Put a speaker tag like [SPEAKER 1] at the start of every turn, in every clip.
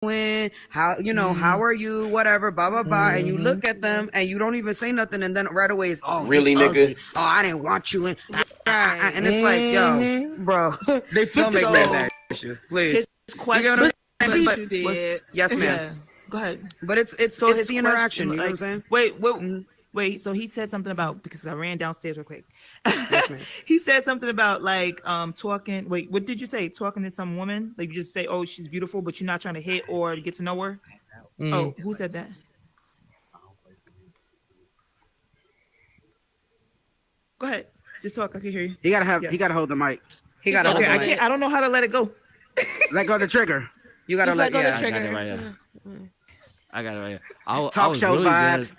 [SPEAKER 1] How how are you? Whatever, blah blah blah. And you look at them and you don't even say nothing, and then right away it's
[SPEAKER 2] really, nigga.
[SPEAKER 1] Ugly. Oh, I didn't want you, and it's like, yo, bro,
[SPEAKER 3] they
[SPEAKER 1] don't make me that issue, please.
[SPEAKER 3] His question
[SPEAKER 1] was, yes, ma'am.
[SPEAKER 3] Yeah. Go ahead.
[SPEAKER 1] But it's the interaction. You know what I'm saying?
[SPEAKER 3] Wait. So he said something about, because I ran downstairs real quick.
[SPEAKER 1] Yes, ma'am.
[SPEAKER 3] He said something about like talking. Wait, what did you say? Talking to some woman? Like you just say, oh, she's beautiful, but you're not trying to hit or get to know her. Oh, who said that? Go ahead. Just talk. I can hear you.
[SPEAKER 4] He gotta hold the mic.
[SPEAKER 1] He gotta hold the mic.
[SPEAKER 3] I don't know how to let it go.
[SPEAKER 4] Let go of the trigger.
[SPEAKER 1] You gotta let
[SPEAKER 5] go
[SPEAKER 1] go
[SPEAKER 5] the trigger.
[SPEAKER 6] I got it right here. I got it right here.
[SPEAKER 4] Talk show
[SPEAKER 6] really
[SPEAKER 4] vibes.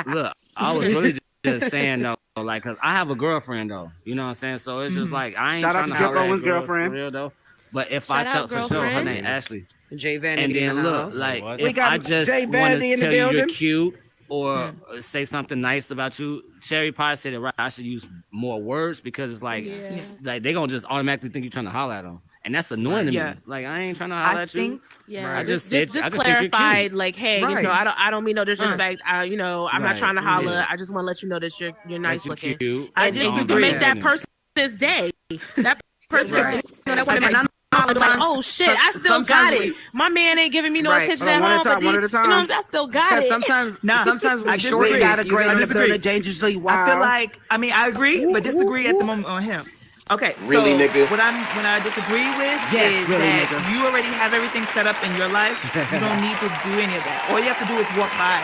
[SPEAKER 6] Look, I was really just saying though, like, cause I have a girlfriend though. You know what I'm saying? So it's just like I ain't
[SPEAKER 4] Shout out
[SPEAKER 6] trying
[SPEAKER 4] to
[SPEAKER 6] to
[SPEAKER 4] Dip Owen's girlfriend.
[SPEAKER 6] For real though. But if
[SPEAKER 5] Shout
[SPEAKER 6] I tell
[SPEAKER 5] out,
[SPEAKER 6] for sure, her
[SPEAKER 5] girlfriend.
[SPEAKER 6] name Ashley.
[SPEAKER 1] J Vanity.
[SPEAKER 6] And then
[SPEAKER 1] in the
[SPEAKER 6] look,
[SPEAKER 1] house.
[SPEAKER 6] like
[SPEAKER 4] We
[SPEAKER 6] if
[SPEAKER 4] got
[SPEAKER 6] I just
[SPEAKER 4] J
[SPEAKER 6] want
[SPEAKER 4] Vanity
[SPEAKER 6] to
[SPEAKER 4] in the
[SPEAKER 6] tell you you're
[SPEAKER 4] building.
[SPEAKER 6] cute or say something nice about you, Cherry probably said it right. I should use more words because it's like, like they gonna just automatically think you're trying to holler at them. And that's annoying to me. Like I ain't trying to holler at you.
[SPEAKER 5] Yeah,
[SPEAKER 6] I just
[SPEAKER 5] clarified, like, hey,
[SPEAKER 1] Right.
[SPEAKER 5] I don't mean no disrespect. I'm not trying to holler. I just want to let you know that you're nice looking.
[SPEAKER 6] Cute.
[SPEAKER 5] And you can make that person's day. That person, that would have like, oh shit, I still got it. My man ain't giving me no attention at home.
[SPEAKER 4] One at a time.
[SPEAKER 5] You know what I'm saying? I still got it.
[SPEAKER 1] Sometimes we
[SPEAKER 4] We got a great building dangerously wild.
[SPEAKER 3] I feel like, I agree, but disagree at the moment on him. Okay,
[SPEAKER 2] really,
[SPEAKER 3] so
[SPEAKER 2] nigga.
[SPEAKER 3] What I disagree with
[SPEAKER 4] Yes,
[SPEAKER 3] is
[SPEAKER 4] really,
[SPEAKER 3] that
[SPEAKER 4] nigga.
[SPEAKER 3] you already have everything set up in your life. You don't need to do any of that. All you have to do is walk by.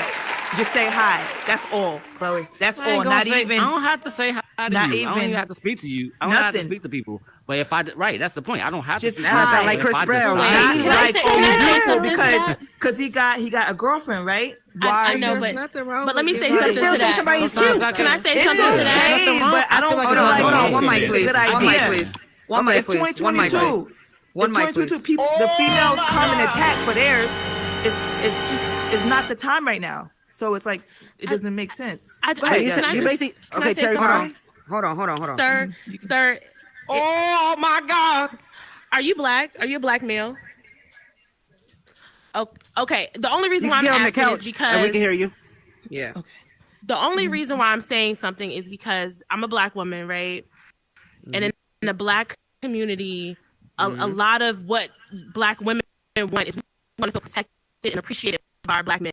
[SPEAKER 3] Just say hi. That's all, Chloe. That's all. Not even.
[SPEAKER 6] I don't have to say hi to
[SPEAKER 3] Not
[SPEAKER 6] you. I don't
[SPEAKER 3] even-
[SPEAKER 6] even have to speak to you. I don't have to speak to people. But if that's the point. I don't have
[SPEAKER 3] Just
[SPEAKER 6] to.
[SPEAKER 4] Now I sound
[SPEAKER 3] hi.
[SPEAKER 4] like Chris Brown.
[SPEAKER 3] Not
[SPEAKER 5] Can I
[SPEAKER 3] like,
[SPEAKER 5] say-
[SPEAKER 3] oh,
[SPEAKER 5] can I
[SPEAKER 3] you
[SPEAKER 5] say
[SPEAKER 3] beautiful
[SPEAKER 5] something
[SPEAKER 3] because he got a girlfriend, right?
[SPEAKER 5] I know,
[SPEAKER 7] There's nothing wrong
[SPEAKER 5] but let me
[SPEAKER 7] with
[SPEAKER 5] say
[SPEAKER 7] it.
[SPEAKER 5] something
[SPEAKER 4] still
[SPEAKER 5] to
[SPEAKER 4] say
[SPEAKER 5] that.
[SPEAKER 4] somebody's
[SPEAKER 6] Sometimes
[SPEAKER 4] cute.
[SPEAKER 6] I
[SPEAKER 5] Can I say
[SPEAKER 3] It
[SPEAKER 5] something to
[SPEAKER 3] is
[SPEAKER 5] that?
[SPEAKER 3] okay, but I don't
[SPEAKER 6] feel like
[SPEAKER 3] feel
[SPEAKER 6] it's
[SPEAKER 3] like
[SPEAKER 1] Hold on,
[SPEAKER 3] it's
[SPEAKER 1] one
[SPEAKER 3] a
[SPEAKER 1] mic, please.
[SPEAKER 3] good
[SPEAKER 1] One mic,
[SPEAKER 3] idea.
[SPEAKER 1] please. One mic,
[SPEAKER 3] It's
[SPEAKER 1] please. One mic,
[SPEAKER 3] 2022.
[SPEAKER 1] please. One mic,
[SPEAKER 3] It's 2022.
[SPEAKER 1] please.
[SPEAKER 3] People, the females come and attack for theirs. It's not the time right now. So it's like it doesn't make sense.
[SPEAKER 4] Okay, Cherry,
[SPEAKER 1] Hold on.
[SPEAKER 5] Sir.
[SPEAKER 6] Oh my God.
[SPEAKER 5] Are you black? Are you a black male? Oh, okay. The only reason
[SPEAKER 4] You
[SPEAKER 5] why
[SPEAKER 4] can
[SPEAKER 5] I'm
[SPEAKER 4] get on the
[SPEAKER 5] asking is
[SPEAKER 4] couch
[SPEAKER 5] because
[SPEAKER 4] and we can hear you.
[SPEAKER 1] Yeah.
[SPEAKER 5] the only reason why I'm saying something is because I'm a black woman, right? And in the black community, a lot of what black women want is we want to feel protected and appreciated by our black men.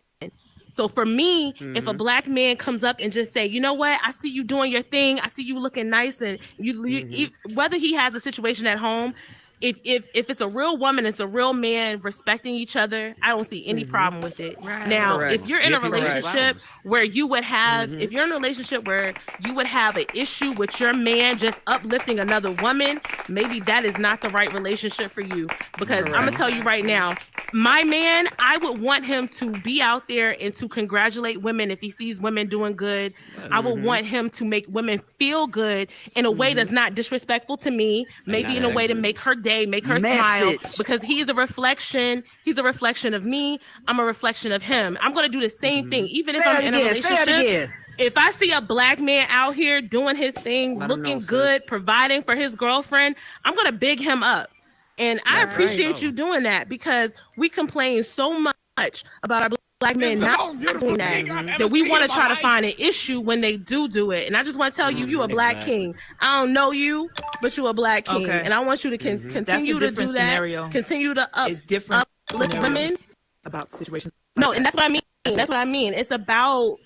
[SPEAKER 5] So for me, if a black man comes up and just say, you know what, I see you doing your thing, I see you looking nice, and you whether he has a situation at home, if it's a real woman, it's a real man respecting each other, I don't see any problem with it.
[SPEAKER 7] Right.
[SPEAKER 5] Now,
[SPEAKER 1] Correct.
[SPEAKER 5] if you're in a relationship where you would have, if you're in a relationship where you would have an issue with your man just uplifting another woman, maybe that is not the right relationship for you. Because I'm gonna tell you right now, my man, I would want him to be out there and to congratulate women if he sees women doing good. I would want him to make women feel good in a way that's not disrespectful to me, maybe in a way to make her day, make her smile, because he's a reflection of me. I'm a reflection of him. I'm going to do the same thing, even if I'm in a relationship. If I see a black man out here doing his thing, looking good, providing for his girlfriend, I'm going to big him up. And I appreciate you doing that, because we complain so much about our black men not doing that we want to try to find an issue when they do it. And I just want to tell you, you a black king. I don't know you, but you a black king. And I want you to continue to do that.
[SPEAKER 3] Scenario.
[SPEAKER 5] Continue to
[SPEAKER 3] uplift
[SPEAKER 5] women.
[SPEAKER 3] About situations.
[SPEAKER 5] No, and that's what I mean. That's what I mean. It's about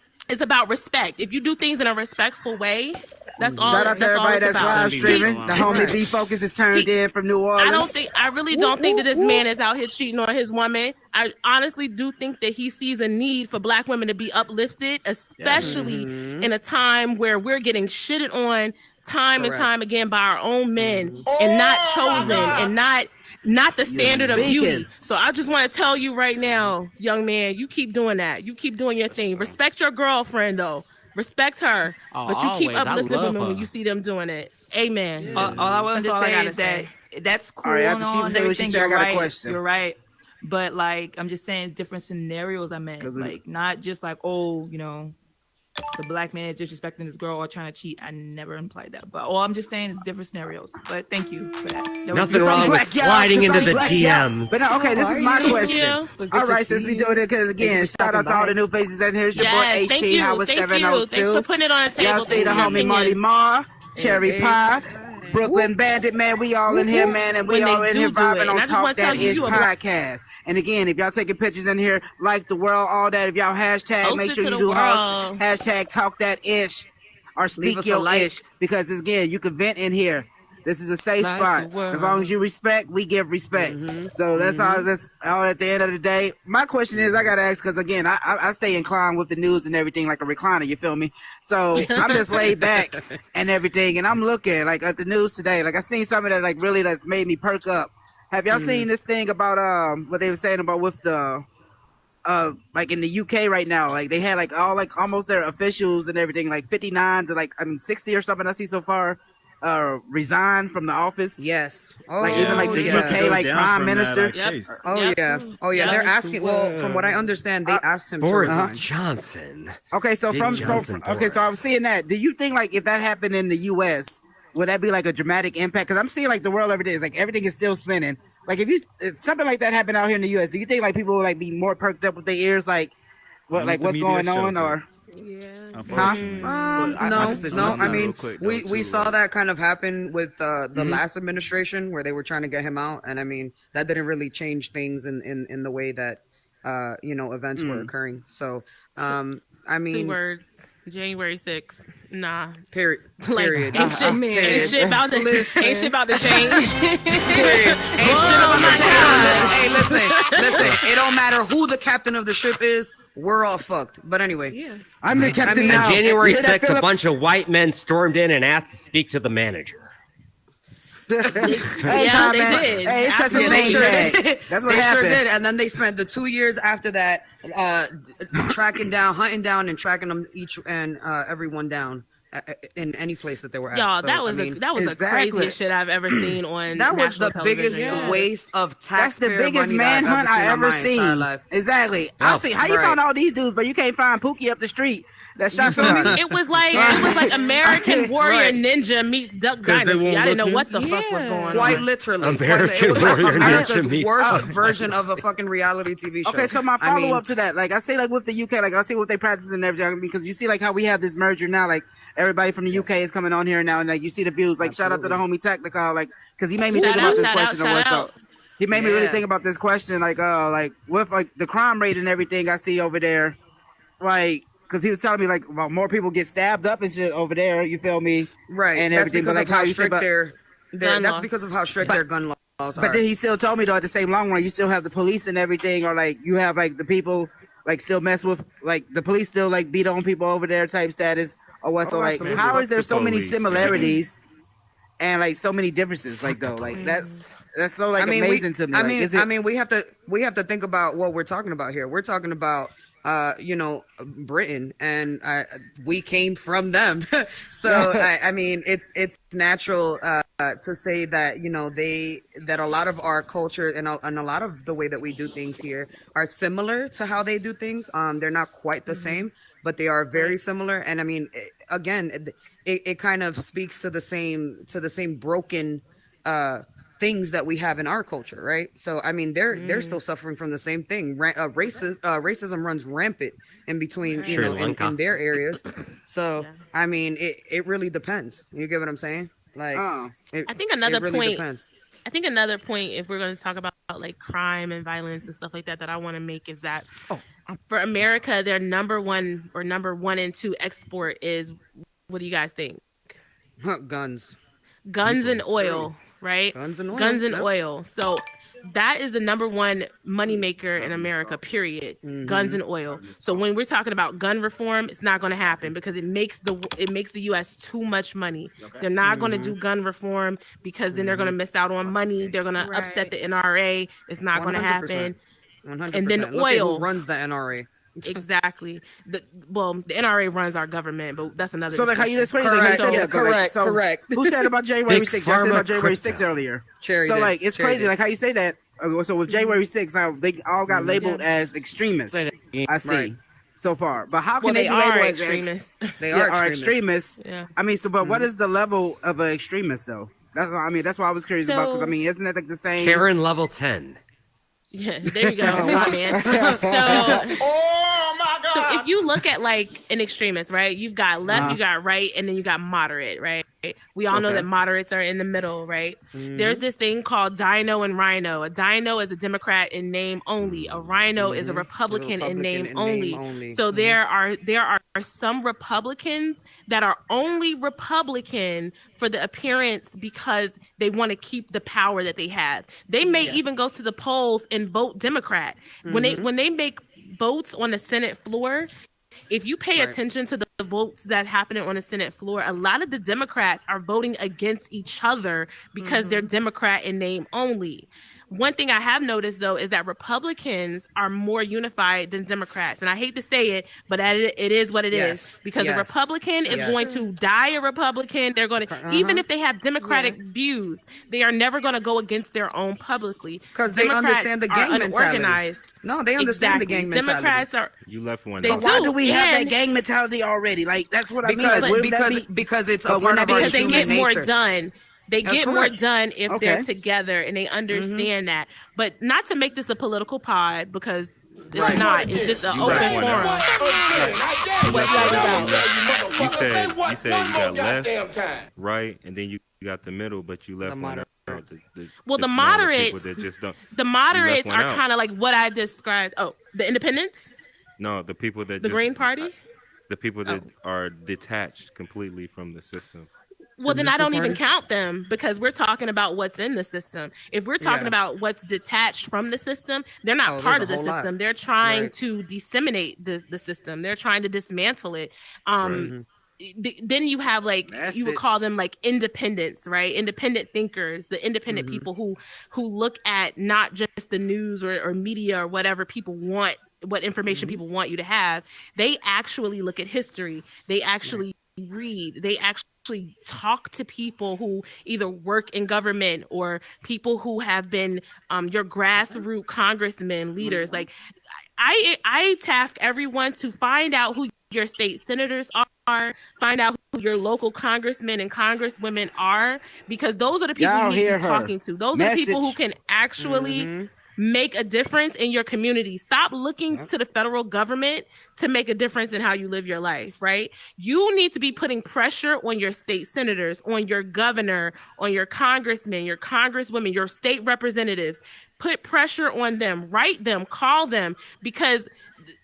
[SPEAKER 5] respect. If you do things in a respectful way, that's all.
[SPEAKER 4] Shout out to everybody that's live streaming. The homie B Focus is turned in from New Orleans.
[SPEAKER 5] I really don't think that this man is out here cheating on his woman. I honestly do think that he sees a need for black women to be uplifted, especially in a time where we're getting shitted on time and time again by our own men, and not chosen, and not the standard of beauty. So I just want to tell you right now, young man, you keep doing that. You keep doing your thing. Respect your girlfriend, though. Respect her, but you keep uplifting women when you see them doing it. Amen.
[SPEAKER 3] All I want to say is that that's cool.
[SPEAKER 4] All right,
[SPEAKER 3] and
[SPEAKER 4] after
[SPEAKER 3] all
[SPEAKER 4] she
[SPEAKER 3] and
[SPEAKER 4] say what she
[SPEAKER 3] everything.
[SPEAKER 4] said, I
[SPEAKER 3] You're
[SPEAKER 4] got a
[SPEAKER 3] right.
[SPEAKER 4] question.
[SPEAKER 3] You're right. But like, I'm just saying, it's different scenarios. I meant like not just like, oh, the black man is disrespecting this girl or trying to cheat. I never implied that, but all I'm just saying is different scenarios. But thank you for that.
[SPEAKER 2] Nothing wrong with sliding into the DMs.
[SPEAKER 4] But no, okay, this is my question. All right, since we doing it, because again, shout out to all the new faces in here. Here's your boy HT Howard702.
[SPEAKER 5] Thanks for putting it on the table.
[SPEAKER 4] Y'all see the homie Marty Mar, Cherry Pie, Brooklyn Bandit, man. We all in here, man, and we all in here vibing on Talk That Ish podcast. And again, if y'all taking pictures in here, like the world, all that. If y'all hashtag, make sure you do hashtag Talk That Ish or Speak Your Ish, because again, you can vent in here. This is a safe spot. As long as you respect, we give respect. So that's all. That's all. At the end of the day, my question is, I gotta ask, because again, I stay inclined with the news and everything like a recliner. You feel me? So I'm just laid back and everything, and I'm looking like at the news today. Like I seen something that like really that's made me perk up. Have y'all seen this thing about what they were saying about with the like in the UK right now? Like they had like all like almost their officials and everything, like 59 to like 60 or something I see so far. Resign from the office.
[SPEAKER 1] Yes.
[SPEAKER 4] Like even like the UK like prime minister.
[SPEAKER 1] Oh yeah. They're asking. Well, from what I understand, they asked him to
[SPEAKER 2] Boris
[SPEAKER 1] resign.
[SPEAKER 2] Johnson.
[SPEAKER 4] Okay, so so I was seeing that. Do you think like if that happened in the US, would that be like a dramatic impact? Because I'm seeing like the world every day is like everything is still spinning. Like if something like that happened out here in the US, do you think like people would like be more perked up with their ears, like what like what's going on or?
[SPEAKER 1] No. I mean, we saw that kind of happen with the last administration where they were trying to get him out, and I mean that didn't really change things in the way that events were occurring. So I mean,
[SPEAKER 5] 2 words. January 6th. Nah.
[SPEAKER 1] Period.
[SPEAKER 5] Ain't shit about to change.
[SPEAKER 1] Period.
[SPEAKER 5] Ain't shit about to change.
[SPEAKER 1] Hey, listen. It don't matter who the captain of the ship is. We're all fucked. But anyway,
[SPEAKER 4] I'm the captain now.
[SPEAKER 2] On January 6th, a bunch of white men stormed in and asked to speak to the manager.
[SPEAKER 5] They did.
[SPEAKER 4] Hey, it's because
[SPEAKER 1] they sure did.
[SPEAKER 4] That's what
[SPEAKER 1] they
[SPEAKER 4] happened.
[SPEAKER 1] Sure did. And then they spent the 2 years after that hunting down and tracking them each and everyone down in any place that they were at.
[SPEAKER 5] Y'all,
[SPEAKER 1] so,
[SPEAKER 5] that was the craziest shit I've ever seen on.
[SPEAKER 1] That was the biggest waste of taxpayer money. That's the biggest manhunt I ever seen. Exactly.
[SPEAKER 4] I think how you found all these dudes, but you can't find Pookie up the street. That shot somebody.
[SPEAKER 5] It was like American Warrior Ninja meets Duck Dynasty. I didn't know what the fuck was going on.
[SPEAKER 1] Quite literally.
[SPEAKER 2] American Warrior
[SPEAKER 1] Ninja
[SPEAKER 2] meets
[SPEAKER 1] worst version of a fucking reality TV show.
[SPEAKER 4] Okay, so my follow up to that, like I say, like with the UK, like I see what they practice and everything, because you see like how we have this merger now, like everybody from the UK is coming on here now, and like you see the views. Like shout out to the homie Technical, like because he made me think about this question. He made me really think about this question, like with like the crime rate and everything I see over there, like. Because he was telling me like well, more people get stabbed up and shit over there. You feel me?
[SPEAKER 1] Right.
[SPEAKER 4] And everything. But like how you say,
[SPEAKER 1] that's because of how strict their gun laws are.
[SPEAKER 4] But then he still told me though at the same long run, you still have the police and everything, or like you have like the people like still mess with like the police still like beat on people over there type status or what? So like how is there so many similarities and like so many differences? Like though, like that's so like amazing to me.
[SPEAKER 1] I mean, we have to think about what we're talking about here. We're talking about. Britain, and we came from them. So I mean, it's natural to say that that a lot of our culture and a lot of the way that we do things here are similar to how they do things. They're not quite the same, but they are very similar. And I mean, it kind of speaks to the same broken things that we have in our culture, right? So I mean, they're still suffering from the same thing. Racism runs rampant in between, in their areas. So I mean, it really depends. You get what I'm saying? Like,
[SPEAKER 5] I think another point. I think another point, if we're going to talk about like crime and violence and stuff like that, that I want to make is that for America, their number one and two export is, what do you guys think?
[SPEAKER 1] Guns
[SPEAKER 5] and oil. Right? Guns and oil. So that is the number one moneymaker in America, period. Guns and oil. So when we're talking about gun reform, it's not going to happen because it makes the U.S. too much money. They're not going to do gun reform because then they're going to miss out on money. They're going to upset the NRA. It's not going to happen.
[SPEAKER 1] 100%.
[SPEAKER 5] And then
[SPEAKER 1] Look
[SPEAKER 5] oil
[SPEAKER 1] at who runs the NRA.
[SPEAKER 5] Exactly. The NRA runs our government, but that's another.
[SPEAKER 4] So like how you explain correct. Who said about January 6th? I said about January 6th earlier.
[SPEAKER 1] Cherry
[SPEAKER 4] so
[SPEAKER 1] did.
[SPEAKER 4] like it's crazy, like how you say that. So with January 6th, how they all got labeled as extremists. I see.
[SPEAKER 1] Right.
[SPEAKER 4] so far. But how can
[SPEAKER 5] they
[SPEAKER 4] be
[SPEAKER 5] are
[SPEAKER 4] labeled as
[SPEAKER 5] extremists?
[SPEAKER 1] They
[SPEAKER 4] are extremists.
[SPEAKER 5] Yeah.
[SPEAKER 4] I mean, so but what is the level of an extremist though? That's why I was curious about, because I mean, isn't that like the same?
[SPEAKER 2] Karen level 10.
[SPEAKER 5] Yeah, there you go, my man. Oh my God. So if you look at like an extremist, right? You've got left, you got right, and then you got moderate, right? We all know that moderates are in the middle, right? There's this thing called Dino and Rhino. A Dino is a Democrat in name only. A Rhino is a Republican in name only. So there are some Republicans that are only Republican for the appearance because they want to keep the power that they have. They may even go to the polls and vote Democrat. When they make votes on the Senate floor, if you pay attention to the votes that happen on the Senate floor, a lot of the Democrats are voting against each other because they're Democrat in name only. One thing I have noticed, though, is that Republicans are more unified than Democrats. And I hate to say it, but it is what it is. Because a Republican is going to die a Republican. They're going to, even if they have Democratic views, they are never going to go against their own publicly.
[SPEAKER 1] Because they understand the gang mentality. No, they understand the gang mentality.
[SPEAKER 5] Democrats are...
[SPEAKER 7] You left one.
[SPEAKER 4] Why do we have that gang mentality already? Like, that's what I mean.
[SPEAKER 1] Because it's a part of our
[SPEAKER 5] human nature. Because they get more done. They get more done if they're together and they understand that. But not to make this a political pod, because it's not. It's just an open forum.
[SPEAKER 7] You said you got left, right, and then you got the middle, but you left one out.
[SPEAKER 5] The moderates are kind of like what I described. Oh, the independents?
[SPEAKER 7] No, the people that
[SPEAKER 5] the Green Party?
[SPEAKER 7] The people that are detached completely from the system.
[SPEAKER 5] Well, then I don't even count them, because we're talking about what's in the system. If we're talking about what's detached from the system, they're not part of the system. They're trying to disseminate the system. They're trying to dismantle it. Then you have you would call them like independents, right? Independent thinkers, the independent people who look at not just the news or media or whatever people want, what information people want you to have. They actually look at history. They actually read. They actually talk to people who either work in government or people who have been your grassroots congressmen, leaders. Like I task everyone to find out who your state senators are, find out who your local congressmen and congresswomen are, because those are the people you need to be talking to. Those are the people who can actually make a difference in your community. Stop looking to the federal government to make a difference in how you live your life, right? You need to be putting pressure on your state senators, on your governor, on your congressmen, your congresswomen, your state representatives. Put pressure on them, write them, call them, because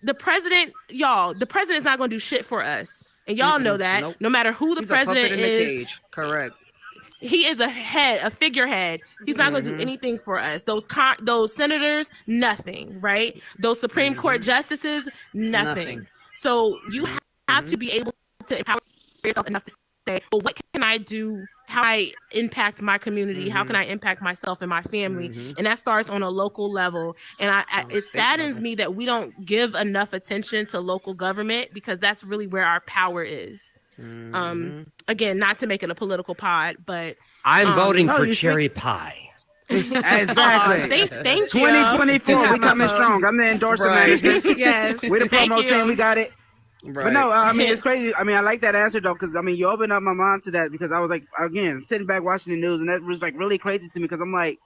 [SPEAKER 5] the president is not going to do shit for us. And y'all know that. No matter who the president is.
[SPEAKER 1] Correct.
[SPEAKER 5] He is a figurehead. He's not going to do anything for us. Those senators, nothing, right? Those Supreme Court justices, nothing. So you have to be able to empower yourself enough to say, well, what can I do? How I impact my community? How can I impact myself and my family? And that starts on a local level. And it saddens me that we don't give enough attention to local government, because that's really where our power is. Again, not to make it a political pod, but
[SPEAKER 2] I'm voting for cherry pie.
[SPEAKER 4] Exactly.
[SPEAKER 5] Thank you.
[SPEAKER 4] 2024, we coming strong. I'm the endorser management.
[SPEAKER 5] Yes.
[SPEAKER 4] We're the promo team. We got it.
[SPEAKER 1] Right.
[SPEAKER 4] But no, I mean, it's crazy. I mean, I like that answer though, because I mean, you opened up my mind to that, because I was like, again, sitting back watching the news, and that was like really crazy to me, because I'm like,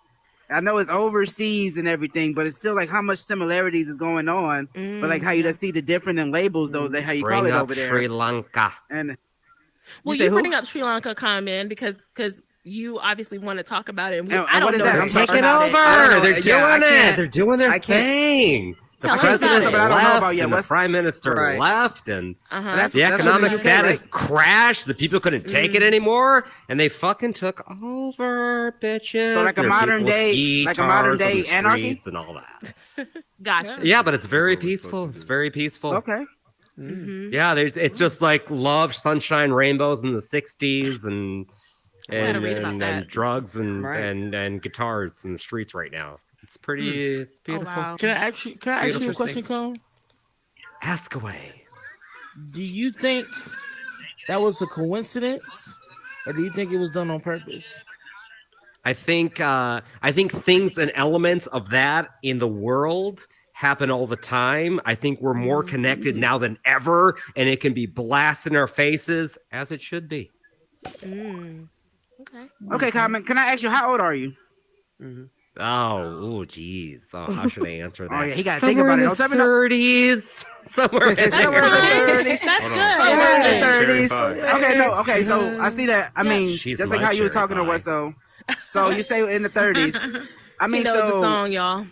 [SPEAKER 4] I know it's overseas and everything, but it's still like how much similarities is going on. But like how you just see the different in labels though, how you call it over there.
[SPEAKER 2] Sri Lanka.
[SPEAKER 4] And
[SPEAKER 5] you bring up Sri Lanka, comment because you obviously want to talk about it. And I don't know.
[SPEAKER 2] They're taking over. They're doing it. They're doing their thing. The president left, and the prime minister left, and the economic status crashed. The people couldn't take it anymore, and they fucking took over, bitches.
[SPEAKER 4] So like a modern day anarchy
[SPEAKER 2] and all that.
[SPEAKER 5] Gotcha.
[SPEAKER 2] Yeah, but it's very peaceful. It's very peaceful.
[SPEAKER 4] Okay.
[SPEAKER 2] Yeah, it's just like love, sunshine, rainbows in the '60s, and drugs and guitars in the streets right now. It's pretty. It's beautiful.
[SPEAKER 3] Oh, wow. Can I ask you a question, Cone?
[SPEAKER 2] Ask away.
[SPEAKER 3] Do you think that was a coincidence, or do you think it was done on purpose?
[SPEAKER 2] I think things and elements of that in the world happen all the time. I think we're more connected now than ever, and it can be blasted in our faces, as it should be.
[SPEAKER 4] Okay, Carmen, can I ask you, how old are you?
[SPEAKER 2] Oh, geez. Oh, how should I answer that?
[SPEAKER 4] Oh, yeah, he got to think about it.
[SPEAKER 2] Don't 30s. Somewhere in the 30s.
[SPEAKER 4] Somewhere in the 30s. Okay, no, okay, so I see that. I mean,
[SPEAKER 2] She's
[SPEAKER 4] just like how you was talking to what, so you say in the 30s. I mean,
[SPEAKER 5] he knows the song, y'all.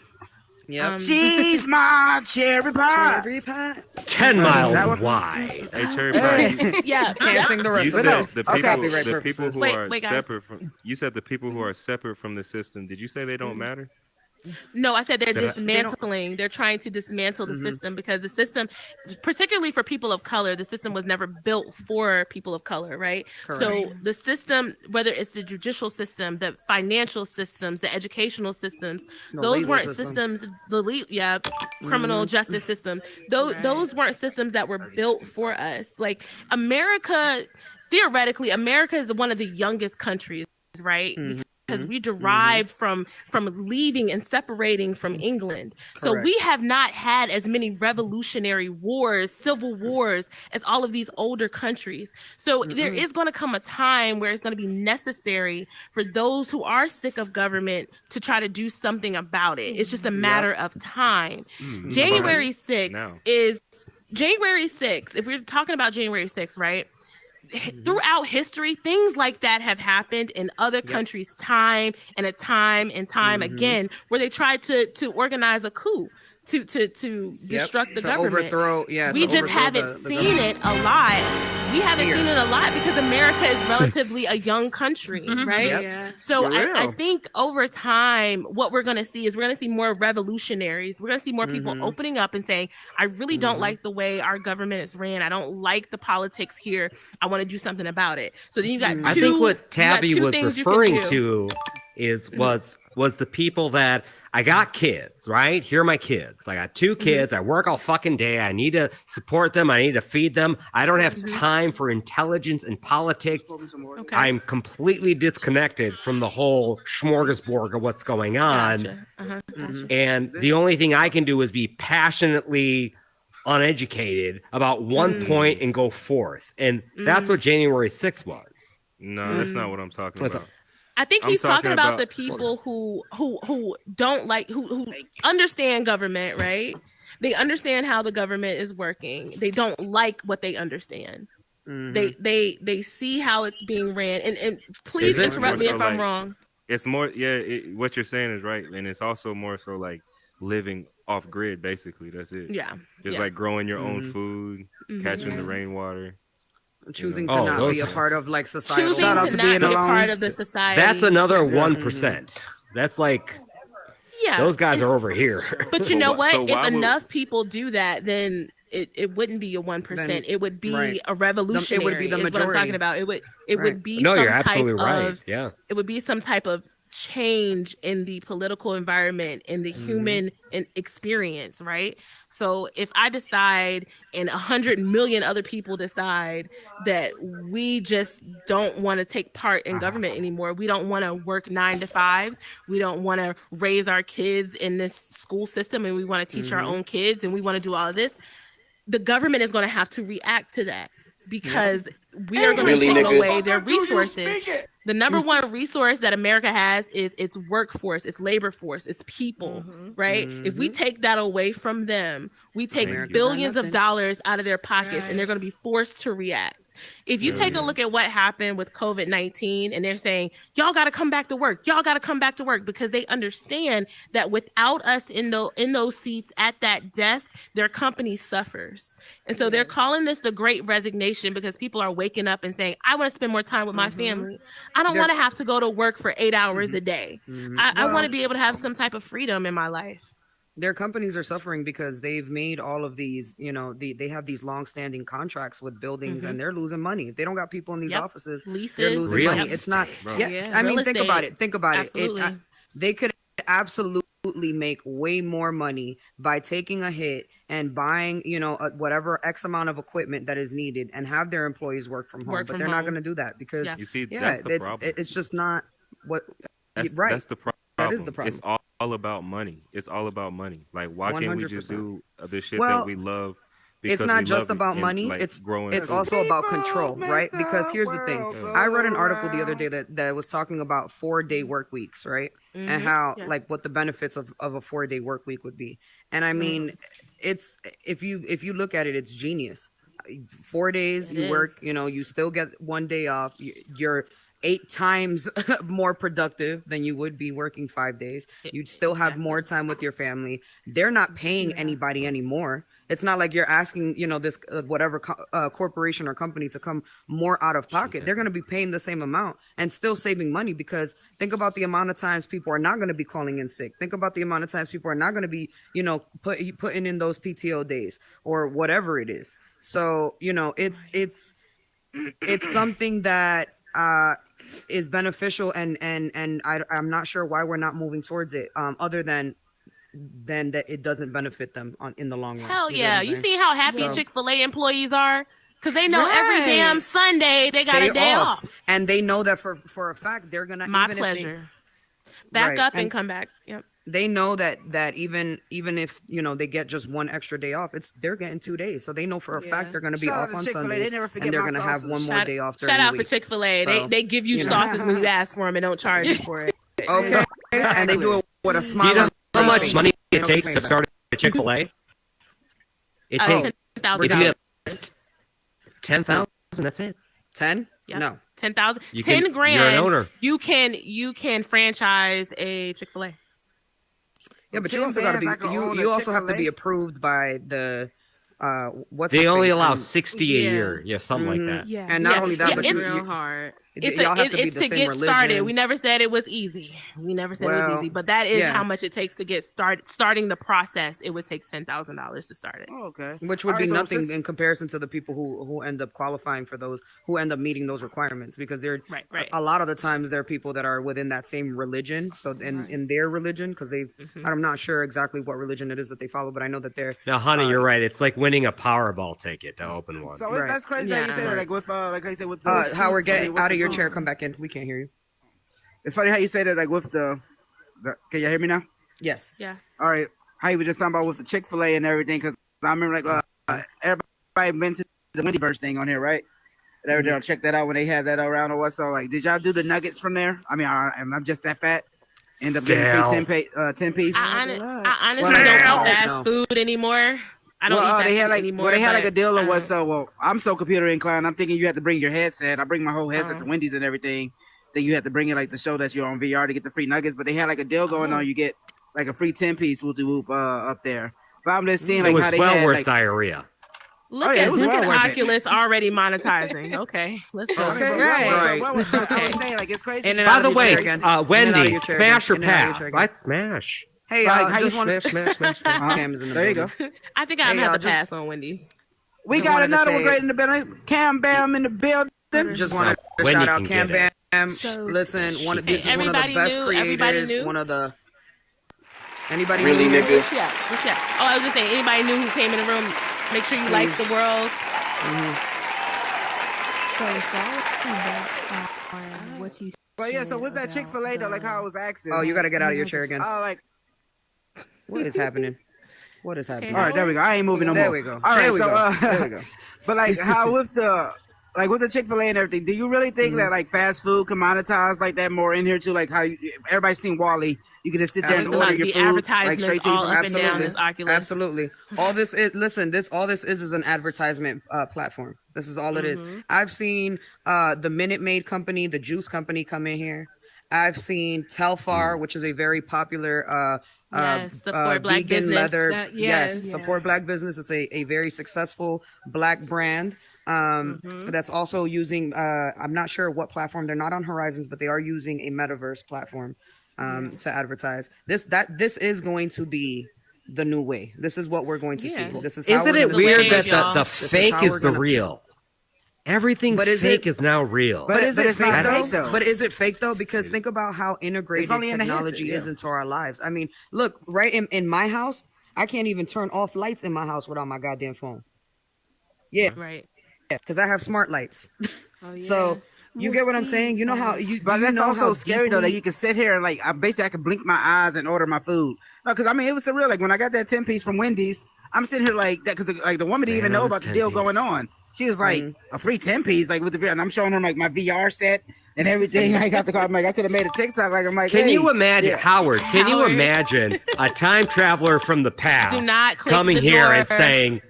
[SPEAKER 1] Yep.
[SPEAKER 4] She's my cherry pie.
[SPEAKER 2] 10 miles wide.
[SPEAKER 7] Hey, cherry pie.
[SPEAKER 5] Yeah,
[SPEAKER 1] can't sing the rest
[SPEAKER 7] You
[SPEAKER 1] of
[SPEAKER 7] said
[SPEAKER 1] it.
[SPEAKER 7] the people who are
[SPEAKER 5] guys.
[SPEAKER 7] separate from. You said the people who are separate from the system. Did you say they don't matter?
[SPEAKER 5] No, I said they're dismantling. They're trying to dismantle the system because the system, particularly for people of color, the system was never built for people of color, right? Correct. So the system, whether it's the judicial system, the financial systems, the educational systems, those weren't systems. Criminal justice system. Those weren't systems that were built for us. Like America, theoretically, America is one of the youngest countries, right? Because we derived from leaving and separating from England. So we have not had as many revolutionary wars, civil wars as all of these older countries. So there is going to come a time where it's going to be necessary for those who are sick of government to try to do something about it. It's just a matter of time. January 6th is January 6th. If we're talking about January 6th, right? Throughout history, things like that have happened in other countries time and time again, where they tried to organize a coup to destruct the government. We just haven't seen it a lot. We haven't seen it a lot because America is relatively a young country, right? So I think over time, what we're going to see is we're going to see more revolutionaries. We're going to see more people opening up and saying, I really don't like the way our government is ran. I don't like the politics here. I want to do something about it. So then you got
[SPEAKER 2] I think what Tabby was referring to was the people that I got kids, right? Here are my kids. I got 2 kids. I work all fucking day. I need to support them. I need to feed them. I don't have time for intelligence and politics. I'm completely disconnected from the whole smorgasbord of what's going on. And the only thing I can do is be passionately uneducated about one point and go forth. And that's what January 6th was.
[SPEAKER 7] No, that's not what I'm talking about.
[SPEAKER 5] I think he's talking about the people who don't like who understand government, right? They understand how the government is working. They don't like what they understand. They see how it's being ran. And please interrupt me if I'm wrong.
[SPEAKER 7] It's more, what you're saying is right, and it's also more so like living off grid. Basically, that's it. Just like growing your own food, catching the rainwater.
[SPEAKER 1] Choosing to not be a part of like society.
[SPEAKER 5] Choosing to not be a part of the society.
[SPEAKER 2] That's another 1%. That's like, those guys are over here.
[SPEAKER 5] But you know what? If enough people do that, then it wouldn't be a 1%. It would be a revolutionary. It would be the majority. Is what I'm talking about. It would be
[SPEAKER 2] you're absolutely right.
[SPEAKER 5] It would be some type of change in the political environment, in the human experience, right? So if I decide and 100 million other people decide that we just don't want to take part in government anymore, we don't want to work 9 to 5s, we don't want to raise our kids in this school system, and we want to teach our own kids, and we want to do all of this, the government is going to have to react to that because we are going to take away their resources. The number one resource that America has is its workforce, its labor force, its people, right? If we take that away from them, we take billions of dollars out of their pockets, and they're going to be forced to react. If you take a look at what happened with COVID-19 and they're saying, y'all got to come back to work. Y'all got to come back to work because they understand that without us in those seats at that desk, their company suffers. And so they're calling this the Great Resignation because people are waking up and saying, I want to spend more time with my family. I don't want to have to go to work for 8 hours a day. I want to be able to have some type of freedom in my life.
[SPEAKER 1] Their companies are suffering because they've made all of these, they have these long-standing contracts with buildings and they're losing money. If they don't got people in these offices,
[SPEAKER 5] leases,
[SPEAKER 1] they're losing money. It's not, I mean, think about it. They could absolutely make way more money by taking a hit and buying, whatever X amount of equipment that is needed and have their employees work from home. But they're not going to do that because
[SPEAKER 7] you see, that's the problem.
[SPEAKER 1] It's just not what,
[SPEAKER 7] that's the problem.
[SPEAKER 1] That is the problem.
[SPEAKER 7] It's all all about money. It's all about money. Like, why can't we just do the shit that we love?
[SPEAKER 1] It's not just about money.
[SPEAKER 7] Like,
[SPEAKER 1] it's also about control, right? Because here's the thing. I read an article the other day that was talking about 4-day work weeks, right? Mm-hmm. And how like what the benefits of a 4-day work week would be. And I mean, it's if you look at it, it's genius. 4 days you work, you still get 1 day off. You're 8 times more productive than you would be working 5 days. You'd still have more time with your family. They're not paying anybody anymore. It's not like you're asking, this whatever corporation or company to come more out of pocket. They're going to be paying the same amount and still saving money, because think about the amount of times people are not going to be calling in sick. Think about the amount of times people are not going to be, putting in those PTO days or whatever it is. So, it's something that is beneficial, and I'm not sure why we're not moving towards it, other than that it doesn't benefit them in the long run.
[SPEAKER 5] Hell yeah. You see how happy Chick-fil-A employees are? Because they know every damn Sunday they got a day off.
[SPEAKER 1] And they know that for a fact they're going to...
[SPEAKER 5] My pleasure. Back up and come back. Yep.
[SPEAKER 1] They know that even if, they get just 1 extra day off, they're getting 2 days. So they know for a fact they're going to be off on Sundays, and they're going to have 1 more day off during the week.
[SPEAKER 5] Shout out for Chick-fil-A. So, they give you sauces when you ask for them and don't charge you for it.
[SPEAKER 1] Okay. And they do it with a smile.
[SPEAKER 2] How much money it takes to start a Chick-fil-A? It takes $10,000. That's it.
[SPEAKER 1] 10?
[SPEAKER 5] Yep.
[SPEAKER 1] No,
[SPEAKER 5] 10,000. 10 grand.
[SPEAKER 2] You're an owner.
[SPEAKER 5] You can franchise a Chick-fil-A.
[SPEAKER 1] Yeah, but you also got to be. You also have to be approved by the.
[SPEAKER 2] They only allow 60 a year. Yeah, something like that.
[SPEAKER 5] Yeah,
[SPEAKER 1] and not only that, but
[SPEAKER 5] it's
[SPEAKER 1] real
[SPEAKER 5] hard. It's to get started. We never said it was easy. It was easy, but that is how much it takes to get started. Starting the process, it would take $10,000 to start it.
[SPEAKER 4] Oh, okay,
[SPEAKER 1] which would be nothing in comparison to the people who end up qualifying for those, who end up meeting those requirements, because they're a lot of the times they're people that are within that same religion. So in their religion, because I'm not sure exactly what religion it is that they follow, but I know that they're.
[SPEAKER 2] Now, honey, you're right. It's like winning a Powerball ticket to open one.
[SPEAKER 4] So that's crazy that you said that. Like with like I said with
[SPEAKER 1] Howard, get out of your chair, come back in. We can't hear you.
[SPEAKER 4] It's funny how you say that, like with the can you hear me now?
[SPEAKER 1] Yes.
[SPEAKER 5] Yeah.
[SPEAKER 4] All right. How you were just talking about with the Chick-fil-A and everything, because I remember like everybody went to the Wendyverse thing on here, right? And everything. I'll check that out when they had that around or what. So like, did y'all do the nuggets from there? I mean, I'm just that fat. End up getting free 10 piece.
[SPEAKER 5] I honestly don't eat fast food anymore. I don't eat fast food anymore.
[SPEAKER 4] Well, they had like a deal or what? So, well, I'm so computer inclined. I'm thinking you have to bring your headset. I bring my whole headset to Wendy's and everything. Then you have to bring it like to show that you're on VR to get the free nuggets. But they had like a deal going on. You get like a free 10 piece whoop up there. But I'm just seeing like how they had
[SPEAKER 2] worth
[SPEAKER 4] like
[SPEAKER 2] diarrhea.
[SPEAKER 5] Look at Oculus already monetizing. Okay, let's go.
[SPEAKER 4] Okay, right. I was saying like it's crazy.
[SPEAKER 2] By the way, Wendy, smash or pass? I'd smash.
[SPEAKER 1] Hey,
[SPEAKER 2] I
[SPEAKER 1] just want
[SPEAKER 2] smash.
[SPEAKER 1] Cam's in the
[SPEAKER 4] there you go.
[SPEAKER 5] I think I'm gonna have to pass on Wendy's.
[SPEAKER 4] We got another one great in the building. Cam Bam in the building.
[SPEAKER 1] Just want to shout out Cam Bam. Listen, this is one of the best creators. One of the. Anybody
[SPEAKER 8] really
[SPEAKER 1] knew?
[SPEAKER 8] nigga?
[SPEAKER 5] Yeah. Oh, I was just saying, anybody new who came in the room, make sure you like the world.
[SPEAKER 3] So what you.
[SPEAKER 4] Well, yeah. So with that Chick-fil-A though, like how I was asking.
[SPEAKER 1] Oh, you got to get out of your chair again.
[SPEAKER 4] Oh, like.
[SPEAKER 1] What is happening? What is happening?
[SPEAKER 4] All right, there we go. I ain't moving no more.
[SPEAKER 1] There we go.
[SPEAKER 4] All right,
[SPEAKER 1] there we go.
[SPEAKER 4] But like, how with the Chick-fil-A and everything, do you really think that like fast food can monetize like that more in here too? Like how everybody's seen Wall-E, you can just sit there and order your food like straight to you.
[SPEAKER 5] All up and down this Oculus.
[SPEAKER 1] Absolutely. All this is an advertisement platform. This is all it is. I've seen the Minute Maid company, the juice company come in here. I've seen Telfar, which is a very popular
[SPEAKER 5] support black
[SPEAKER 1] vegan
[SPEAKER 5] business.
[SPEAKER 1] leather. Support black business. It's a very successful black brand. That's also using I'm not sure what platform. They're not on Horizons, but they are using a metaverse platform to advertise. This is going to be the new way. This is what we're going to see. This is how
[SPEAKER 2] Isn't it weird that the fake is the real? Everything fake is now real.
[SPEAKER 1] But is it fake though? But is it fake though? Because think about how integrated technology is into our lives. I mean, look, right in my house, I can't even turn off lights in my house without my goddamn phone. Yeah.
[SPEAKER 5] Right.
[SPEAKER 1] Yeah, because I have smart lights.
[SPEAKER 5] Oh, yeah.
[SPEAKER 1] So You get what I'm saying? You know how you.
[SPEAKER 4] But that's also scary though that you can sit here and like I can blink my eyes and order my food. No, because I mean it was surreal. Like when I got that 10-piece from Wendy's, I'm sitting here like that because like the woman didn't even know about the deal going on. She was like a free 10-piece, like with the and I'm showing her like my VR set and everything. I got the car. I'm like I could have made a TikTok. Like I'm like,
[SPEAKER 2] can you imagine, Howard? Can you imagine a time traveler from the past coming here and saying?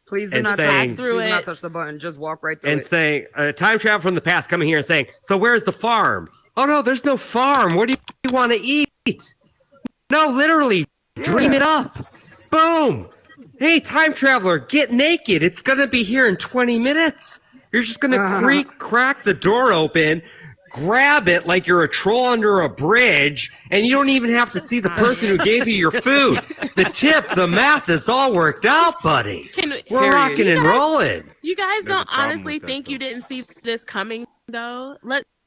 [SPEAKER 1] Please do not pass through it. Please not touch the button. Just walk right through it.
[SPEAKER 2] And saying, time travel from the past coming here and saying, so where's the farm? Oh, no, there's no farm. What do you want to eat? No, literally, dream it up. Boom. Hey, time traveler, get naked. It's going to be here in 20 minutes. You're just going to crack the door open, grab it like you're a troll under a bridge, and you don't even have to see the person who gave you your food. The tip, the math is all worked out, buddy. We're rocking and rolling.
[SPEAKER 5] You guys don't honestly think you didn't see this coming, though?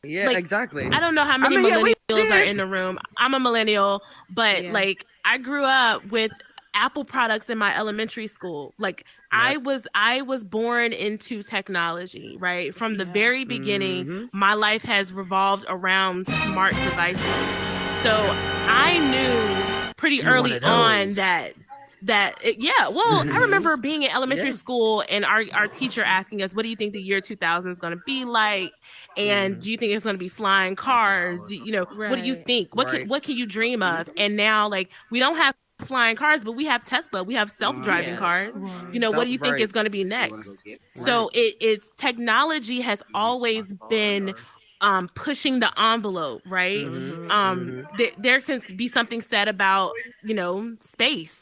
[SPEAKER 1] Exactly.
[SPEAKER 5] I don't know how many millennials are in the room. I'm a millennial, but like I grew up with Apple products in my elementary school. Like I was born into technology, right? From the very beginning, my life has revolved around smart devices. So I knew pretty early on I remember being in elementary school and our teacher asking us, what do you think the year 2000 is going to be like? And do you think it's going to be flying cars? What do you think? What can you dream of? And now like we don't have flying cars, but we have Tesla, we have self-driving cars. What do you think is going to be next? So it's technology has always been pushing the envelope, right? There can be something said about space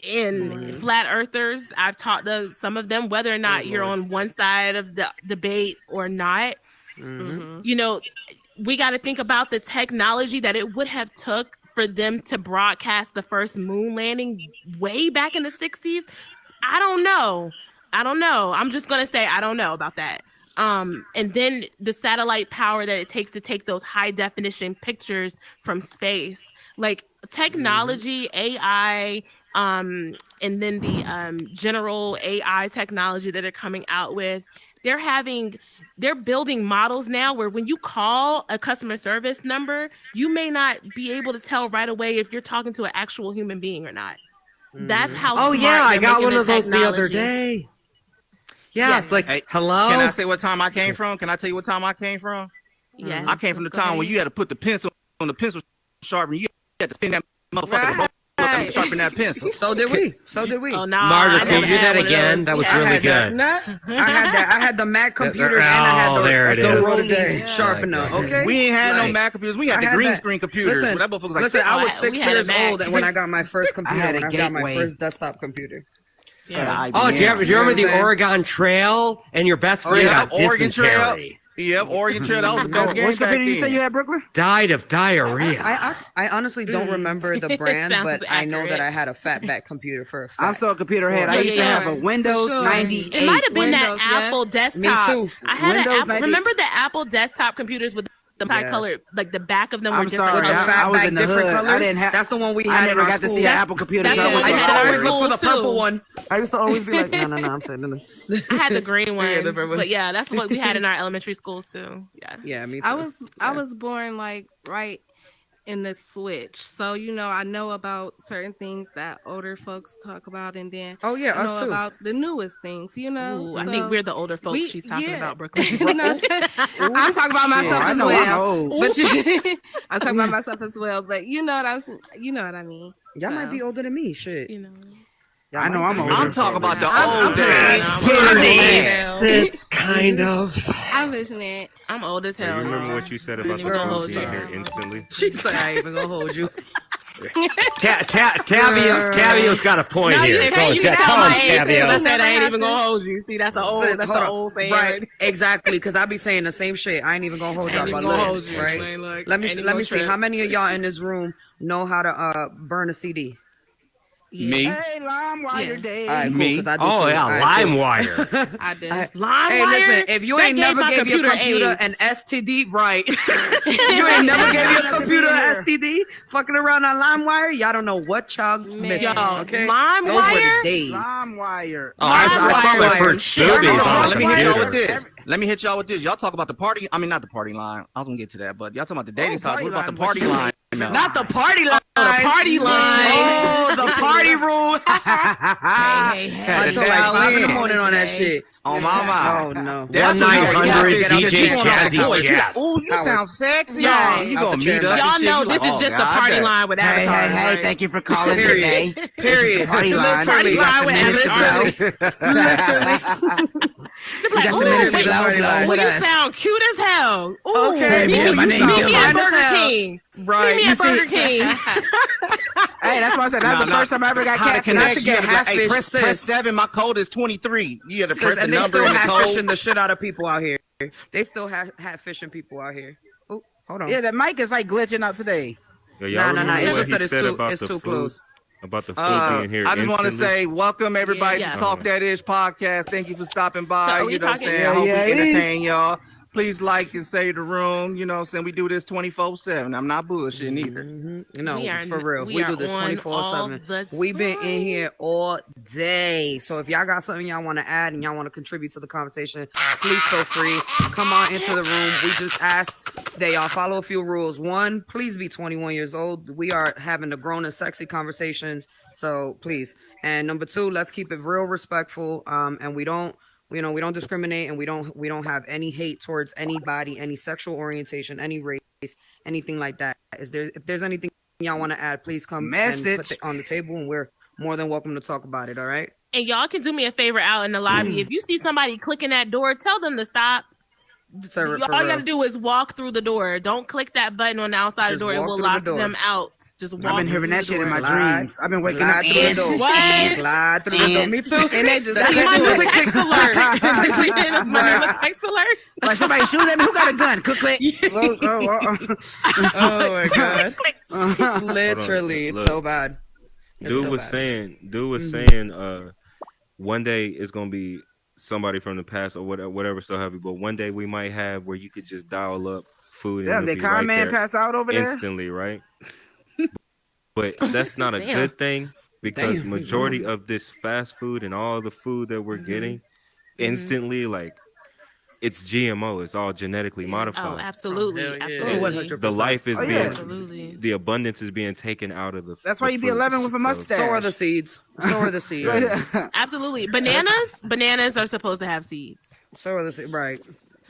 [SPEAKER 5] and flat earthers. I've talked to some of them, whether or not you're on one side of the debate or not. We got to think about the technology that it would have took for them to broadcast the first moon landing way back in the 60s. I don't know. I'm just going to say I don't know about that. And then the satellite power that it takes to take those high definition pictures from space. Like technology, AI, and then the general AI technology that they're coming out with. They're building models now where when you call a customer service number, you may not be able to tell right away if you're talking to an actual human being or not. That's how smart
[SPEAKER 2] I got one of those the other day. Yeah, it's like, hello?
[SPEAKER 8] Can I say what time I came from? Can I tell you what time I came from?
[SPEAKER 5] Yeah.
[SPEAKER 8] I came from the time when you had to put the pencil on the pencil sharpener. You had to spin that motherfucker and sharpen that pencil.
[SPEAKER 1] So did we.
[SPEAKER 5] Oh, no.
[SPEAKER 2] Marta, can you do that again? That was really good.
[SPEAKER 1] I had the Mac computers and I had the rotary sharpener. Okay.
[SPEAKER 8] We ain't had no Mac computers. We had the green screen computers.
[SPEAKER 1] Listen, I was 6 years old when I got my first computer. When I got my first desktop computer.
[SPEAKER 2] Do you remember the Oregon Trail and your best friend got
[SPEAKER 8] Oregon Trail?
[SPEAKER 2] dysentery?
[SPEAKER 8] Yep, Oregon Trail. That was the best game.
[SPEAKER 4] Which computer you say you had, Brooklyn?
[SPEAKER 2] Died of diarrhea.
[SPEAKER 1] I honestly don't remember the brand, but I know that I had a fatback computer for a fact.
[SPEAKER 4] I'm so computer head. I used to have a Windows 98.
[SPEAKER 5] It might have been that Apple desktop.
[SPEAKER 1] Me too.
[SPEAKER 5] I had an Apple. Remember the Apple desktop computers with the multicolored, like the back of them were different.
[SPEAKER 1] Sorry, I was in the hood. I didn't have. That's the one we had.
[SPEAKER 4] I never got to see an Apple computer.
[SPEAKER 1] I used to always look for the purple one.
[SPEAKER 4] I used to always be like, no. I'm saying no.
[SPEAKER 5] I had the green one, but yeah, that's what we had in our elementary schools too.
[SPEAKER 1] Yeah, me too.
[SPEAKER 9] I was born like right in the switch, so I know about certain things that older folks talk about, and then
[SPEAKER 1] I know
[SPEAKER 9] too about the newest things.
[SPEAKER 5] Ooh, I think we're the older folks she's talking about, Brooklyn.
[SPEAKER 9] I'm talking about myself as well. But I'm talking about myself as well. But you know what I mean.
[SPEAKER 1] Y'all might be older than me. Shit.
[SPEAKER 4] I know I'm older.
[SPEAKER 8] I'm talking about the old days.
[SPEAKER 2] 36, kind of.
[SPEAKER 9] I'm listening.
[SPEAKER 5] I'm old as hell.
[SPEAKER 7] You remember what you said about the phone being here instantly?
[SPEAKER 1] She said, I ain't even gonna hold you.
[SPEAKER 2] Tabio's got a point here.
[SPEAKER 5] You can tell my age. I said I ain't even gonna hold you. See, that's an old saying.
[SPEAKER 1] Right, exactly. Because I be saying the same shit. I ain't even gonna hold y'all. Right? Let me see. How many of y'all in this room know how to burn a CD?
[SPEAKER 8] Me.
[SPEAKER 4] Hey, LimeWire Day.
[SPEAKER 1] All right, cool,
[SPEAKER 8] Me.
[SPEAKER 1] I do
[SPEAKER 2] Oh,
[SPEAKER 1] too.
[SPEAKER 2] yeah, LimeWire.
[SPEAKER 9] I did.
[SPEAKER 5] LimeWire.
[SPEAKER 1] Hey, listen, if you ain't never gave your computer an STD, right? You ain't never gave your computer an STD, fucking around on LimeWire, y'all don't know what y'all missing, okay?
[SPEAKER 5] LimeWire?
[SPEAKER 4] LimeWire.
[SPEAKER 2] Oh, I for
[SPEAKER 8] Let me hit y'all with this. Y'all talk about the party. I mean, not the party line. I was gonna get to that, but y'all talking about the dating sites. What about the party line?
[SPEAKER 1] Not the party line.
[SPEAKER 5] The party line.
[SPEAKER 1] Oh, the party room.
[SPEAKER 5] Hey.
[SPEAKER 1] Until like 5 in the morning on that shit.
[SPEAKER 8] Oh, mama.
[SPEAKER 1] Oh, no.
[SPEAKER 8] That's
[SPEAKER 2] 1-900 DJ Jazzy Chat.
[SPEAKER 8] Oh, you sound sexy.
[SPEAKER 5] Yeah.
[SPEAKER 8] You gonna meet us?
[SPEAKER 5] Y'all know this is just the party line with Avatar.
[SPEAKER 4] Hey, thank you for calling today.
[SPEAKER 1] Period.
[SPEAKER 4] Party line.
[SPEAKER 5] Party line with Avatar.
[SPEAKER 1] Literally.
[SPEAKER 4] We got some minutes to blow with
[SPEAKER 5] You
[SPEAKER 4] us.
[SPEAKER 5] sound cute as hell. Ooh,
[SPEAKER 1] Okay,
[SPEAKER 5] meet
[SPEAKER 1] my
[SPEAKER 5] me
[SPEAKER 1] name
[SPEAKER 5] at Burger King.
[SPEAKER 1] Right.
[SPEAKER 5] Meet me at Burger King.
[SPEAKER 4] Hey, that's why I said that's the first time I ever got catfish.
[SPEAKER 1] Not to get
[SPEAKER 8] Hey,
[SPEAKER 1] half-fish,
[SPEAKER 8] press 7. My code is 23. You got to press the
[SPEAKER 1] and they
[SPEAKER 8] number
[SPEAKER 1] still
[SPEAKER 8] and the
[SPEAKER 1] half-fishing
[SPEAKER 8] code.
[SPEAKER 1] the shit out of people out here. They still half-fishing people out here. Oh, hold on.
[SPEAKER 4] Yeah, the mic is like glitching out today.
[SPEAKER 7] Yo, y'all
[SPEAKER 1] Nah.
[SPEAKER 7] remember
[SPEAKER 1] It's
[SPEAKER 7] what
[SPEAKER 1] just
[SPEAKER 7] he
[SPEAKER 1] that it's
[SPEAKER 7] said
[SPEAKER 1] too
[SPEAKER 7] about the food?
[SPEAKER 1] close.
[SPEAKER 7] About the food being here
[SPEAKER 8] I just want to
[SPEAKER 7] instantly?
[SPEAKER 8] say welcome everybody
[SPEAKER 5] Yeah.
[SPEAKER 8] to Talk That Ish podcast. Thank you for stopping by.
[SPEAKER 5] So are we
[SPEAKER 8] You know what I'm
[SPEAKER 5] talking-
[SPEAKER 8] saying? I hope
[SPEAKER 4] Yeah.
[SPEAKER 8] we entertain y'all. Please like and save the room. You know what I'm saying? We do this 24/7. I'm not bullshitting either.
[SPEAKER 1] No, for real. We do this 24/7. We've been in here all day. So if y'all got something y'all want to add and y'all want to contribute to the conversation, please feel free. Come on into the room. We just ask that y'all follow a few rules. One, please be 21 years old. We are having the grown and sexy conversations. So please. And number two, let's keep it real respectful. And we don't discriminate, and we don't have any hate towards anybody, any sexual orientation, any race, anything like that. If there's anything y'all want to add, please come and put it on the table, and we're more than welcome to talk about it. All right.
[SPEAKER 5] And y'all can do me a favor out in the lobby. If you see somebody clicking that door, tell them to stop. All you gotta do is walk through the door. Don't click that button on the outside of the door. It will lock them out. Just walk.
[SPEAKER 4] I've been hearing that shit in my dreams. I've been waking up
[SPEAKER 1] through the door.
[SPEAKER 5] What?
[SPEAKER 1] Glide through the door. Me too.
[SPEAKER 5] And they just my new text alert. My new text alert.
[SPEAKER 4] Like somebody shoot at me. Who got a gun? Click.
[SPEAKER 1] Oh my god. Literally, it's so bad.
[SPEAKER 7] Dude was saying, one day it's gonna be somebody from the past or whatever so heavy, but one day we might have where you could just dial up food.
[SPEAKER 4] Yeah,
[SPEAKER 7] and
[SPEAKER 4] they con man pass out over there
[SPEAKER 7] instantly, right? But that's not a good thing, because majority of this fast food and all the food that we're getting instantly, like, it's GMO. It's all genetically modified.
[SPEAKER 5] Oh, absolutely. Absolutely.
[SPEAKER 7] The life is the abundance is being taken out of the.
[SPEAKER 4] That's why you be 11 with a mustache.
[SPEAKER 1] So are the seeds.
[SPEAKER 5] Absolutely. Bananas are supposed to have seeds.
[SPEAKER 1] So are the seeds. Right.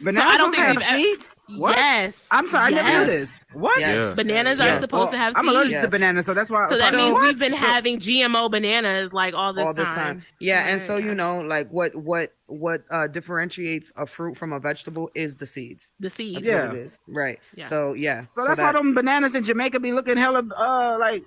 [SPEAKER 4] Bananas don't have seeds? What?
[SPEAKER 5] Yes.
[SPEAKER 4] I'm sorry, I never knew this. What?
[SPEAKER 7] Yes.
[SPEAKER 5] Bananas are supposed to have seeds.
[SPEAKER 4] I'm allergic to bananas, so that's why.
[SPEAKER 5] So that means we've been having GMO bananas like all this time.
[SPEAKER 1] Yeah, and so like what differentiates a fruit from a vegetable is the seeds.
[SPEAKER 5] The seeds.
[SPEAKER 1] That's what it is. Right. Yeah. So
[SPEAKER 4] So that's why them bananas in Jamaica be looking hella like.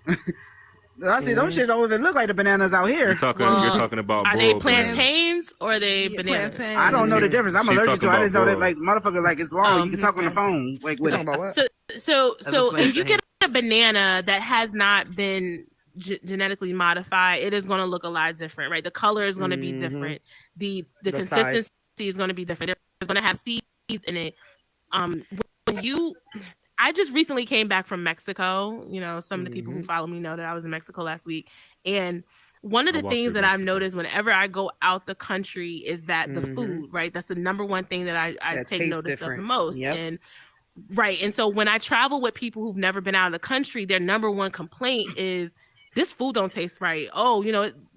[SPEAKER 4] I see those shit don't even look like the bananas out here.
[SPEAKER 7] You're talking about.
[SPEAKER 5] Are they plantains or are they bananas?
[SPEAKER 4] I don't know the difference. I'm allergic to it. I just know that like motherfucker, like it's long. You can talk on the phone. Like with
[SPEAKER 1] about what?
[SPEAKER 5] So if you get a banana that has not been genetically modified, it is going to look a lot different, right? The color is going to be different. The consistency is going to be different. There's going to have seeds in it. I just recently came back from Mexico. You know, some of the people who follow me know that I was in Mexico last week. And one of the things that I've noticed whenever I go out the country is that the food, right? That's the number one thing that I take notice of the most. Yep. And so when I travel with people who've never been out of the country, their number one complaint is, this food don't taste right. Oh,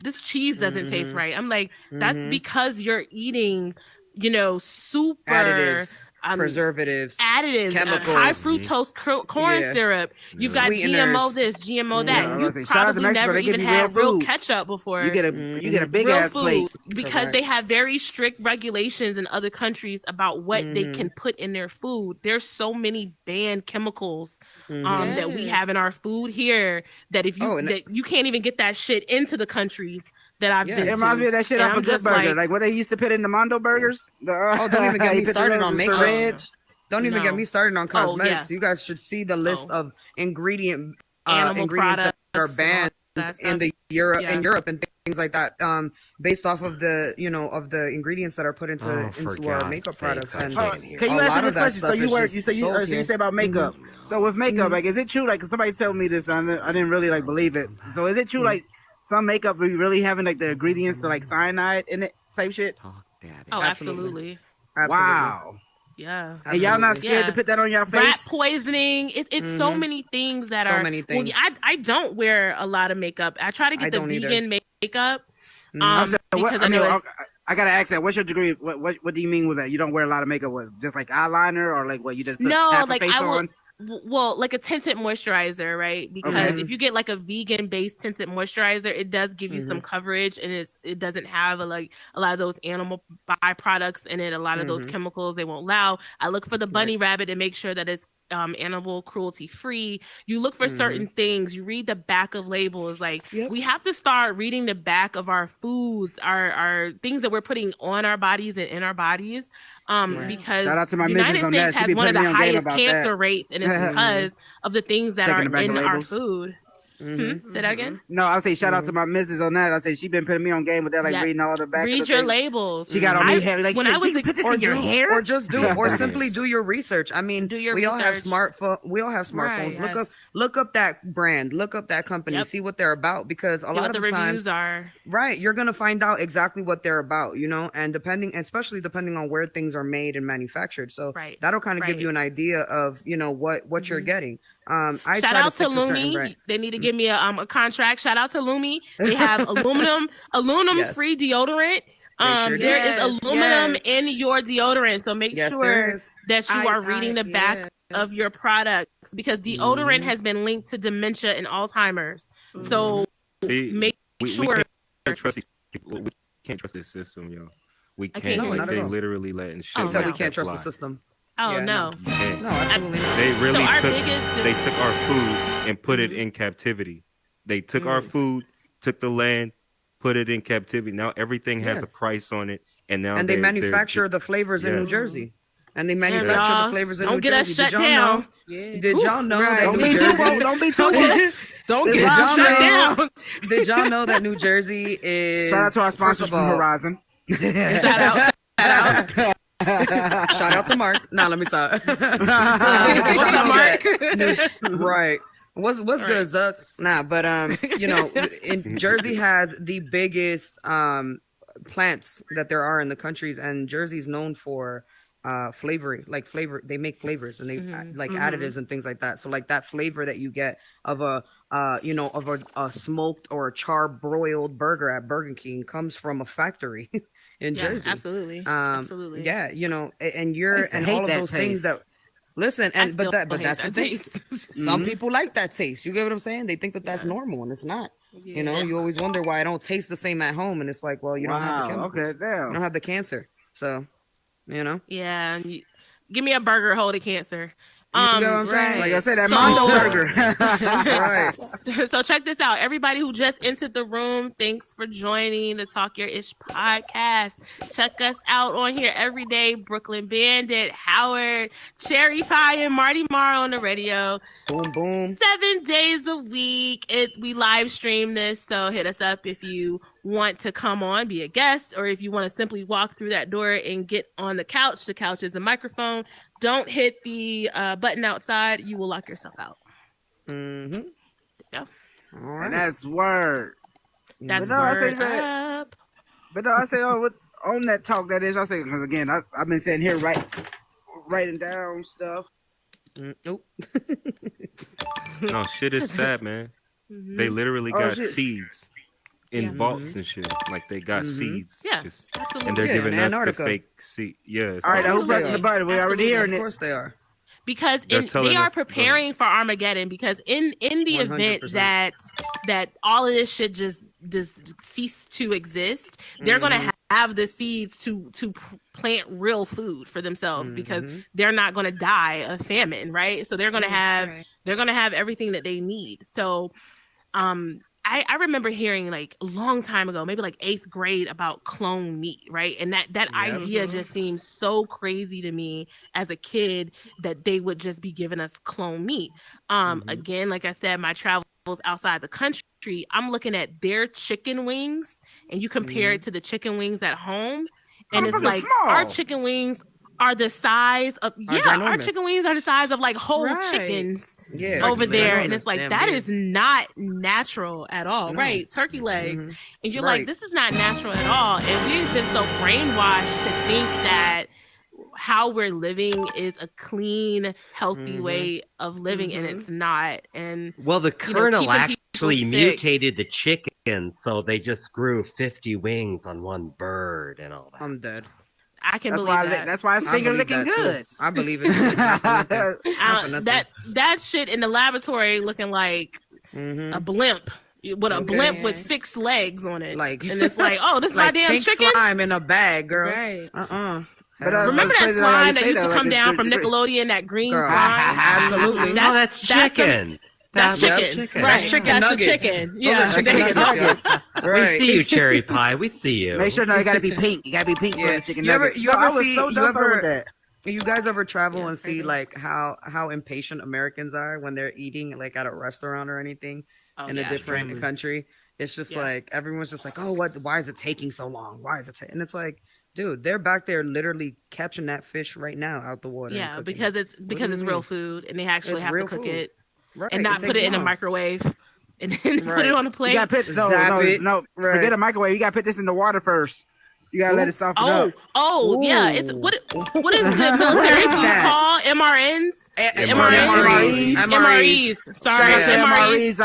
[SPEAKER 5] this cheese doesn't taste right. I'm like, that's because you're eating, super
[SPEAKER 1] additives. Preservatives,
[SPEAKER 5] chemicals, high fructose corn syrup. You've got GMO this, GMO that. You probably never even had real ketchup before.
[SPEAKER 4] You get a big ass plate
[SPEAKER 5] because they have very strict regulations in other countries about what they can put in their food. There's so many banned chemicals that we have in our food here that if you that you can't even get that shit into the countries that I've been.
[SPEAKER 4] It reminds me of that shit off a Good Burger, like what they used to put in the Mondo burgers.
[SPEAKER 1] Don't even get me started on makeup. Don't even get me started on cosmetics. You guys should see the list of animal ingredients products that are banned in Europe and things like that, based off of the ingredients that are put into our makeup products. And
[SPEAKER 4] can you answer this question? So you say about makeup. So with makeup, like, is it true? Like, somebody told me this, I didn't really like believe it. So is it true? Like, some makeup be really having like the ingredients to like cyanide in it type shit?
[SPEAKER 5] Oh, absolutely.
[SPEAKER 4] Wow.
[SPEAKER 5] Yeah.
[SPEAKER 4] And y'all not scared to put that on your face?
[SPEAKER 5] Rat poisoning. It's so many things that are. Many things. Well, I don't wear a lot of makeup. I try to get the vegan makeup.
[SPEAKER 4] I gotta ask that. What's your degree? What do you mean with that? You don't wear a lot of makeup? What, just like eyeliner, or like what you just put half a face on?
[SPEAKER 5] Well, like a tinted moisturizer, right? Because if you get like a vegan-based tinted moisturizer, it does give you some coverage, and it doesn't have a lot of those animal byproducts in it. A lot of those chemicals they won't allow. I look for the bunny rabbit and make sure that it's animal cruelty free. You look for certain things. You read the back of labels. Like we have to start reading the back of our foods, our things that we're putting on our bodies and in our bodies. Because
[SPEAKER 4] shout out to my
[SPEAKER 5] United
[SPEAKER 4] States on
[SPEAKER 5] States
[SPEAKER 4] that.
[SPEAKER 5] has one of the highest cancer rates, and it's because of the things that are in our food. Say that again?
[SPEAKER 4] No, I'll say shout out to my missus on that. I say she been putting me on game with that, like reading all the back.
[SPEAKER 5] Read your labels.
[SPEAKER 4] She got on me heavy. Like,
[SPEAKER 5] when I was
[SPEAKER 4] put this in your hair,
[SPEAKER 1] or just simply do your research. I mean, we all have smartphones. Right, look up that brand, look up that company, see what they're about, because a lot of the times, you're gonna find out exactly what they're about, and especially depending on where things are made and manufactured. So that'll kind of give you an idea of what you're getting. I
[SPEAKER 5] shout out to Lumi. They need to give me a contract. Shout out to Lumi. They have aluminum free deodorant. There is aluminum in your deodorant, so make sure that you are reading the back of your products, because deodorant has been linked to dementia and Alzheimer's. So make sure.
[SPEAKER 7] We can't trust these people. We can't trust this system, yo. We can't. Like, they literally letting shit.
[SPEAKER 1] So we can't trust the system.
[SPEAKER 5] Oh no!
[SPEAKER 1] No, absolutely not.
[SPEAKER 7] They really took our food and put it in captivity. They took our food, took the land, put it in captivity. Now everything has a price on it, and
[SPEAKER 1] they manufacture the flavors in New Jersey. And they manufacture the flavors in New Jersey.
[SPEAKER 5] Don't get us shut down.
[SPEAKER 1] Did y'all know that New Jersey?
[SPEAKER 4] Don't be talking.
[SPEAKER 5] Don't get us shut down.
[SPEAKER 1] Did y'all know that New Jersey is?
[SPEAKER 4] Shout out to our sponsors from Horizon.
[SPEAKER 5] Shout out.
[SPEAKER 1] Shout out to Mark. Nah, let me stop. Right. What's good, Zuck? Nah, but in Jersey has the biggest plants that there are in the countries, and Jersey's known for flavor. They make flavors, and they like additives and things like that. So like that flavor that you get of a smoked or a char-broiled burger at Burger King comes from a factory in Jersey.
[SPEAKER 5] Absolutely.
[SPEAKER 1] Yeah, and all of those things that. Listen, but that's the thing. Some people like that taste. You get what I'm saying? They think that that's normal, and it's not. Yeah. You always wonder why I don't taste the same at home, and it's like, well, you don't have the chemicals. Okay, damn. You don't have the cancer, so
[SPEAKER 5] Yeah, give me a burger, hold the cancer.
[SPEAKER 1] You know what I'm saying?
[SPEAKER 4] Like I said, that Mondo burger.
[SPEAKER 1] Right.
[SPEAKER 5] So check this out. Everybody who just entered the room, thanks for joining the Talk Your Ish podcast. Check us out on here every day. Brooklyn Bandit, Howard, Cherry Pie, and Marty Marr on the radio.
[SPEAKER 1] Boom, boom.
[SPEAKER 5] 7 days a week. We live stream this, so hit us up if you want to come on, be a guest, or if you want to simply walk through that door and get on the couch. The couch is the microphone. Don't hit the button outside. You will lock yourself out.
[SPEAKER 1] Mm-hmm.
[SPEAKER 5] Yeah.
[SPEAKER 1] All right.
[SPEAKER 4] And that's word.
[SPEAKER 5] That's word up.
[SPEAKER 4] But no, I say, on that talk that is, I say, because again, I've been sitting here writing down stuff.
[SPEAKER 1] Nope.
[SPEAKER 7] No, shit is sad, man. Mm-hmm. They literally got seeds in vaults and shit. Like they got seeds.
[SPEAKER 5] Yeah, absolutely.
[SPEAKER 7] And they're giving us the fake seed. Yes.
[SPEAKER 4] All right, who's pressing the button? We're already hearing it.
[SPEAKER 1] Of course they are.
[SPEAKER 5] Because they are preparing for Armageddon. Because in the 100%. Event that all of this should just cease to exist, they're gonna have the seeds to plant real food for themselves, because they're not gonna die of famine, right? So they're gonna have everything that they need. So I remember hearing like a long time ago, maybe like 8th grade, about clone meat, right? And that idea just seems so crazy to me as a kid, that they would just be giving us clone meat. Again, like I said, my travels outside the country I'm looking at their chicken wings and you compare it to the chicken wings at home, and it's like our chicken wings are the size of our chicken wings are the size of like whole chickens over there, and it's like that is not natural at all. Right, turkey legs, and you're like, this is not natural at all, and we've been so brainwashed to think that how we're living is a clean, healthy way of living, and it's not. And
[SPEAKER 2] well, the kernel actually mutated the chicken, so they just grew 50 wings on one bird and all that.
[SPEAKER 1] I'm dead.
[SPEAKER 5] I can believe that.
[SPEAKER 4] That's why it's finger looking good.
[SPEAKER 1] I believe it.
[SPEAKER 5] That shit in the laboratory looking like a blimp. With a blimp with 6 legs on it. Like, and it's like, oh, this is my damn
[SPEAKER 1] pink
[SPEAKER 5] chicken?
[SPEAKER 1] Slime in a bag, girl.
[SPEAKER 9] Right.
[SPEAKER 4] But,
[SPEAKER 5] remember that slime that used to come down from Nickelodeon, that green slime?
[SPEAKER 1] Absolutely.
[SPEAKER 2] That's chicken.
[SPEAKER 5] That's chicken. Right.
[SPEAKER 1] That's chicken nuggets.
[SPEAKER 5] Chicken. Yeah.
[SPEAKER 1] Chicken nuggets.
[SPEAKER 2] Right. We see you, Cherry Pie. We see you.
[SPEAKER 4] Make sure it got to be pink. You got to be pink for the chicken nuggets.
[SPEAKER 1] You guys ever travel and see like how impatient Americans are when they're eating like at a restaurant or anything in a different country? It's just like everyone's just like, oh, why is it taking so long? Why is it and it's like, dude, they're back there literally catching that fish right now out the water.
[SPEAKER 5] Yeah, because it's real food, and they actually have to cook it and not put it in a microwave and then put it on a plate.
[SPEAKER 4] You gotta put forget a microwave. You gotta put this in the water first. You gotta let it soften up.
[SPEAKER 5] Yeah. It's what is the military food called? MRNs. MREs. Sorry,
[SPEAKER 4] shout out to MREs.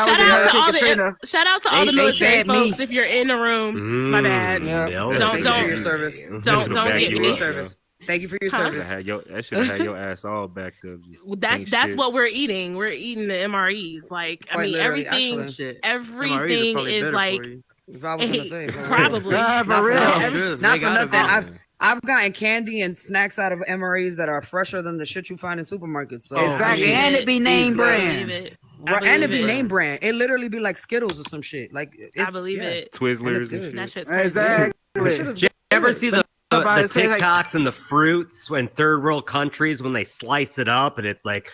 [SPEAKER 5] Shout out to all the military folks. If you're in the room, my bad.
[SPEAKER 1] Don't get your service. Don't get me service. Thank you for your service.
[SPEAKER 7] That should have had your ass all backed up.
[SPEAKER 5] That's what we're eating. We're eating the MREs. Like, I mean, everything is like.
[SPEAKER 1] If I was gonna say,
[SPEAKER 5] probably
[SPEAKER 4] for real.
[SPEAKER 1] Not for nothing. I've gotten candy and snacks out of MREs that are fresher than the shit you find in supermarkets. So
[SPEAKER 4] exactly, and it be name brand.
[SPEAKER 1] And it be name brand. It literally be like Skittles or some shit. Like
[SPEAKER 5] I believe it.
[SPEAKER 7] Twizzlers and shit.
[SPEAKER 5] That shit's
[SPEAKER 4] exactly.
[SPEAKER 2] Did you ever see the TikToks and the fruits in third world countries when they slice it up and it's like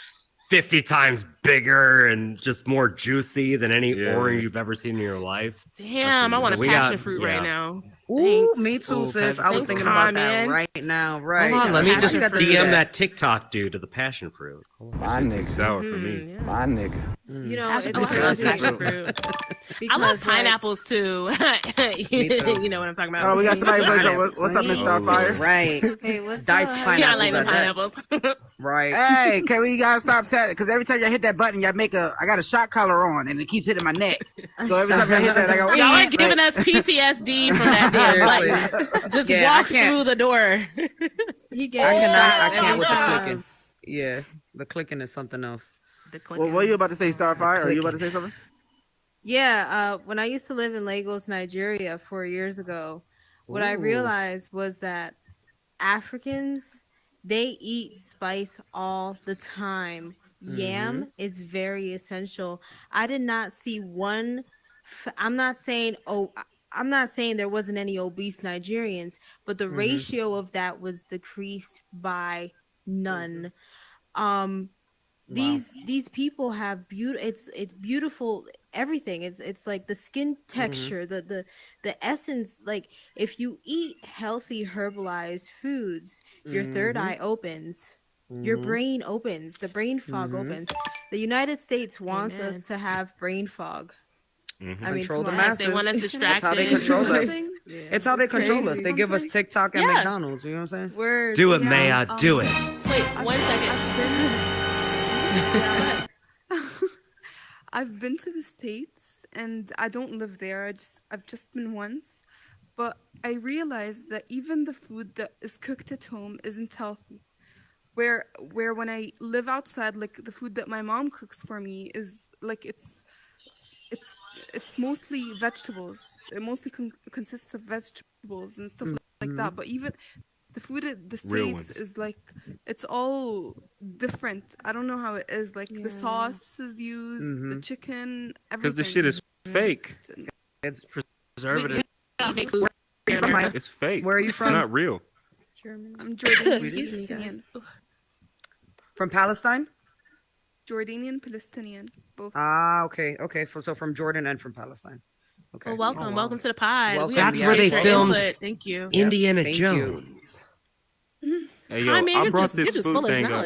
[SPEAKER 2] 50 times bigger and just more juicy than any orange you've ever seen in your life?
[SPEAKER 5] Damn, I want a passion fruit right now.
[SPEAKER 1] Ooh, me too, sis. I was thinking about that right now. Right.
[SPEAKER 2] Hold on, let me just DM that TikTok dude to the passion fruit.
[SPEAKER 7] My nigga. Sour for me.
[SPEAKER 4] My nigga.
[SPEAKER 9] You know,
[SPEAKER 5] it's passion fruit. I love pineapples too. You know what I'm talking about.
[SPEAKER 4] Oh, we got somebody. What's up, Miss Starfire?
[SPEAKER 1] Right.
[SPEAKER 9] Hey, what's
[SPEAKER 1] diced
[SPEAKER 9] up?
[SPEAKER 1] pineapples.
[SPEAKER 5] Yeah, I like the pineapples.
[SPEAKER 1] Right.
[SPEAKER 4] Hey, can we gotta stop tapping? Because every time y'all hit that button, y'all I got a shot collar on, and it keeps hitting my neck. So every time I hit that, I go.
[SPEAKER 5] Y'all are giving us PTSD from that damn button. Just walk through the door.
[SPEAKER 1] I can't with the clicking. Yeah, the clicking is something else.
[SPEAKER 4] Well, what are you about to say, Starfire? Are you about to say something?
[SPEAKER 9] Yeah, when I used to live in Lagos, Nigeria 4 years ago, what I realized was that Africans, they eat spice all the time. Yam is very essential. I did not see one. I'm not saying there wasn't any obese Nigerians, but the ratio of that was decreased by none. These people have it's beautiful everything. It's like the skin texture, the essence. Like if you eat healthy herbalized foods, your third eye opens. Your brain opens. The brain fog opens. The United States wants us to have brain fog. I mean,
[SPEAKER 1] control the masses.
[SPEAKER 5] They want us distracted.
[SPEAKER 1] That's how they control us. It's how they control us. They give us TikTok and McDonald's. You know what I'm saying?
[SPEAKER 2] Do it, Maya. Do it.
[SPEAKER 5] Wait, 1 second.
[SPEAKER 10] I've been to the States and I don't live there. I've just been once, but I realized that even the food that is cooked at home isn't healthy. Where when I live outside, like the food that my mom cooks for me is like it's mostly vegetables. It mostly consists of vegetables and stuff like that. But even the food at the States is like, it's all different. I don't know how it is. Like the sauce is used, the chicken, everything.
[SPEAKER 7] Because the shit is fake.
[SPEAKER 1] It's
[SPEAKER 5] preservative.
[SPEAKER 7] It's fake.
[SPEAKER 1] Where are you from?
[SPEAKER 7] It's not real.
[SPEAKER 10] German. I'm Jordanian.
[SPEAKER 1] From Palestine?
[SPEAKER 10] Jordanian, Palestinian, both.
[SPEAKER 1] Okay. So from Jordan and from Palestine. Okay.
[SPEAKER 5] Well, welcome to the pod.
[SPEAKER 1] Welcome.
[SPEAKER 2] That's where they filmed
[SPEAKER 5] Thank you.
[SPEAKER 2] Indiana
[SPEAKER 1] Thank
[SPEAKER 2] Jones.
[SPEAKER 7] Hey, yo, I brought this food thing up.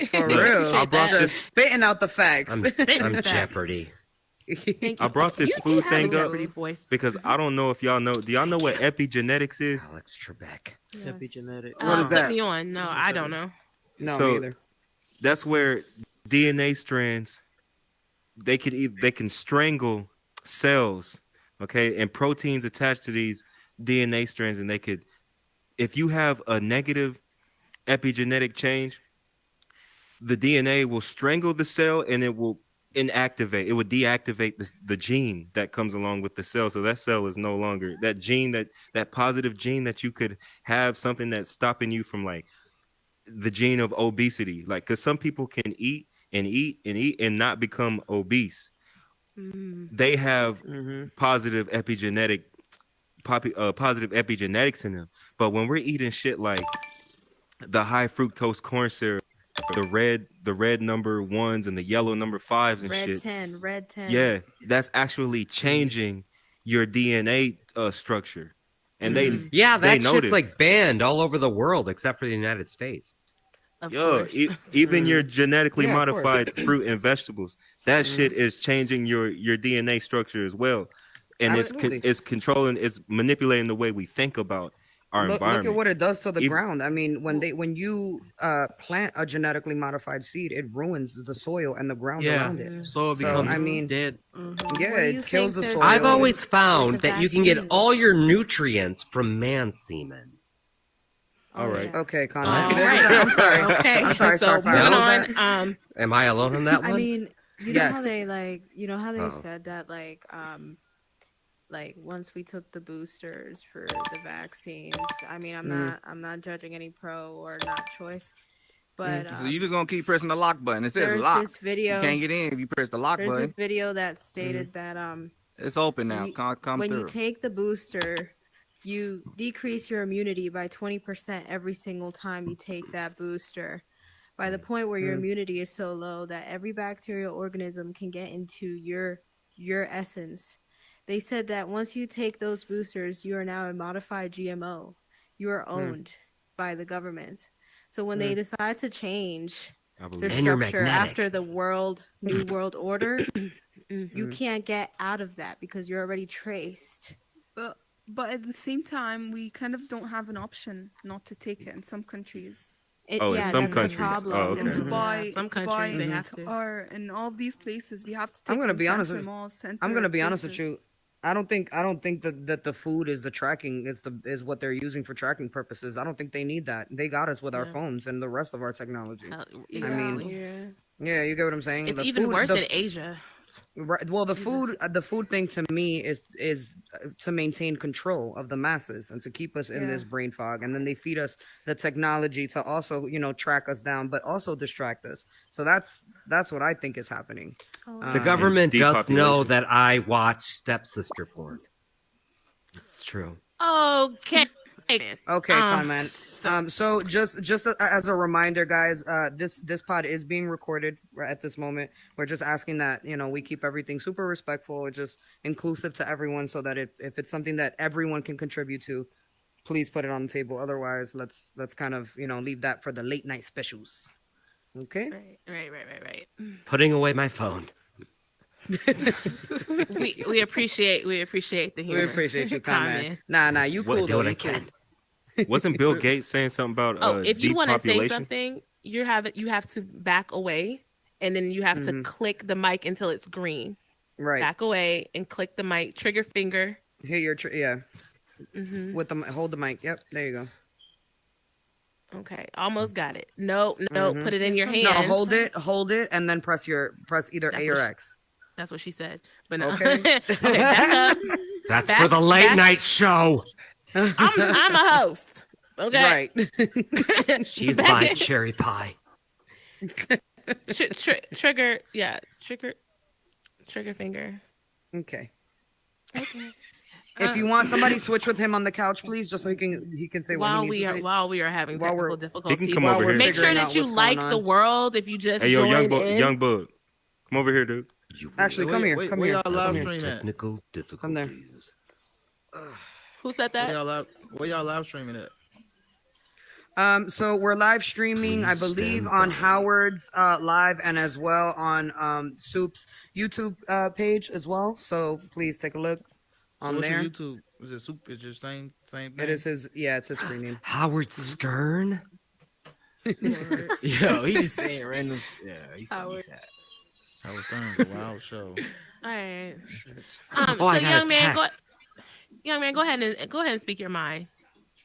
[SPEAKER 1] For real.
[SPEAKER 7] I brought this
[SPEAKER 1] spitting out the facts.
[SPEAKER 2] I'm Jeopardy.
[SPEAKER 7] I brought this food thing up because I don't know if y'all know. Do y'all know what epigenetics is?
[SPEAKER 2] Alex Trebek.
[SPEAKER 3] Yes. Epigenetics.
[SPEAKER 1] What is that?
[SPEAKER 5] Put me on. No, I don't know.
[SPEAKER 1] No,
[SPEAKER 7] so,
[SPEAKER 1] me either.
[SPEAKER 7] That's where DNA strands they can strangle cells, okay, and proteins attached to these DNA strands, and they could, if you have a negative epigenetic change, the DNA will strangle the cell and it will inactivate. It would deactivate the gene that comes along with the cell. So that cell is no longer that gene, that positive gene that you could have something that's stopping you from like the gene of obesity. Like, because some people can eat and not become obese. They have positive epigenetics in them. But when we're eating shit like the high fructose corn syrup, the red number 1s and the yellow number 5s and
[SPEAKER 9] red 10.
[SPEAKER 7] Yeah, that's actually changing your DNA structure. And they
[SPEAKER 2] that
[SPEAKER 7] shit's
[SPEAKER 2] shit's like banned all over the world except for the United States.
[SPEAKER 7] Even your genetically modified fruit and vegetables, that shit is changing your DNA structure as well. And it's controlling, it's manipulating the way we think about our environment.
[SPEAKER 1] Look at what it does to the ground. I mean, when you plant a genetically modified seed, it ruins the soil and the ground around it.
[SPEAKER 6] Soil becomes dead.
[SPEAKER 1] Yeah, it kills the soil.
[SPEAKER 2] I've always found that you can get all your nutrients from man semen.
[SPEAKER 7] All right.
[SPEAKER 1] Okay, Connor.
[SPEAKER 5] I'm sorry. Okay.
[SPEAKER 1] I'm sorry.
[SPEAKER 5] So moving on.
[SPEAKER 2] Am I alone on that one?
[SPEAKER 9] I mean, you know how they said that like once we took the boosters for the vaccines. I mean, I'm not judging any pro or not choice, but
[SPEAKER 8] so you just gonna keep pressing the lock button. It says lock.
[SPEAKER 9] This video,
[SPEAKER 8] you can't get in if you press the lock button.
[SPEAKER 9] There's this video that stated that
[SPEAKER 8] it's open now. Come
[SPEAKER 9] when
[SPEAKER 8] through.
[SPEAKER 9] you take the booster, you decrease your immunity by 20% every single time you take that booster. By the point where your immunity is so low that every bacterial organism can get into your essence. They said that once you take those boosters, you are now a modified GMO. You are owned by the government. So when they decide to change their structure after the New World Order, you can't get out of that because you're already traced.
[SPEAKER 10] But at the same time, we kind of don't have an option not to take it in some countries.
[SPEAKER 7] In some countries. Oh, okay.
[SPEAKER 10] In Dubai,
[SPEAKER 5] some countries they have to.
[SPEAKER 10] Or in all these places, we have to take.
[SPEAKER 1] I'm gonna be honest with you. I don't think that the food is the tracking is what they're using for tracking purposes. I don't think they need that. They got us with our phones and the rest of our technology.
[SPEAKER 5] Yeah.
[SPEAKER 1] I mean, you get what I'm saying?
[SPEAKER 5] It's even worse in Asia.
[SPEAKER 1] Right. Well, the food thing to me is to maintain control of the masses and to keep us in this brain fog. And then they feed us the technology to also, track us down, but also distract us. So that's what I think is happening.
[SPEAKER 2] The government does know that I watch stepsister porn. It's true.
[SPEAKER 5] Okay.
[SPEAKER 1] Okay, fine, man. So just as a reminder, guys, this pod is being recorded at this moment. We're just asking that we keep everything super respectful, just inclusive to everyone, so that if it's something that everyone can contribute to, please put it on the table. Otherwise, let's kind of leave that for the late night specials. Okay.
[SPEAKER 5] Right.
[SPEAKER 2] Putting away my phone.
[SPEAKER 5] we appreciate the humor.
[SPEAKER 1] We appreciate you, comment. Nah, you cool.
[SPEAKER 2] Do what I can.
[SPEAKER 7] Wasn't Bill Gates saying something about
[SPEAKER 5] if you want to say something, you have to back away, and then you have to click the mic until it's green.
[SPEAKER 1] Right.
[SPEAKER 5] Back away and click the mic. Trigger finger.
[SPEAKER 1] Hit your with the hold the mic. Yep, there you go.
[SPEAKER 5] Okay, almost got it. No, put it in your hand.
[SPEAKER 1] No, hold it, and then press either A or X.
[SPEAKER 5] That's what she said. But no.
[SPEAKER 1] Okay.
[SPEAKER 5] Okay, back up.
[SPEAKER 2] That's for the late night show.
[SPEAKER 5] I'm a host. Okay.
[SPEAKER 1] Right.
[SPEAKER 2] She's my cherry pie.
[SPEAKER 5] Trigger finger.
[SPEAKER 1] Okay. If you want somebody, switch with him on the couch, please, just so he can say
[SPEAKER 5] while
[SPEAKER 1] what he needs to say.
[SPEAKER 5] While we are having technical difficulties.
[SPEAKER 7] He can come over here.
[SPEAKER 5] Make sure that you like the world. If you just
[SPEAKER 7] young bug, come over here, dude.
[SPEAKER 1] Actually, come here. Come here.
[SPEAKER 8] Where y'all live stream at?
[SPEAKER 2] Technical difficulties.
[SPEAKER 5] Who said that?
[SPEAKER 8] Where y'all live streaming at?
[SPEAKER 1] So we're live streaming, I believe, on Howard's live and as well on Soup's YouTube page as well. So please take a look on there.
[SPEAKER 8] YouTube? Is it Soup? Is your same thing?
[SPEAKER 1] It is his. Yeah, it's his screen name.
[SPEAKER 2] Howard Stern.
[SPEAKER 11] Yo, he just saying random. Yeah,
[SPEAKER 8] Howard Stern's a wild show.
[SPEAKER 5] All right. So young man, go ahead and speak your mind.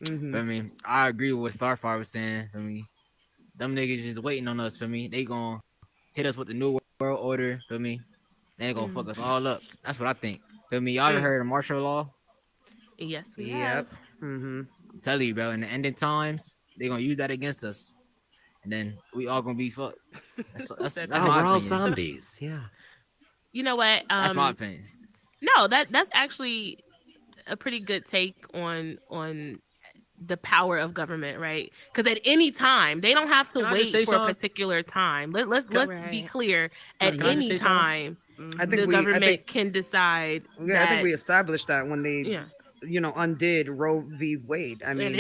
[SPEAKER 11] Mm-hmm. I mean, I agree with what Starfire was saying. For me, them niggas just waiting on us. For me, they gonna hit us with the new world order. For me, they gonna fuck us all up. That's what I think. For me, y'all ever heard of martial law?
[SPEAKER 5] Yes, we have.
[SPEAKER 1] Mm-hmm.
[SPEAKER 11] I'm telling you, bro. In the ending times, they gonna use that against us, and then we all gonna be fucked. That's
[SPEAKER 2] we're all zombies. Yeah.
[SPEAKER 5] You know what?
[SPEAKER 11] That's my opinion.
[SPEAKER 5] No, that's actually a pretty good take on the power of government, right? Because at any time, they don't have to wait for a particular time. Let's be clear. At any time,
[SPEAKER 1] I think
[SPEAKER 5] the government can decide.
[SPEAKER 1] Yeah, I think we established that when they, undid Roe v. Wade. I mean,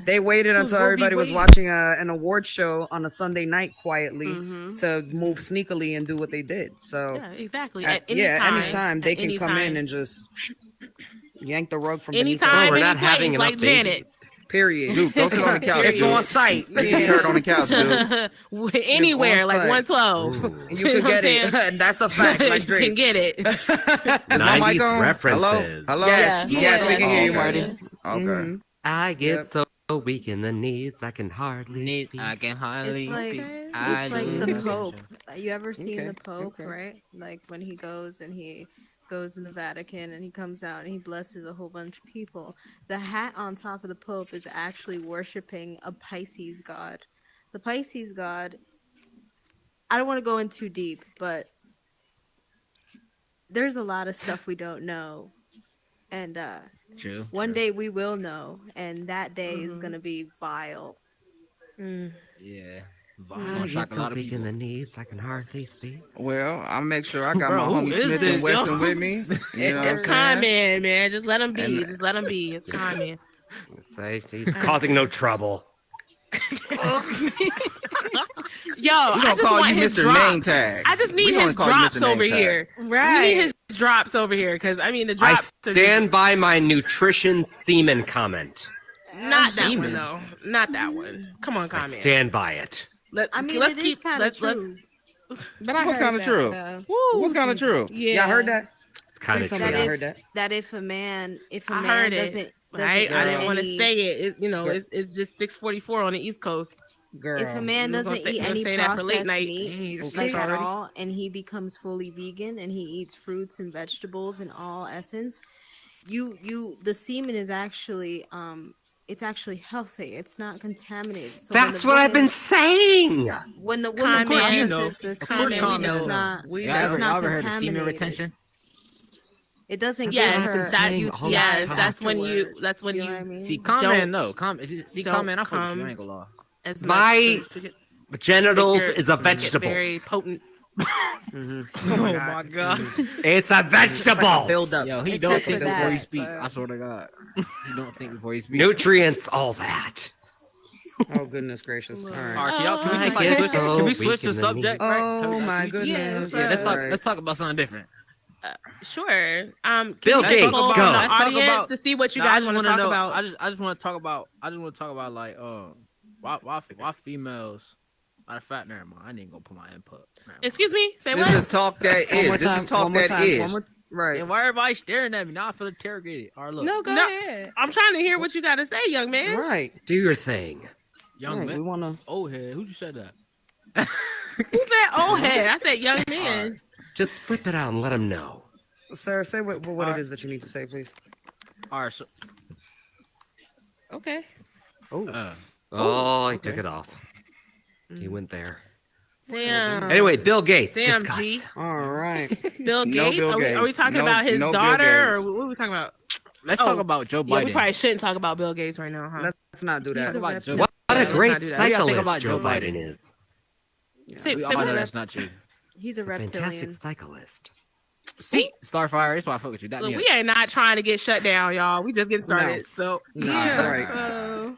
[SPEAKER 1] they waited until everybody was watching an award show on a Sunday night quietly to move sneakily and do what they did. So
[SPEAKER 5] yeah, exactly.
[SPEAKER 1] Anytime they can come in and just yank the rug from
[SPEAKER 5] anytime.
[SPEAKER 2] We're not having
[SPEAKER 5] like Janet.
[SPEAKER 1] Period.
[SPEAKER 8] Dude, go sit on the couch.
[SPEAKER 1] It's on site.
[SPEAKER 8] You can hear it on the couch, dude.
[SPEAKER 5] Anywhere, like 112.
[SPEAKER 1] You can get it. That's a fact. Like Drake.
[SPEAKER 5] You can get it.
[SPEAKER 8] Is my mic on?
[SPEAKER 2] References.
[SPEAKER 8] Hello?
[SPEAKER 1] Yes, we can hear you, Marty.
[SPEAKER 8] Okay.
[SPEAKER 1] Mm-hmm.
[SPEAKER 2] I get so weak in the knees, I can hardly speak.
[SPEAKER 11] I can hardly speak.
[SPEAKER 9] It's like the Pope. You ever seen the Pope, right? Like when he goes and he goes in the Vatican and he comes out and he blesses a whole bunch of people. The hat on top of the Pope is actually worshiping a Pisces god. The Pisces god, I don't want to go in too deep, but there's a lot of stuff we don't know. And one day we will know, and that day is going to be vile.
[SPEAKER 11] Yeah.
[SPEAKER 2] I get so weak in the knees, I can hardly speak.
[SPEAKER 8] Well, I'll make sure I got my homie Smith and Wesson with me.
[SPEAKER 5] It's Con-Man, man. Just let him be. Just let him be. It's Con-Man.
[SPEAKER 2] He's causing no trouble.
[SPEAKER 5] Yo, I just want his
[SPEAKER 8] Mr. Name Tag.
[SPEAKER 5] I just need his drops over here.
[SPEAKER 9] Right.
[SPEAKER 5] We need his drops over here, because I mean the drops.
[SPEAKER 2] I stand by my nutrition semen comment.
[SPEAKER 5] Not that one though. Not that one. Come on, Con-Man.
[SPEAKER 2] Stand by it.
[SPEAKER 5] Let's keep. Let's.
[SPEAKER 8] But what's kind of true? What's kind of true?
[SPEAKER 1] Yeah, I heard that.
[SPEAKER 2] It's kind of true.
[SPEAKER 1] I heard that.
[SPEAKER 9] That if a man
[SPEAKER 5] I
[SPEAKER 9] doesn't
[SPEAKER 5] didn't want to say it. It's just 6:44 on the East Coast.
[SPEAKER 1] Girl.
[SPEAKER 9] If a man doesn't eat any processed meat at all, and he becomes fully vegan and he eats fruits and vegetables in all essence, the semen is actually it's actually healthy. It's not contaminated. So
[SPEAKER 2] that's what I've been saying.
[SPEAKER 9] When the woman processes this,
[SPEAKER 11] we never heard of semen retention.
[SPEAKER 9] It doesn't give her.
[SPEAKER 5] That's when you.
[SPEAKER 11] See, comment no. See, comment. I fuck with you. Law.
[SPEAKER 2] My genitals is a vegetable.
[SPEAKER 5] Very potent.
[SPEAKER 3] Oh my god!
[SPEAKER 2] It's a vegetable.
[SPEAKER 1] Build up.
[SPEAKER 11] Yo, he don't think before he speak. I swear to God, he don't think before he speak.
[SPEAKER 2] Nutrients, all that.
[SPEAKER 1] Oh goodness gracious! All right.
[SPEAKER 6] Can we switch the subject?
[SPEAKER 1] Oh my goodness!
[SPEAKER 11] Let's talk about something different.
[SPEAKER 5] Sure.
[SPEAKER 2] Bill Gates, go.
[SPEAKER 5] Audience to see what you guys want to talk about.
[SPEAKER 6] I just want to talk about like why females. Matter of fact, never mind. I ain't gonna put my input.
[SPEAKER 5] Excuse me. Say what?
[SPEAKER 8] This is talk that is. This is talk that is.
[SPEAKER 1] Right.
[SPEAKER 6] And why everybody staring at me? Now I feel interrogated. All right, look.
[SPEAKER 10] No, go ahead.
[SPEAKER 5] I'm trying to hear what you got to say, young man.
[SPEAKER 1] Right.
[SPEAKER 2] Do your thing.
[SPEAKER 6] Young man.
[SPEAKER 1] We wanna.
[SPEAKER 6] Old head. Who just said that?
[SPEAKER 5] Who said old head? I said young man.
[SPEAKER 2] Right. Just flip it out and let them know.
[SPEAKER 1] Sarah, say what it is that you need to say, please.
[SPEAKER 6] All right. So.
[SPEAKER 5] Okay.
[SPEAKER 2] Oh, he took it off. He went there.
[SPEAKER 5] Damn.
[SPEAKER 2] Anyway, Bill Gates.
[SPEAKER 5] Damn, G.
[SPEAKER 1] All right.
[SPEAKER 5] Bill Gates?
[SPEAKER 8] Bill Gates.
[SPEAKER 5] Are we talking about his daughter, or what are we talking about?
[SPEAKER 11] Let's talk about Joe Biden.
[SPEAKER 5] Yeah, we probably shouldn't talk about Bill Gates right now, huh?
[SPEAKER 1] Let's not do that.
[SPEAKER 2] What a great cyclist Joe Biden is.
[SPEAKER 11] We all know that's not true.
[SPEAKER 9] He's a reptilian.
[SPEAKER 2] Fantastic cyclist.
[SPEAKER 11] See, Starfire, that's why I fuck with you.
[SPEAKER 5] Look, we are not trying to get shut down, y'all. We just getting started. So
[SPEAKER 1] right.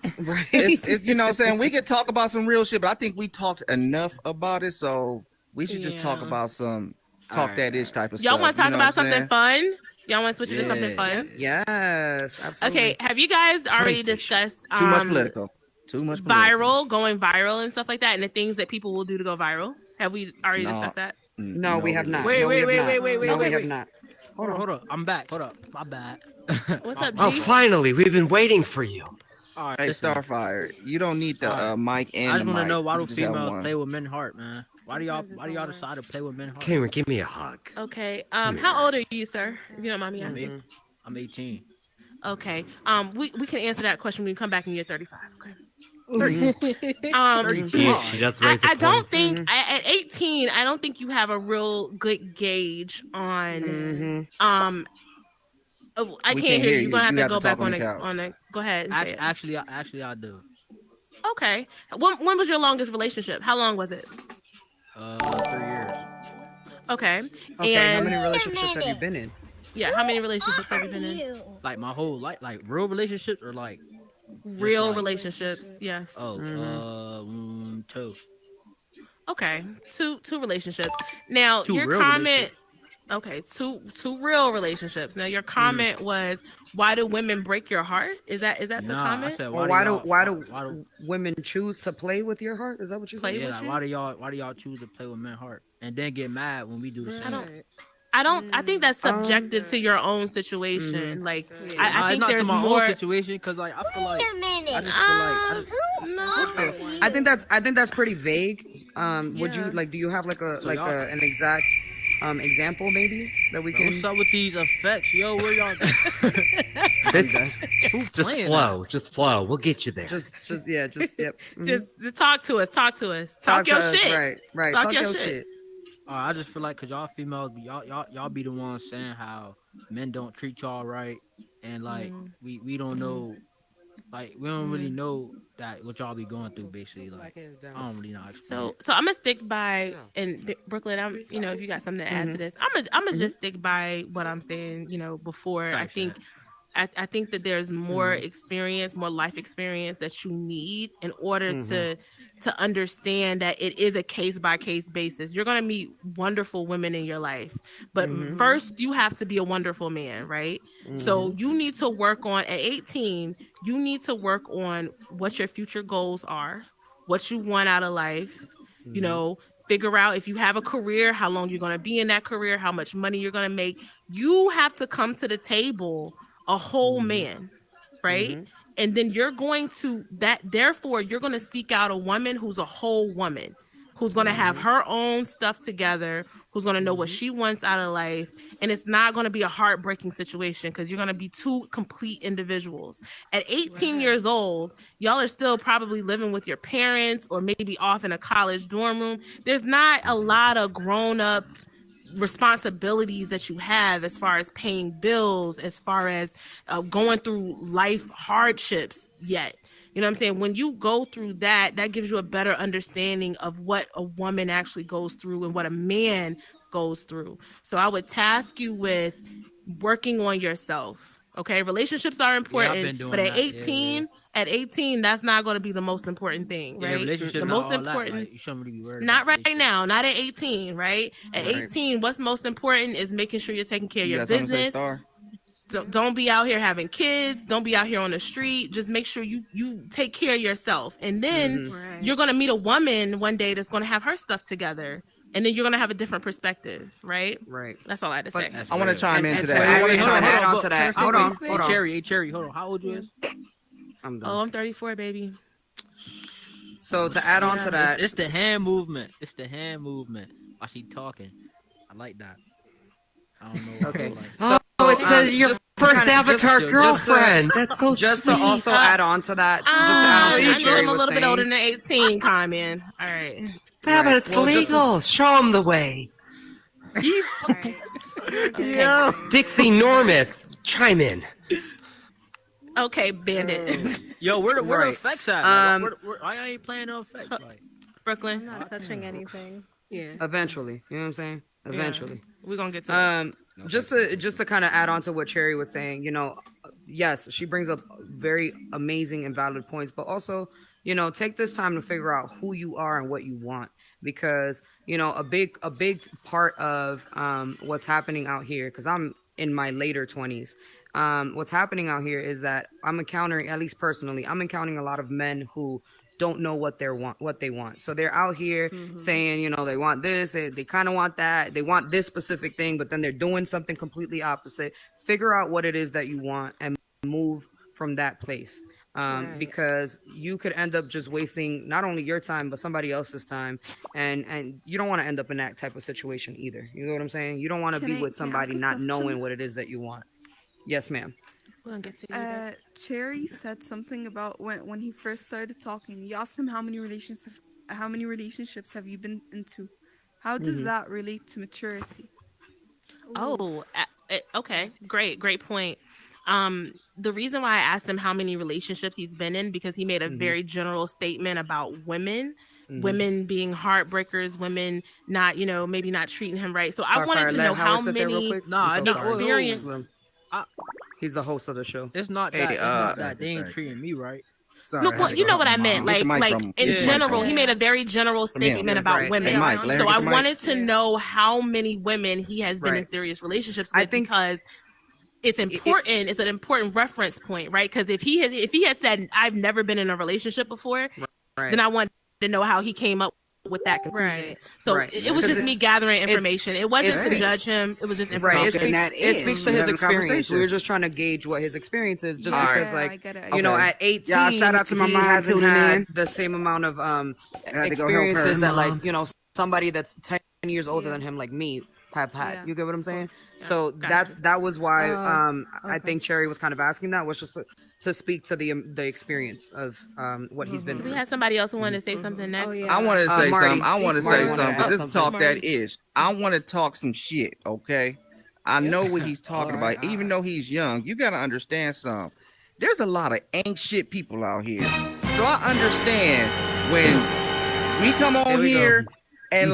[SPEAKER 8] It's you know what I'm saying? We could talk about some real shit, but I think we talked enough about it, so we should just talk about that ish type of stuff.
[SPEAKER 5] Y'all want to talk about something fun? Y'all want to switch it to something fun?
[SPEAKER 1] Yes, absolutely.
[SPEAKER 5] Okay, have you guys already discussed
[SPEAKER 8] too much political?
[SPEAKER 5] Going viral and stuff like that, and the things that people will do to go viral? Have we already discussed that?
[SPEAKER 1] No, we have not.
[SPEAKER 5] Wait.
[SPEAKER 1] We have not.
[SPEAKER 12] Hold on. I'm back. Hold up. My bad.
[SPEAKER 5] What's up, G?
[SPEAKER 2] Oh, finally, we've been waiting for you.
[SPEAKER 12] All right,
[SPEAKER 8] hey, Starfire, you don't need the mic and
[SPEAKER 12] I just
[SPEAKER 8] want to
[SPEAKER 12] know why do females play with men's heart, man? Why do y'all decide to play with men's heart?
[SPEAKER 2] Cameron, give me a hug.
[SPEAKER 5] Okay. How old are you, sir? If you don't mind me asking.
[SPEAKER 12] I'm 18.
[SPEAKER 5] Okay. We can answer that question when you come back and you're 35. Okay. I don't think at 18 I don't think you have a real good gauge on I can't hear you. You're gonna have to go back on the go ahead and say it.
[SPEAKER 12] Actually I do.
[SPEAKER 5] Okay. When was your longest relationship? How long was it?
[SPEAKER 12] 3 years.
[SPEAKER 5] Okay.
[SPEAKER 1] And
[SPEAKER 5] how
[SPEAKER 1] many relationships have you been in?
[SPEAKER 5] Yeah, how many relationships have you been in?
[SPEAKER 12] Like my whole life, like real relationships or like
[SPEAKER 5] real relationships? Yes.
[SPEAKER 12] Oh, 2.
[SPEAKER 5] Okay, two relationships. Now your comment. Okay, two real relationships. Now your comment was, why do women break your heart? Is that the comment?
[SPEAKER 12] I said,
[SPEAKER 1] why do women choose to play with your heart? Is that what you say?
[SPEAKER 12] Yeah, like, why do y'all choose to play with men's heart and then get mad when we do the same?
[SPEAKER 5] I think that's subjective to your own situation. Like, I think
[SPEAKER 12] not
[SPEAKER 5] there's
[SPEAKER 12] to my
[SPEAKER 5] more
[SPEAKER 12] own situation because like I feel like
[SPEAKER 1] I think that's pretty vague. Would you like? Do you have like an exact example maybe that we can?
[SPEAKER 12] What's up with these effects, yo? Where y'all?
[SPEAKER 2] Just flow. We'll get you there.
[SPEAKER 1] Just
[SPEAKER 5] talk to us. Talk your shit.
[SPEAKER 1] Right.
[SPEAKER 5] Talk your shit.
[SPEAKER 12] I just feel like, cause y'all females, y'all be the ones saying how men don't treat y'all right, and like we don't know, like we don't really know that what y'all be going through. Basically, like I don't really know.
[SPEAKER 5] So I'm gonna stick by in Brooklyn. If you got something to add to this, I'm gonna just stick by what I'm saying. Before I think that there's more experience, more life experience that you need in order to understand that it is a case-by-case basis. You're going to meet wonderful women in your life, but first you have to be a wonderful man, right? So you need to work on, at 18, you need to work on what your future goals are, what you want out of life, figure out if you have a career, how long you're going to be in that career, how much money you're going to make. You have to come to the table a whole man, right? And then you're going to seek out a woman who's a whole woman, who's going to have her own stuff together, who's going to know what she wants out of life. And it's not going to be a heartbreaking situation because you're going to be two complete individuals. At 18 years old, y'all are still probably living with your parents or maybe off in a college dorm room. There's not a lot of grown up responsibilities that you have as far as paying bills, as far as going through life hardships yet. You know what I'm saying? When you go through that gives you a better understanding of what a woman actually goes through and what a man goes through. So I would task you with working on yourself. Okay, relationships are important, but at 18, at 18, that's not going to be the most important thing, right?
[SPEAKER 12] The most important, like, you shouldn't really be worried.
[SPEAKER 5] Not right now, not at 18, right? At 18, what's most important is making sure you're taking care of your business. Don't be out here having kids. Don't be out here on the street. Just make sure you take care of yourself, and then you're going to meet a woman one day that's going to have her stuff together. And then you're gonna have a different perspective, right?
[SPEAKER 1] Right.
[SPEAKER 5] That's all I had to say.
[SPEAKER 8] I want to chime into that.
[SPEAKER 1] I want to add on to that. Hold on.
[SPEAKER 12] Cherry, hold on. How old you is?
[SPEAKER 5] I'm 34, baby.
[SPEAKER 1] So to add on to that,
[SPEAKER 12] it's the hand movement. While she talking, I like that. I don't know.
[SPEAKER 1] Okay.
[SPEAKER 2] So it says your first avatar girlfriend. That's so
[SPEAKER 1] just
[SPEAKER 2] sweet.
[SPEAKER 1] To also add on to that.
[SPEAKER 5] I know I'm a little bit older than 18. Carmen. All right.
[SPEAKER 2] Yeah, but it's legal. Show them the way.
[SPEAKER 1] Yeah.
[SPEAKER 2] Dixie Norman, chime in.
[SPEAKER 5] Okay, Bandit.
[SPEAKER 12] Yo, where the effects at? I ain't playing no effects. Like
[SPEAKER 5] Brooklyn,
[SPEAKER 9] I'm not touching anything.
[SPEAKER 5] Yeah.
[SPEAKER 1] Eventually, you know what I'm saying? Eventually,
[SPEAKER 5] we're gonna get to
[SPEAKER 1] it. Just to kind of add on to what Cherry was saying, yes, she brings up very amazing and valid points, but also, take this time to figure out who you are and what you want, because a big part of what's happening out here, because I'm in my later 20s. What's happening out here is that I'm encountering, at least personally, I'm encountering a lot of men who don't know what they want. So they're out here saying, they want this, they kind of want that, they want this specific thing, but then they're doing something completely opposite. Figure out what it is that you want and move from that place. Because you could end up just wasting not only your time, but somebody else's time. And you don't want to end up in that type of situation either. You know what I'm saying? You don't want to be with somebody not knowing what it is that you want. Yes, ma'am.
[SPEAKER 10] Cherry said something about when he first started talking. You asked him how many relationships have you been into? How does that relate to maturity?
[SPEAKER 5] Oh, okay. Great point. The reason why I asked him how many relationships he's been in, because he made a very general statement about women being heartbreakers, women not, maybe not treating him right. So I wanted to know how many experience.
[SPEAKER 1] He's the host of the show.
[SPEAKER 12] It's not that they ain't treating me right.
[SPEAKER 5] Sorry, no, well, you know what I meant. Like in general, he made a very general statement about women. Hey, so I wanted to know how many women he has been in serious relationships with, because it's important. It's an important reference point, right? Because if he had said I've never been in a relationship before, then I wanted to know how he came up with that conclusion. So it was just me gathering information. It wasn't to judge him. It was just information.
[SPEAKER 1] It speaks to his experience. We were just trying to gauge what his experience is, just because, at 18, shout out to my mom, hasn't had the same amount of experiences that, somebody that's 10 years older than him, like me, have had. You get what I'm saying? So that was why I think Cherry was kind of asking that, was just to speak to the experience of what he's been through.
[SPEAKER 5] We had somebody else who wanted to say something next.
[SPEAKER 8] I wanted to say something. I want to say something. But this is talk that is. I want to talk some shit, okay? I know what he's talking about. Even though he's young, you got to understand something. There's a lot of ain't shit people out here. So I understand when we come on here and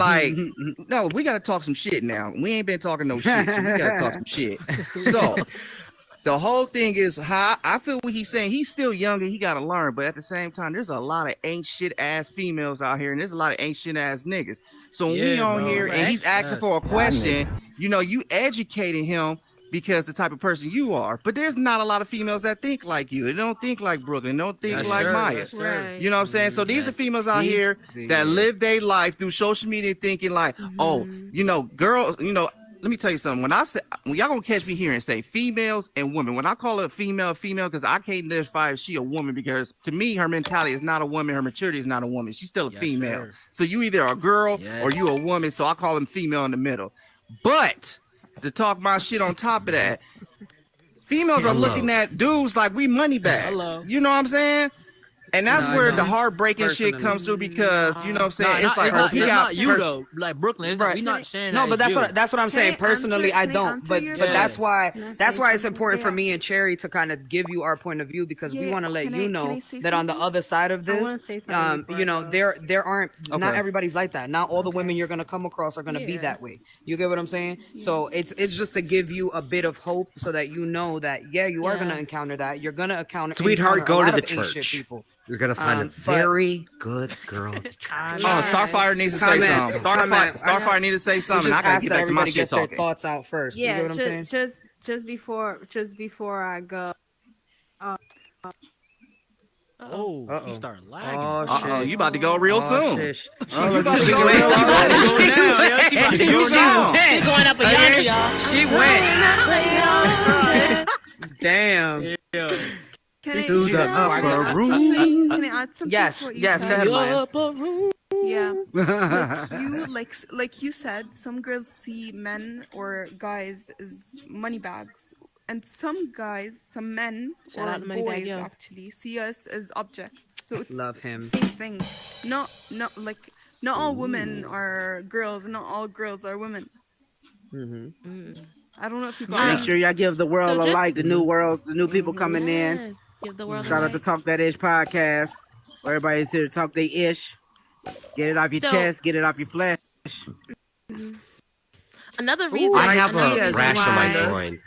[SPEAKER 8] no, we got to talk some shit now. We ain't been talking no shit, so we got to talk some shit. So the whole thing is how I feel what he's saying. He's still young and he got to learn. But at the same time, there's a lot of ain't shit ass females out here. And there's a lot of ain't shit ass niggas. So when we on here and he's asking for a question, you educating him because the type of person you are. But there's not a lot of females that think like you. They don't think like Brooklyn. They don't think like Maya.
[SPEAKER 10] Right.
[SPEAKER 8] You know what I'm saying? So these are females out here that live their life through social media thinking like, girls, let me tell you something. When y'all gonna catch me here and say females and women, when I call her female, because I can't identify if she a woman, because to me, her mentality is not a woman. Her maturity is not a woman. She's still a female. Sir. So you either a girl or you a woman. So I call them female in the middle. But to talk my shit on top of that, females are looking at dudes like we money bags. You know what I'm saying? And that's where the heartbreaking shit comes through, because you know what I'm saying. It's like
[SPEAKER 12] it's not you though, like Brooklyn. We not saying
[SPEAKER 1] no, but that's what I'm saying. Personally, I don't. But that's why it's important for me and Cherry to kind of give you our point of view, because we want to let you know that on the other side of this, there aren't not everybody's like that. Not all the women you're gonna come across are gonna be that way. You get what I'm saying? So it's just to give you a bit of hope, so that you know that you are gonna encounter that. You're gonna encounter
[SPEAKER 2] sweetheart, go to the church. People. You're gonna find a very good girl to church.
[SPEAKER 8] Starfire needs to say something. Starfire needs to say something. I gotta get back to my shit talking.
[SPEAKER 1] Their thoughts out first. Yeah, you know what I'm saying?
[SPEAKER 9] Just before I go.
[SPEAKER 12] He started lagging.
[SPEAKER 8] You about to go real soon.
[SPEAKER 5] She's going up a yonder, y'all.
[SPEAKER 1] She went. Damn.
[SPEAKER 10] Can I add something?
[SPEAKER 1] Yes, go ahead, Maya.
[SPEAKER 10] Yeah. like you said, some girls see men or guys as money bags, and some men or boys actually see us as objects. So it's
[SPEAKER 1] love him.
[SPEAKER 10] Same thing. Not all women are girls, and not all girls are women. I don't know if you
[SPEAKER 4] make sure y'all give the world a like, the new people coming in.
[SPEAKER 5] Give the world.
[SPEAKER 4] Shout out to Talk That Ish podcast. Where everybody's here to talk they ish. Get it off your chest. Get it off your flesh.
[SPEAKER 5] Another reason
[SPEAKER 2] I have a rash on my groin.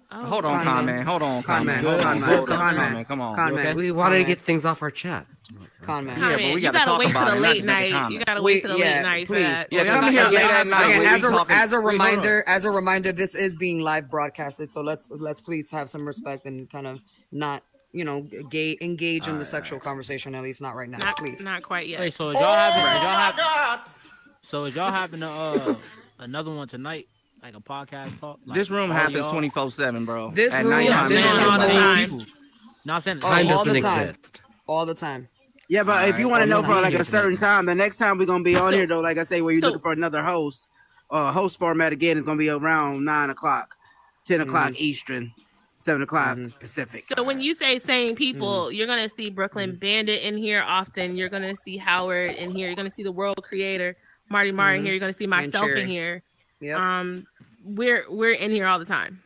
[SPEAKER 8] Hold on, Con Man. Hold on, Con Man. Come on.
[SPEAKER 2] We wanted to get things off our chest.
[SPEAKER 5] Con Man. Yeah, but we got to talk about it. Wait night. You got to wait till the late night.
[SPEAKER 4] Please.
[SPEAKER 8] Yeah, come here late at night.
[SPEAKER 1] As a reminder, this is being live broadcasted. So let's please have some respect and kind of not, engage in the sexual conversation. At least not right now. Please.
[SPEAKER 5] Not quite yet.
[SPEAKER 12] Wait, so is y'all having another one tonight? Like a podcast talk? Like,
[SPEAKER 8] this room happens 24/7, bro.
[SPEAKER 1] This room
[SPEAKER 5] all the time.
[SPEAKER 12] No, I'm saying
[SPEAKER 2] time doesn't exist.
[SPEAKER 1] All the time.
[SPEAKER 4] Yeah, but if you want to know for like a certain time, the next time we're gonna be on here though, like I say, where you're looking for another host, host format again is gonna be around 9 o'clock, 10 o'clock Eastern, 7 o'clock Pacific.
[SPEAKER 5] So when you say same people, you're gonna see Brooklyn Bandit in here often. You're gonna see Howard in here. You're gonna see the World Creator, Marty Martin here. You're gonna see myself in here.
[SPEAKER 1] Yep.
[SPEAKER 5] We're in here all the time.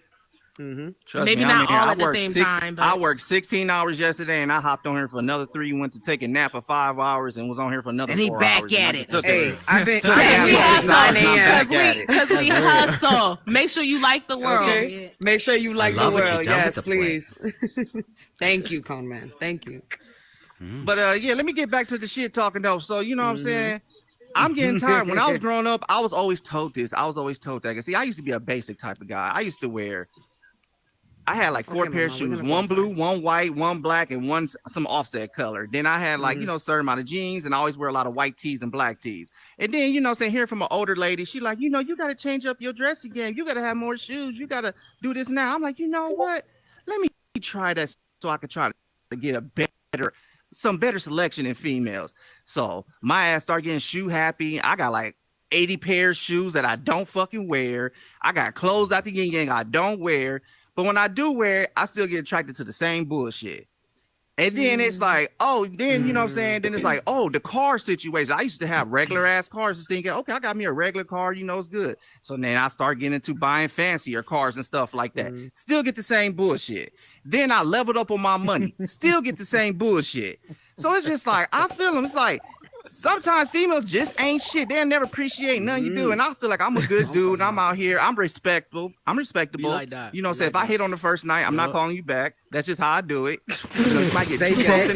[SPEAKER 8] Maybe
[SPEAKER 5] not all at the same time. But
[SPEAKER 8] I worked 16 hours yesterday, and I hopped on here for another 3. Went to take a nap for 5 hours, and was on here for another 4 hours.
[SPEAKER 4] And he back at it.
[SPEAKER 1] Hey, I've been
[SPEAKER 5] because we hustle. Make sure you like the world.
[SPEAKER 1] Okay. Make sure you like the world. Yes, please. Thank you, Con Man. Thank you.
[SPEAKER 8] But let me get back to the shit talking though. So you know what I'm saying. I'm getting tired. When I was growing up, I was always told this. I was always told that. See, I used to be a basic type of guy. I had like 4 pair of shoes, 1 blue, 1 white, 1 black, and 1 some offset color. Then I had like, a certain amount of jeans, and I always wear a lot of white tees and black tees. And then, hearing from an older lady, she like, you got to change up your dressing game. You got to have more shoes. You got to do this now. I'm like, you know what? Let me try that so I can try to get some better selection in females. So my ass started getting shoe happy. I got like 80 pairs of shoes that I don't fucking wear. I got clothes out the yin yang I don't wear. But when I do wear it, I still get attracted to the same bullshit. And then it's like, then it's like, the car situation. I used to have regular ass cars, just thinking, okay, I got me a regular car, it's good. So then I start getting into buying fancier cars and stuff like that. Still get the same bullshit. Then I leveled up on my money, still get the same bullshit. So it's just like, I feel them. It's like, sometimes females just ain't shit. They'll never appreciate nothing you do. And I feel like I'm a good dude. And I'm out here. I'm respectable.
[SPEAKER 12] Like that.
[SPEAKER 8] If I hit on the first night, I'm not calling you back. That's just how I do it. You might get say sex.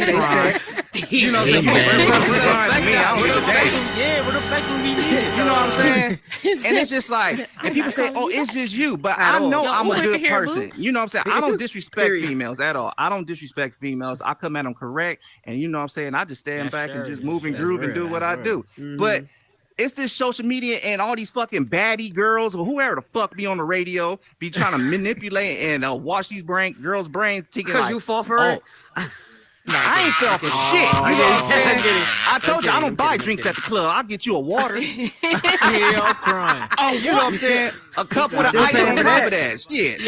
[SPEAKER 8] You know what I'm saying? You know what I'm saying? And it's just like, and people say, it's just you. But I know I'm a good person. You know what I'm saying? I don't disrespect females at all. I don't disrespect females. I come at them correct. And you know what I'm saying? I just stand back and just move and groove and do what I do. But it's this social media and all these fucking baddie girls or whoever the fuck be on the radio be trying to manipulate and wash these girls' brains.
[SPEAKER 1] Because you fall for it?
[SPEAKER 8] I ain't fell for shit. You know what I'm saying? I told you I don't buy drinks at the club. I'll get you a water.
[SPEAKER 12] Yeah, I'm crying.
[SPEAKER 8] You know what I'm saying? A cup with an ice on top of that shit.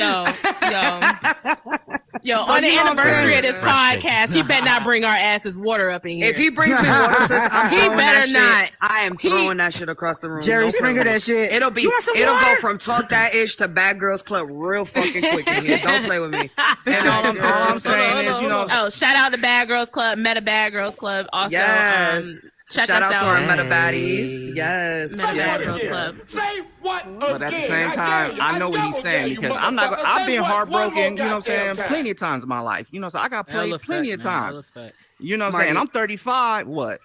[SPEAKER 5] Yo, on the anniversary of this podcast, he better not bring our asses water up in here.
[SPEAKER 1] If he brings me water, sis,
[SPEAKER 5] he better not.
[SPEAKER 1] I am throwing that shit across the room.
[SPEAKER 4] Jerry Springer that shit.
[SPEAKER 1] It'll go from Talk That Ish to Bad Girls Club real fucking quick in here. Don't play with me.
[SPEAKER 8] And all I'm saying is,
[SPEAKER 5] shout out to Bad Girls Club, Meta Bad Girls Club. Also,
[SPEAKER 1] yes.
[SPEAKER 5] Check
[SPEAKER 1] Shout
[SPEAKER 5] us
[SPEAKER 1] out to our Meta Baddies. Yes.
[SPEAKER 5] Meta Bad Girls Club.
[SPEAKER 13] Say what again?
[SPEAKER 8] But at the same time, I know what he's saying because I've been heartbroken, you know what I'm saying, plenty of times in my life. You know, so I got played plenty of times. You know what I'm saying? I'm 35. What?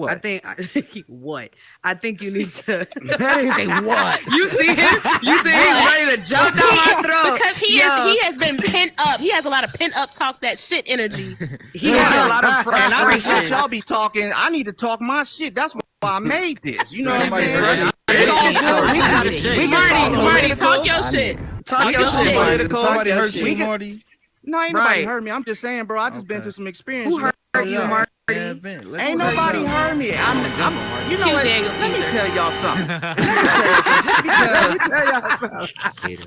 [SPEAKER 1] I think you need to
[SPEAKER 8] say what?
[SPEAKER 1] You see him? You see he's ready to jump down my throat.
[SPEAKER 5] Because he has been pent up. He has a lot of pent up talk that shit energy.
[SPEAKER 1] He has a lot of frustration.
[SPEAKER 8] And I just want y'all be talking. I need to talk my shit. That's why I made this. You know what I'm saying? It's all good.
[SPEAKER 5] Marty, talk your shit.
[SPEAKER 1] Talk your shit.
[SPEAKER 13] Did somebody hurt you, Marty?
[SPEAKER 8] No, ain't nobody hurt me. I'm just saying, bro. I just been through some experience.
[SPEAKER 1] Who hurt you, Marty?
[SPEAKER 8] Ain't nobody hurt me. You know what? Let me tell y'all something.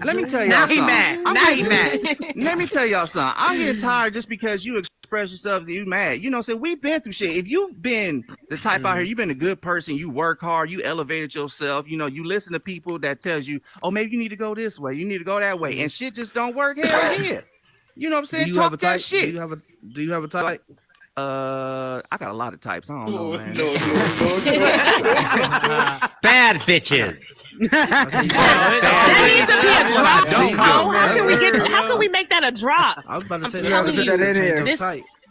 [SPEAKER 8] Let me tell y'all something.
[SPEAKER 1] Now he mad.
[SPEAKER 8] Let me tell y'all something. I'm getting tired just because you express yourself, you mad. You know, so we've been through shit. If you've been the type out here, you've been a good person, you work hard, you elevated yourself, you know, you listen to people that tells you, oh, maybe you need to go this way, you need to go that way, and shit just don't work. Hell yeah. You know what I'm saying?
[SPEAKER 13] Do you
[SPEAKER 8] Talk
[SPEAKER 13] have a
[SPEAKER 8] that
[SPEAKER 13] type?
[SPEAKER 8] shit.
[SPEAKER 13] Do you have a type?
[SPEAKER 8] I got a lot of types. I don't know, man.
[SPEAKER 2] Bad bitches.
[SPEAKER 5] That needs to be a drop. How can we make that a drop?
[SPEAKER 13] I was about to say,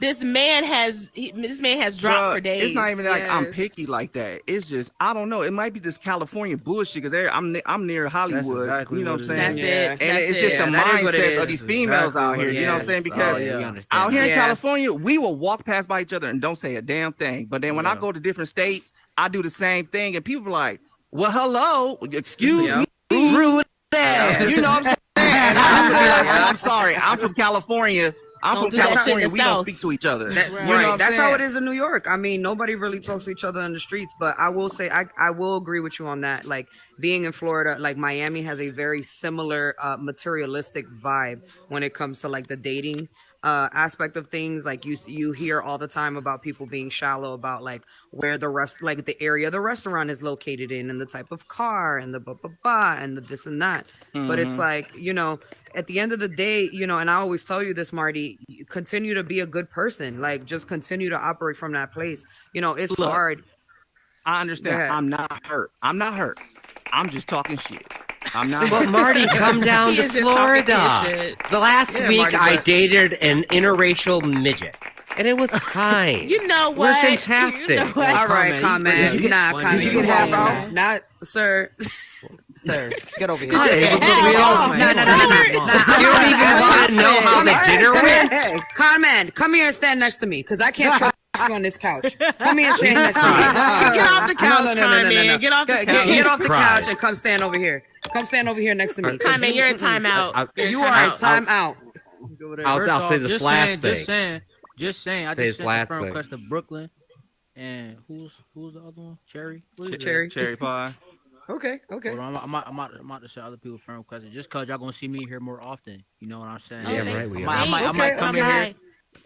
[SPEAKER 5] this man has dropped for days.
[SPEAKER 8] It's not even like I'm picky like that. It's just I don't know. It might be just California bullshit because I'm near Hollywood. That's exactly you know what I'm saying?
[SPEAKER 5] That's it.
[SPEAKER 8] And it's just the mindset of these females out here. You know what I'm saying? Because out here in California, we will walk past by each other and don't say a damn thing. But then when I go to different states, I do the same thing, and people are like, "Well, hello, excuse me, rude ass." You know what I'm saying? And I'm like, I'm sorry, I'm from California. I'm from California. We don't speak to each other.
[SPEAKER 1] Right. That's how it is in New York. I mean, nobody really talks to each other in the streets. But I will say, I will agree with you on that. Like being in Florida, like Miami has a very similar materialistic vibe when it comes to like the dating aspect of things. Like you hear all the time about people being shallow about like where the area the restaurant is located in and the type of car and the and the this and that. But it's like, you know, at the end of the day, you know, and I always tell you this, Marty, continue to be a good person. Like just continue to operate from that place. You know, it's hard.
[SPEAKER 8] I understand. I'm not hurt. I'm just talking shit. I'm not.
[SPEAKER 2] Well, Marty, come down to Florida. The last week Marty, I dated an interracial midget. And it was fine.
[SPEAKER 5] You know what?
[SPEAKER 2] We're fantastic.
[SPEAKER 5] You know what?
[SPEAKER 1] All right, comment.
[SPEAKER 4] Did you get half off?
[SPEAKER 1] Not, sir. Sir, get over here.
[SPEAKER 2] No. You don't even want to know how the dinner went?
[SPEAKER 1] Hey, Conman, come here and stand next to me, because I can't trust you on this couch. Come here and stand next to me.
[SPEAKER 5] Get off the couch, Conman. Get off the couch.
[SPEAKER 1] Get off the couch and come stand over here. Come stand over here next to me.
[SPEAKER 5] Conman, you're in timeout.
[SPEAKER 1] You are in timeout.
[SPEAKER 2] I'll say this last thing.
[SPEAKER 12] Just saying. I just sent a friend request to Brooklyn. And who's the other one? Cherry?
[SPEAKER 8] Cherry pie.
[SPEAKER 1] Okay.
[SPEAKER 12] Well, I'm about to say other people's friend requests just because y'all gonna see me here more often. You know what I'm saying?
[SPEAKER 2] Yeah, right.
[SPEAKER 12] I might come in here.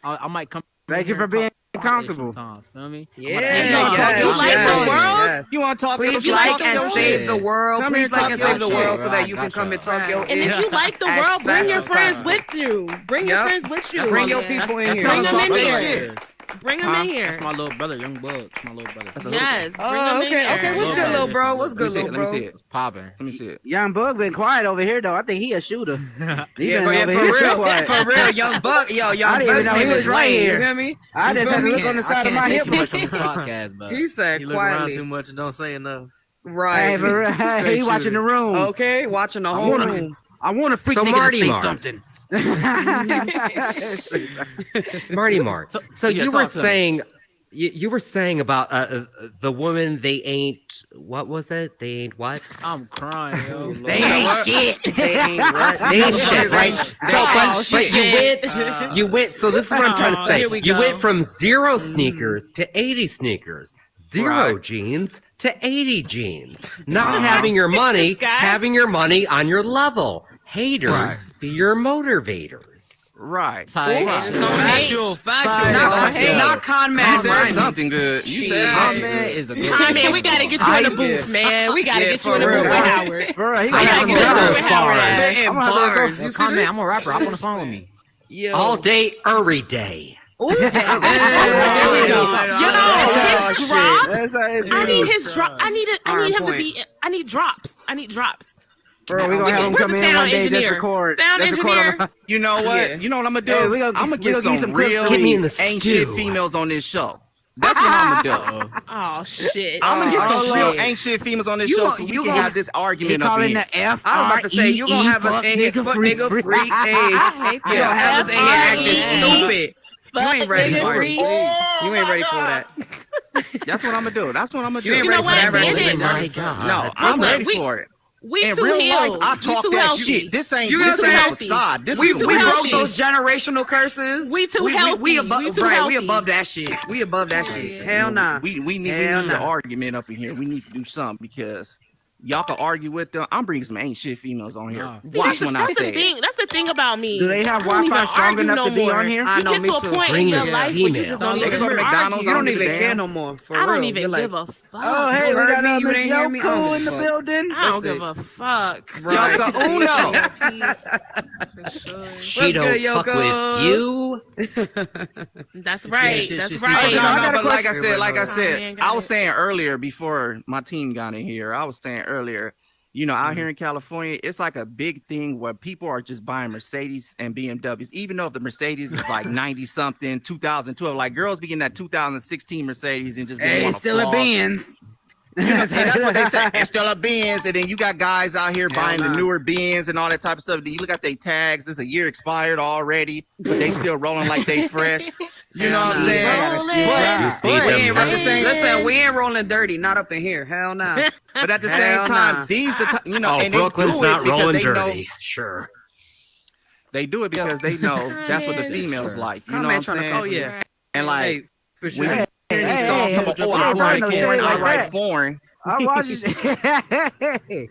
[SPEAKER 12] I might come.
[SPEAKER 4] Thank you for being comfortable.
[SPEAKER 12] Feel me?
[SPEAKER 1] Yeah.
[SPEAKER 5] You like the world?
[SPEAKER 8] You want to talk?
[SPEAKER 1] Please like and save the world. Please like and save the world so that you can come and talk your.
[SPEAKER 5] And if you like the world, bring your friends with you. Bring your friends with you.
[SPEAKER 1] Bring your people in here.
[SPEAKER 5] Bring them in here. Bring him in here.
[SPEAKER 12] That's my little brother, Young Bug. That's my little brother.
[SPEAKER 5] Yes.
[SPEAKER 1] Oh, okay. What's good, little bro? What's good, little bro?
[SPEAKER 8] Let me see it.
[SPEAKER 12] It's popping.
[SPEAKER 8] Let me see it.
[SPEAKER 4] Young Bug been quiet over here though. I think he a shooter.
[SPEAKER 1] For real, Young Bug. Yo, Young Bug's name is right here. You hear me?
[SPEAKER 4] I just had to look on the side of my hip.
[SPEAKER 11] Too much from this podcast, but
[SPEAKER 1] he said
[SPEAKER 11] you look around
[SPEAKER 1] quietly
[SPEAKER 11] too much and don't say enough.
[SPEAKER 1] Right.
[SPEAKER 4] Hey, he watching the room.
[SPEAKER 1] Okay, watching the whole room.
[SPEAKER 4] I want a freak nigga to say something.
[SPEAKER 2] Marty Mark. So you were saying. You were saying about the woman they ain't. What was it? They ain't what?
[SPEAKER 12] I'm crying, yo.
[SPEAKER 4] They ain't shit.
[SPEAKER 1] They ain't what?
[SPEAKER 2] They ain't shit, right? But you went. So this is what I'm trying to say. You went from 0 sneakers to 80 sneakers, 0 jeans to 80 jeans. Not having your money, having your money on your level. Haters be your motivators.
[SPEAKER 8] Right.
[SPEAKER 1] Not con man.
[SPEAKER 8] You said something good. You said
[SPEAKER 11] Con man is a good.
[SPEAKER 5] Con man, we gotta get you in the booth, man. We gotta get you in the booth with Howard.
[SPEAKER 4] Bro,
[SPEAKER 5] we gotta get you with Howard.
[SPEAKER 11] Con man, I'm a rapper. Hop on the phone with me.
[SPEAKER 2] All day, every day.
[SPEAKER 5] Yo, his drops. I need his drop. I need him to be. I need drops.
[SPEAKER 4] Bro, we gonna have him come in one day just record.
[SPEAKER 5] Sound engineer.
[SPEAKER 8] You know what? You know what I'm gonna do? I'm gonna get some real ain't shit females on this show. That's what I'm gonna do.
[SPEAKER 5] Oh shit!
[SPEAKER 8] I'm gonna get some real ain't shit females on this show so we can have this argument up here.
[SPEAKER 4] The F.
[SPEAKER 1] I was about to say you gonna have us in here, nigga free. You gonna have us in here acting stupid. You ain't ready for it. You ain't ready for that.
[SPEAKER 8] That's what I'm gonna do.
[SPEAKER 1] You ain't ready for that.
[SPEAKER 8] No, I'm ready for it.
[SPEAKER 5] We
[SPEAKER 8] in
[SPEAKER 5] too
[SPEAKER 8] real
[SPEAKER 5] healthy.
[SPEAKER 8] life, I talk that
[SPEAKER 5] healthy.
[SPEAKER 8] shit. This ain't
[SPEAKER 1] you
[SPEAKER 8] this ain't outside. This
[SPEAKER 1] we
[SPEAKER 8] is
[SPEAKER 1] broke those generational curses.
[SPEAKER 5] We too healthy.
[SPEAKER 1] We above that shit. We above that shit. Hell nah.
[SPEAKER 8] We need an argument up in here. We need to do something because y'all can argue with them. I'm bringing some ain't shit females on here. Watch when I say it.
[SPEAKER 5] That's the thing about me.
[SPEAKER 4] Do they have Wi-Fi strong enough to be on here?
[SPEAKER 5] I know, me too. You get to a point in your life where you just don't even
[SPEAKER 1] McDonald's. You don't even care no more.
[SPEAKER 5] I don't even give a fuck.
[SPEAKER 4] Oh, hey, we got Miss Yoko in the building.
[SPEAKER 5] I don't give a fuck.
[SPEAKER 8] Yoko
[SPEAKER 2] Uno. She don't fuck with you.
[SPEAKER 5] That's right. That's
[SPEAKER 8] right.
[SPEAKER 5] No,
[SPEAKER 8] but like I said, I was saying earlier before my team got in here, I was saying earlier, you know, out here in California, it's like a big thing where people are just buying Mercedes and BMWs, even though if the Mercedes is like 90 something, 2012, like girls be getting that 2016 Mercedes and just
[SPEAKER 4] it's still a Benz.
[SPEAKER 8] You know, and that's what they say. It's still a Benz, and then you got guys out here buying the newer Benz and all that type of stuff. You look at their tags; it's a year expired already, but they still rolling like they fresh. You know what I'm saying?
[SPEAKER 1] Listen, we ain't rolling dirty, not up in here. Hell no. Nah.
[SPEAKER 8] But at the same time, you know, and
[SPEAKER 2] Brooklyn's
[SPEAKER 8] they do it
[SPEAKER 2] not
[SPEAKER 8] because
[SPEAKER 2] rolling
[SPEAKER 8] they
[SPEAKER 2] dirty.
[SPEAKER 8] know.
[SPEAKER 2] Sure.
[SPEAKER 8] They do it because they know that's what the females like. You know what I'm saying?
[SPEAKER 1] Oh yeah.
[SPEAKER 8] And like,
[SPEAKER 1] for sure.
[SPEAKER 8] I write foreign.
[SPEAKER 4] I watch it.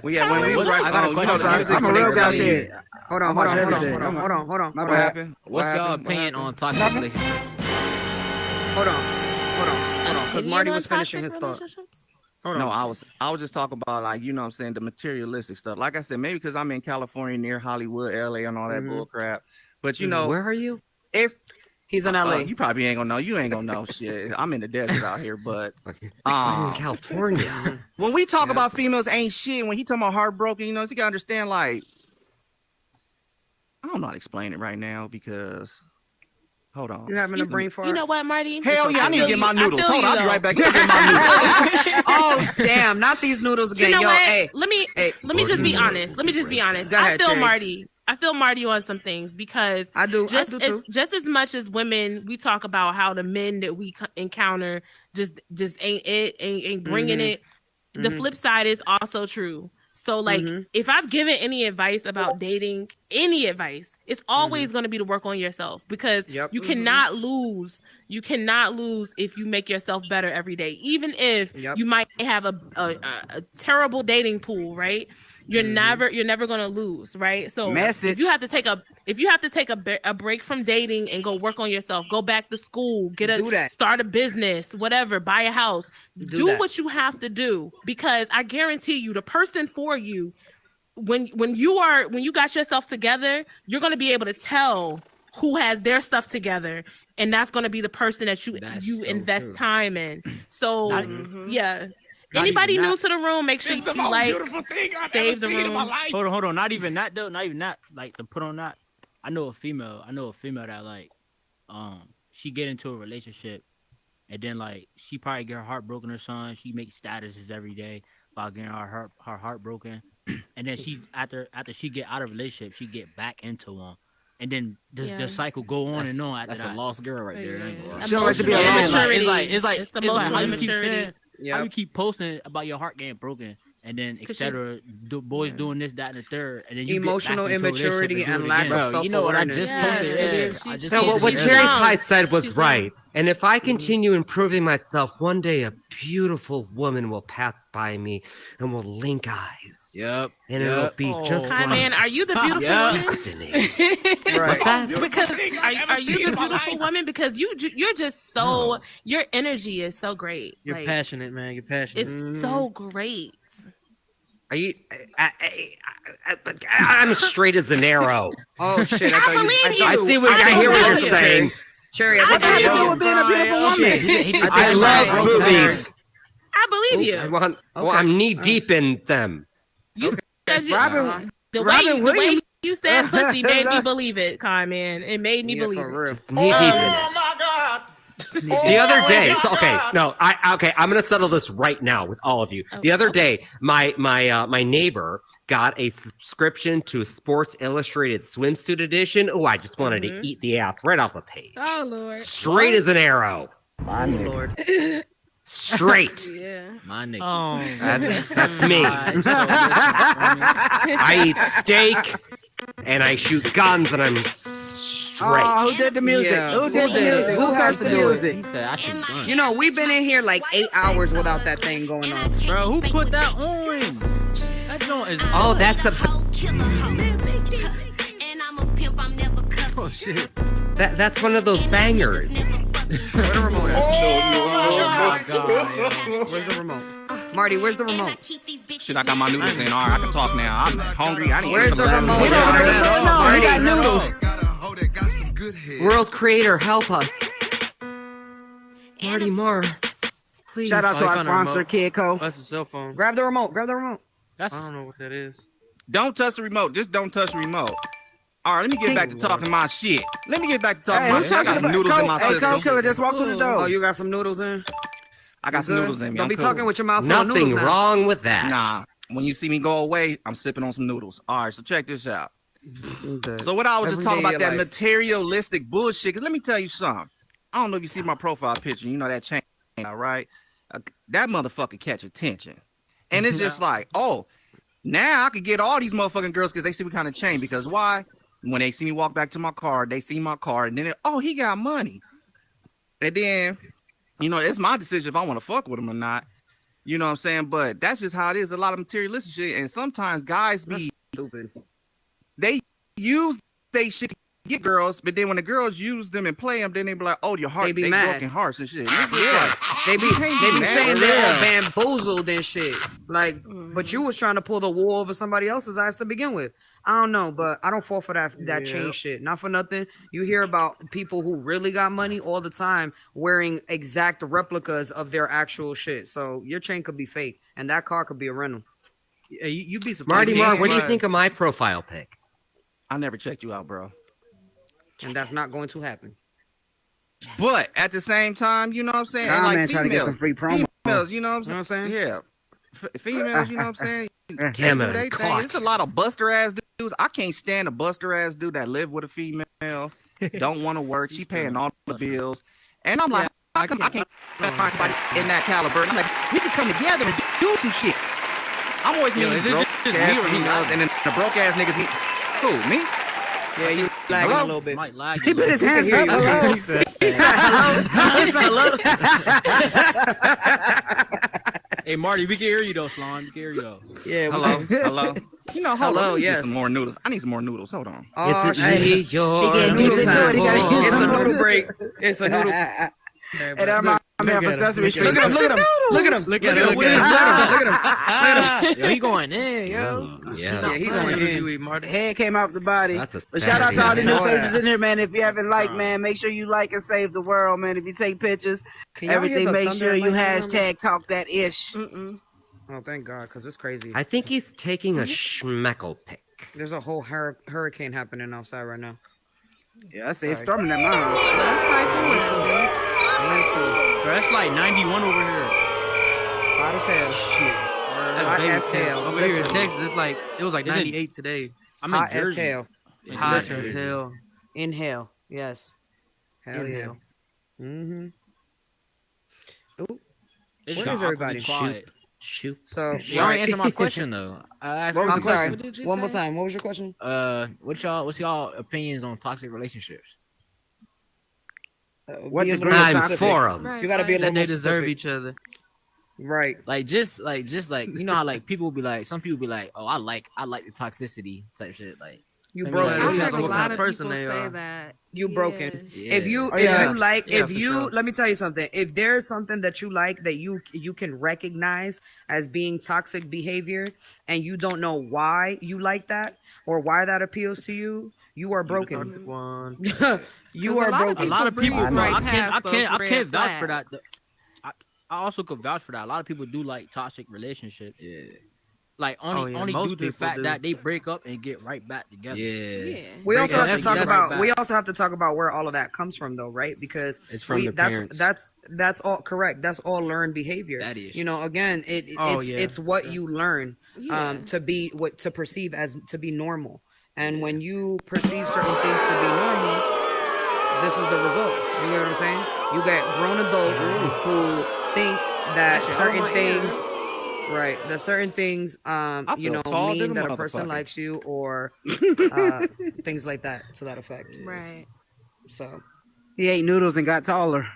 [SPEAKER 8] Well, yeah, when we was right,
[SPEAKER 4] I'm a real guy. Shit.
[SPEAKER 1] Hold on.
[SPEAKER 11] What happened? What's your opinion on toxic relationships?
[SPEAKER 1] Hold on. Because Marty was finishing his thought.
[SPEAKER 8] No, I was just talking about, like, you know what I'm saying, the materialistic stuff. Like I said, maybe because I'm in California near Hollywood, LA, and all that bull crap. But you know,
[SPEAKER 2] where are you?
[SPEAKER 1] He's in LA.
[SPEAKER 8] You probably ain't gonna know. You ain't gonna know shit. I'm in the desert out here, but
[SPEAKER 2] in California.
[SPEAKER 8] When we talk about females ain't shit, when he talking about heartbroken, you know, you gotta understand, like, I don't know how to explain it right now because hold on.
[SPEAKER 1] You having a brain fart?
[SPEAKER 5] You know what, Marty?
[SPEAKER 8] Hell yeah, I need to get my noodles. Hold on, I'll be right back. Get my
[SPEAKER 1] noodles. Oh damn, not these noodles again.
[SPEAKER 5] You know what?
[SPEAKER 1] Hey,
[SPEAKER 5] let me just be honest. Let me just be honest.
[SPEAKER 1] Go ahead, Cherry.
[SPEAKER 5] I feel Marty on some things because
[SPEAKER 1] I do too.
[SPEAKER 5] Just as much as women, we talk about how the men that we encounter just ain't bringing it. The flip side is also true. So like, if I've given any advice about dating, it's always going to be to work on yourself because you cannot lose. You cannot lose if you make yourself better every day, even if you might have a terrible dating pool, right? You're never going to lose, right? So if you have to take a break from dating and go work on yourself, go back to school, start a business, whatever, buy a house, do what you have to do, because I guarantee you the person for you, when you got yourself together, you're going to be able to tell who has their stuff together, and that's going to be the person that you invest time in. So yeah. Anybody new to the room, make sure you like, save the room.
[SPEAKER 12] Hold on. Not even that though. Not even that. Like, to put on that. I know a female that, like, she get into a relationship, and then, like, she probably get her heart broken or something. She makes statuses every day about getting her heart broken, and then she after she get out of a relationship, she get back into one. And then the cycle go on and on.
[SPEAKER 11] That's a lost girl right there.
[SPEAKER 5] It's
[SPEAKER 12] like
[SPEAKER 5] the most
[SPEAKER 12] how
[SPEAKER 5] immaturity.
[SPEAKER 12] How you keep posting about your heart getting broken, and then etc. Boys doing this, that, and the third, and then you
[SPEAKER 1] emotional immaturity and lack of self-awareness.
[SPEAKER 11] You know what I just posted?
[SPEAKER 2] What Cherry Pie said was right. And if I continue improving myself, one day a beautiful woman will pass by me and will link eyes.
[SPEAKER 11] Yep.
[SPEAKER 2] And it'll be just
[SPEAKER 5] hi,
[SPEAKER 2] like
[SPEAKER 5] man. Are you the beautiful woman?
[SPEAKER 1] Right.
[SPEAKER 5] Because are you the beautiful woman? Because you're just so your energy is so great.
[SPEAKER 12] You're like, passionate, man. You're passionate.
[SPEAKER 5] It's so great.
[SPEAKER 2] Are you? I'm straight as an arrow.
[SPEAKER 1] Oh shit!
[SPEAKER 2] I see what I hear what you're saying.
[SPEAKER 1] Cherry, I believe you being a beautiful woman.
[SPEAKER 2] I love movies.
[SPEAKER 5] I believe you.
[SPEAKER 2] I'm knee deep in them.
[SPEAKER 5] The way you said pussy made me believe it, Kai, man. It made me believe it.
[SPEAKER 2] Knee deep in it.
[SPEAKER 8] my God.
[SPEAKER 2] The other day, I'm gonna settle this right now with all of you. The other day, my neighbor got a subscription to Sports Illustrated Swimsuit Edition. Oh, I just wanted to eat the ass right off the page.
[SPEAKER 5] Oh Lord,
[SPEAKER 2] straight as an arrow.
[SPEAKER 1] My Lord,
[SPEAKER 2] straight.
[SPEAKER 5] Yeah,
[SPEAKER 11] my nigga.
[SPEAKER 2] Oh, that's me. I eat steak and I shoot guns and I'm straight.
[SPEAKER 4] Oh, who did the music?
[SPEAKER 1] Yeah.
[SPEAKER 4] Who did the music? Who touched the music?
[SPEAKER 11] He said I shoot guns.
[SPEAKER 1] You know, we've been in here like 8 hours without that thing going on.
[SPEAKER 12] Bro, who put that on? That joint is.
[SPEAKER 2] Oh, that's a.
[SPEAKER 12] shit.
[SPEAKER 2] That's one of those bangers.
[SPEAKER 1] Where the remote at?
[SPEAKER 12] Oh my god.
[SPEAKER 1] Where's the remote? Marty, where's the remote?
[SPEAKER 8] Shit, I got my noodles in. All right, I can talk now. I'm hungry. I need
[SPEAKER 1] Where's
[SPEAKER 8] to
[SPEAKER 1] the remote?
[SPEAKER 4] He got noodles.
[SPEAKER 2] World creator, help us. Marty Moore, please.
[SPEAKER 4] Shout out to our sponsor, Kidco.
[SPEAKER 13] That's a cell phone.
[SPEAKER 1] Grab the remote. Grab the remote.
[SPEAKER 13] I don't know what that is.
[SPEAKER 8] Don't touch the remote. Just don't touch the remote. All right, let me get back to talking my shit. Let me get back to talking my shit. I got some noodles in my system.
[SPEAKER 4] Killer, just walk through the door.
[SPEAKER 1] Oh, you got some noodles in?
[SPEAKER 8] I got some noodles in me.
[SPEAKER 1] Don't be talking with your mouth full of
[SPEAKER 2] Nothing
[SPEAKER 1] noodles now.
[SPEAKER 2] wrong with that.
[SPEAKER 8] Nah, when you see me go away, I'm sipping on some noodles. All right, so check this out.
[SPEAKER 1] Okay.
[SPEAKER 8] So what I was just
[SPEAKER 1] Every
[SPEAKER 8] talking
[SPEAKER 1] day
[SPEAKER 8] about
[SPEAKER 1] of
[SPEAKER 8] that
[SPEAKER 1] your life.
[SPEAKER 8] materialistic bullshit. Because let me tell you something. I don't know if you see my profile picture. You know that chain, all right? That motherfucker catch attention. And it's just like, oh, now I could get all these motherfucking girls because they see what kind of chain. Because why? When they see me walk back to my car, they see my car, and then oh, he got money. And then, you know, it's my decision if I want to fuck with him or not. You know what I'm saying? But that's just how it is. A lot of materialistic shit. And sometimes guys be
[SPEAKER 1] stupid.
[SPEAKER 8] They use they shit to get girls, but then when the girls use them and play them, then they be like, "Oh, your heart,
[SPEAKER 1] They be
[SPEAKER 8] they
[SPEAKER 1] mad.
[SPEAKER 8] broken hearts and shit."
[SPEAKER 1] Yeah, they be saying they're all bamboozled and shit. Like, but you was trying to pull the wool over somebody else's eyes to begin with. I don't know, but I don't fall for that chain shit. Not for nothing. You hear about people who really got money all the time wearing exact replicas of their actual shit. So your chain could be fake, and that car could be a rental.
[SPEAKER 13] Yeah, you'd be surprised.
[SPEAKER 2] Marty Mark, what do you think of my profile pic?
[SPEAKER 8] I never checked you out, bro.
[SPEAKER 1] And that's not going to happen.
[SPEAKER 8] But at the same time, you know what I'm saying?
[SPEAKER 4] Nah,
[SPEAKER 8] like
[SPEAKER 4] man, trying to get some free promo.
[SPEAKER 8] Females, you know what I'm saying? Yeah. Females, you know what I'm saying?
[SPEAKER 2] Damn it,
[SPEAKER 8] they
[SPEAKER 2] caught.
[SPEAKER 8] It's a lot of buster ass dudes. I can't stand a buster ass dude that live with a female, don't want to work. She paying all the bills. And I'm like, I can't find somebody in that caliber. And I'm like, we could come together and do some shit. I'm always meeting broke ass females, and then the broke ass niggas meet. Who, me?
[SPEAKER 1] Yeah, you lagging a little bit.
[SPEAKER 11] Might lag.
[SPEAKER 4] He put his hands up. Hello.
[SPEAKER 1] He said hello.
[SPEAKER 12] Hey Marty, we can hear you though, Slon. We can hear you though.
[SPEAKER 1] Yeah.
[SPEAKER 8] Hello. You know, hold
[SPEAKER 1] Hello,
[SPEAKER 8] on.
[SPEAKER 1] yes.
[SPEAKER 8] Some more noodles. I need some more noodles. Hold on.
[SPEAKER 1] Oh,
[SPEAKER 2] Is it me, your
[SPEAKER 1] noodle time.
[SPEAKER 2] boy?
[SPEAKER 1] It's a noodle break. It's a noodle.
[SPEAKER 4] And I'm for Sesame Street.
[SPEAKER 1] Look at him. Look at him. Look at him. Look at him.
[SPEAKER 11] Yo, he going in, yo.
[SPEAKER 2] Yeah.
[SPEAKER 1] Yeah, he going in.
[SPEAKER 4] Head came off the body.
[SPEAKER 2] That's a
[SPEAKER 4] But shout out to all the new
[SPEAKER 1] sad
[SPEAKER 4] faces in here, man. If you haven't liked, man, make sure you like and save the world, man. If you take pictures,
[SPEAKER 1] Can y'all hear
[SPEAKER 4] everything,
[SPEAKER 1] the
[SPEAKER 4] make
[SPEAKER 1] thunder
[SPEAKER 4] sure
[SPEAKER 1] in
[SPEAKER 4] you
[SPEAKER 1] my ear?
[SPEAKER 4] hashtag talk that ish.
[SPEAKER 1] Oh, thank God, because it's crazy.
[SPEAKER 2] I think he's taking a schmeckle pic.
[SPEAKER 1] There's a whole hurricane happening outside right now.
[SPEAKER 4] Yeah, I say it's storming at my house.
[SPEAKER 12] Bro, that's like 91 over here.
[SPEAKER 1] Hot as hell.
[SPEAKER 13] Shit.
[SPEAKER 1] Hot as hell.
[SPEAKER 13] Over here in Texas, it's like it was like 98 today.
[SPEAKER 12] I'm in
[SPEAKER 1] Hot as
[SPEAKER 12] Jersey.
[SPEAKER 1] hell.
[SPEAKER 13] Hot as hell.
[SPEAKER 1] Inhale. Yes. Hell
[SPEAKER 13] Inhale.
[SPEAKER 1] yeah. Mm-hmm. Ooh.
[SPEAKER 12] It's
[SPEAKER 1] Where is
[SPEAKER 12] awkwardly
[SPEAKER 1] everybody?
[SPEAKER 12] quiet.
[SPEAKER 2] Shoot.
[SPEAKER 1] So,
[SPEAKER 11] Y'all ain't answer my question though. I asked
[SPEAKER 1] I'm sorry.
[SPEAKER 11] What did you
[SPEAKER 1] One more
[SPEAKER 11] say?
[SPEAKER 1] time. What was your question?
[SPEAKER 11] What's y'all opinions on toxic relationships?
[SPEAKER 4] What
[SPEAKER 1] Be a
[SPEAKER 4] degree
[SPEAKER 1] little
[SPEAKER 4] of
[SPEAKER 2] I'm
[SPEAKER 1] specific.
[SPEAKER 2] for him.
[SPEAKER 10] Right,
[SPEAKER 1] You gotta be a
[SPEAKER 10] right.
[SPEAKER 1] little
[SPEAKER 13] That
[SPEAKER 1] more
[SPEAKER 13] they deserve
[SPEAKER 1] specific.
[SPEAKER 13] each other.
[SPEAKER 1] Right.
[SPEAKER 11] Like just like you know how like people be like some people be like, oh I like the toxicity type shit. Like
[SPEAKER 1] You
[SPEAKER 11] I mean,
[SPEAKER 1] broke.
[SPEAKER 11] like,
[SPEAKER 10] I've
[SPEAKER 13] depends
[SPEAKER 10] heard
[SPEAKER 13] on
[SPEAKER 10] a
[SPEAKER 13] what
[SPEAKER 10] lot
[SPEAKER 13] kind
[SPEAKER 10] of
[SPEAKER 13] of person
[SPEAKER 10] people
[SPEAKER 13] they
[SPEAKER 10] say
[SPEAKER 13] are.
[SPEAKER 10] that.
[SPEAKER 1] You broken.
[SPEAKER 11] Yeah.
[SPEAKER 1] If you
[SPEAKER 4] yeah.
[SPEAKER 1] like,
[SPEAKER 13] Yeah,
[SPEAKER 1] if
[SPEAKER 13] for
[SPEAKER 1] you
[SPEAKER 13] sure.
[SPEAKER 1] let me tell you something. If there's something that you like that you can recognize as being toxic behavior, and you don't know why you like that or why that appeals to you, you are broken.
[SPEAKER 13] Toxic one.
[SPEAKER 1] You
[SPEAKER 10] 'Cause
[SPEAKER 1] are
[SPEAKER 10] a lot of
[SPEAKER 1] broken.
[SPEAKER 12] A lot of
[SPEAKER 10] breeze
[SPEAKER 12] people,
[SPEAKER 10] right
[SPEAKER 12] I
[SPEAKER 10] past
[SPEAKER 12] can't
[SPEAKER 10] those
[SPEAKER 12] vouch
[SPEAKER 10] red
[SPEAKER 12] for that. I also could vouch for that. A lot of people do like toxic relationships.
[SPEAKER 11] yeah,
[SPEAKER 12] Like only
[SPEAKER 13] Oh, yeah, most
[SPEAKER 12] due to the
[SPEAKER 13] people
[SPEAKER 12] fact
[SPEAKER 13] do.
[SPEAKER 12] that they break up and get right back together.
[SPEAKER 11] yeah.
[SPEAKER 1] We also
[SPEAKER 12] Break
[SPEAKER 1] have
[SPEAKER 12] up
[SPEAKER 1] to
[SPEAKER 12] and
[SPEAKER 1] talk
[SPEAKER 12] get right
[SPEAKER 1] about. We
[SPEAKER 12] back.
[SPEAKER 1] also have to talk about where all of that comes from, though, right? Because
[SPEAKER 13] It's from the parents.
[SPEAKER 1] that's all correct. That's all learned behavior.
[SPEAKER 11] That is
[SPEAKER 1] You know, again,
[SPEAKER 13] Oh,
[SPEAKER 1] it's
[SPEAKER 13] yeah.
[SPEAKER 1] it's what you learn
[SPEAKER 10] Yeah.
[SPEAKER 1] to be what to perceive as to be normal, and when you perceive certain things to be normal, this is the result. You know what I'm saying? You get grown adults who think that certain things. Right, that certain things, you
[SPEAKER 8] feel
[SPEAKER 1] know,
[SPEAKER 8] tall than
[SPEAKER 1] mean
[SPEAKER 8] a
[SPEAKER 1] that a person
[SPEAKER 8] motherfucker.
[SPEAKER 1] likes you, or things like that, to that effect.
[SPEAKER 10] Right.
[SPEAKER 1] So,
[SPEAKER 4] He ate noodles and got taller.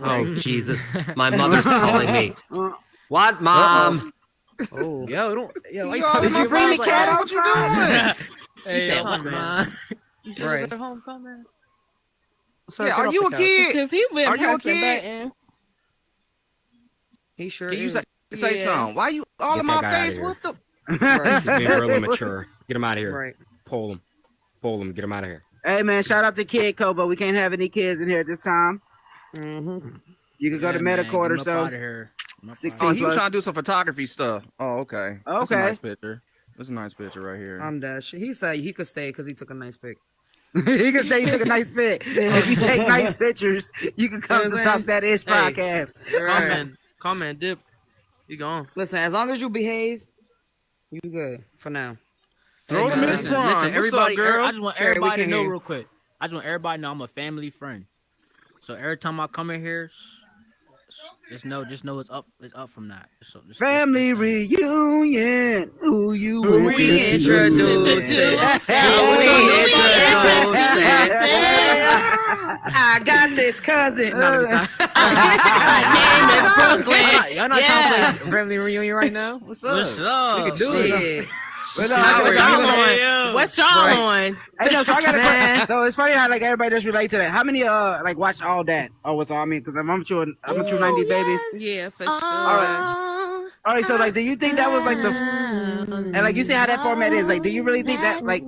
[SPEAKER 2] Oh, Jesus. My mother's calling me. What, Mom?
[SPEAKER 1] oh,
[SPEAKER 11] Yo, don't yo. Why you
[SPEAKER 4] Yo,
[SPEAKER 11] talking to
[SPEAKER 4] my
[SPEAKER 11] your
[SPEAKER 4] friendly
[SPEAKER 11] mom
[SPEAKER 4] cat
[SPEAKER 11] like
[SPEAKER 4] outside.
[SPEAKER 11] that? He said, "What, man?"
[SPEAKER 5] You still live at home, Coleman?
[SPEAKER 8] Yeah, are you a kid?
[SPEAKER 5] Because he been
[SPEAKER 8] are you a
[SPEAKER 5] pressing
[SPEAKER 8] kid?
[SPEAKER 5] buttons.
[SPEAKER 1] He sure
[SPEAKER 8] Can you
[SPEAKER 1] is.
[SPEAKER 8] say something? Why you all in my face? What the?
[SPEAKER 2] Right. He's being real immature. Get him out of here.
[SPEAKER 1] Right.
[SPEAKER 2] Pull him. Get him out of here.
[SPEAKER 4] Hey man, shout out to Kid Kobo. We can't have any kids in here at this time. You can go to Metacourt or so.
[SPEAKER 8] Oh, he was trying to do some photography stuff. Oh, okay. That's a nice picture. That's a nice picture right here.
[SPEAKER 1] I'm Dash. He said he could stay because he took a nice pic.
[SPEAKER 4] He can say he took a nice pic. If you take nice pictures, you can come to Talk That Ish podcast.
[SPEAKER 13] Comment, dip. You gone.
[SPEAKER 1] Listen, as long as you behave, you good for now.
[SPEAKER 8] Throw the Miss Prime.
[SPEAKER 11] Listen, everybody,
[SPEAKER 12] I just want
[SPEAKER 1] Cherry,
[SPEAKER 12] everybody to know
[SPEAKER 1] hear.
[SPEAKER 12] real quick. I just want everybody to know I'm a family friend. So every time I come in here, just know it's up from that.
[SPEAKER 4] Family reunion. Who you
[SPEAKER 1] We introduced it. I got this cousin. No,
[SPEAKER 11] Y'all not trying to play family reunion right now? What's up?
[SPEAKER 12] What's up?
[SPEAKER 11] We can do it.
[SPEAKER 5] What y'all on?
[SPEAKER 4] Hey, no, so I got a question. No, it's funny how like everybody just relate to that. How many like watched all that? Oh, what's all I mean? Because I'm a true 90 baby.
[SPEAKER 5] Yeah, for sure.
[SPEAKER 4] All right. So like, do you think that was like the and like you see how that format is? Like, do you really think that like?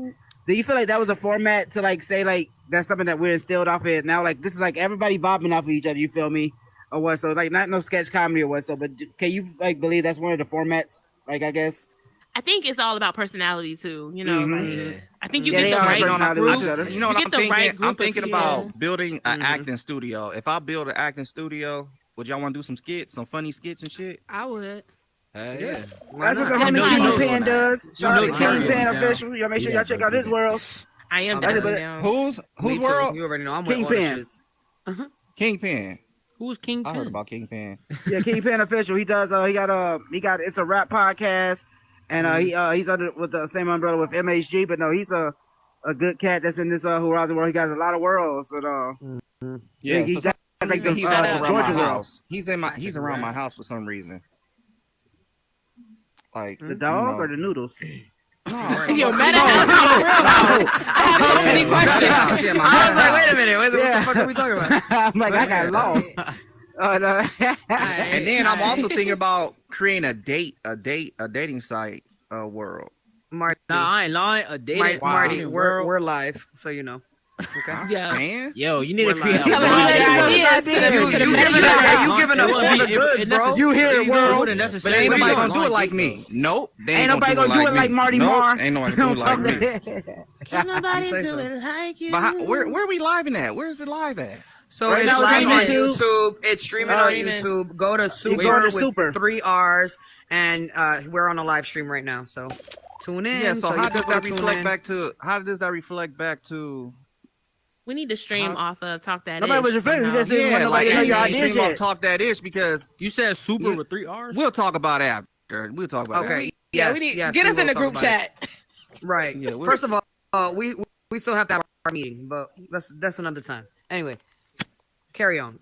[SPEAKER 4] Do you feel like that was a format to like say like that's something that we're instilled off it now? Like this is like everybody vibing off of each other. You feel me? Or what? So like not no sketch comedy or what? So, but can you like believe that's one of the formats? Like I guess.
[SPEAKER 5] I think it's all about personality too. You know, I think you
[SPEAKER 8] they
[SPEAKER 5] get the right group.
[SPEAKER 8] You know what I'm thinking?
[SPEAKER 5] Right
[SPEAKER 8] I'm thinking about building an acting studio. If I build an acting studio, would y'all want to do some skits, some funny skits and shit?
[SPEAKER 5] I would.
[SPEAKER 4] Yeah. That's what the homie Kingpin does. Shout out to Kingpin official. Y'all make sure y'all check out his world.
[SPEAKER 5] I am down.
[SPEAKER 8] Whose world?
[SPEAKER 1] You already know I'm
[SPEAKER 4] Kingpin.
[SPEAKER 8] Kingpin.
[SPEAKER 12] Who's Kingpin?
[SPEAKER 8] I heard about Kingpin.
[SPEAKER 4] Yeah, Kingpin official. He does. He got it's a rap podcast, and he's under with the same umbrella with MHG. But no, he's a good cat that's in this Horizon world. He got a lot of worlds. So
[SPEAKER 8] yeah,
[SPEAKER 4] he's like the
[SPEAKER 8] Georgia world. He's around my house for some reason. Like
[SPEAKER 4] the dog or the noodles?
[SPEAKER 5] Yo, man, I have so many questions.
[SPEAKER 1] I was like, wait a minute, what the fuck are we talking about?
[SPEAKER 4] I'm like, I got lost.
[SPEAKER 8] And then I'm also thinking about creating a dating site world.
[SPEAKER 1] Marty,
[SPEAKER 12] nah, I ain't lying. A dating
[SPEAKER 1] Marty, we're live, so you know. Okay.
[SPEAKER 5] Yeah.
[SPEAKER 8] Man.
[SPEAKER 11] Yo, you need to create a
[SPEAKER 1] You giving up all the goods, bro.
[SPEAKER 4] You hear it, world.
[SPEAKER 8] But ain't nobody gonna do it like me. Nope.
[SPEAKER 4] Ain't nobody gonna do it like Marty Marr.
[SPEAKER 8] Ain't nobody gonna do it like me.
[SPEAKER 5] Can't nobody do it like you.
[SPEAKER 8] But where are we live at? Where is it live at?
[SPEAKER 1] So right it's live on YouTube. It's streaming on YouTube. Go to Super with 3 R's, and we're on a live stream right now. So tune in.
[SPEAKER 8] Yeah. So how does that reflect back to? How does that reflect back to?
[SPEAKER 5] We need to stream off of Talk That Ish.
[SPEAKER 4] Nobody was your friend. You just said nobody know your ideas
[SPEAKER 8] stream
[SPEAKER 4] yet.
[SPEAKER 8] off Talk That Ish because
[SPEAKER 12] you said Super with 3 R's.
[SPEAKER 8] We'll talk about it after. We'll talk about it.
[SPEAKER 1] Okay.
[SPEAKER 5] Yeah, we need get us in the group chat.
[SPEAKER 1] Right. Yeah, first of all, we still have to have our meeting, but that's another time. Anyway, carry on.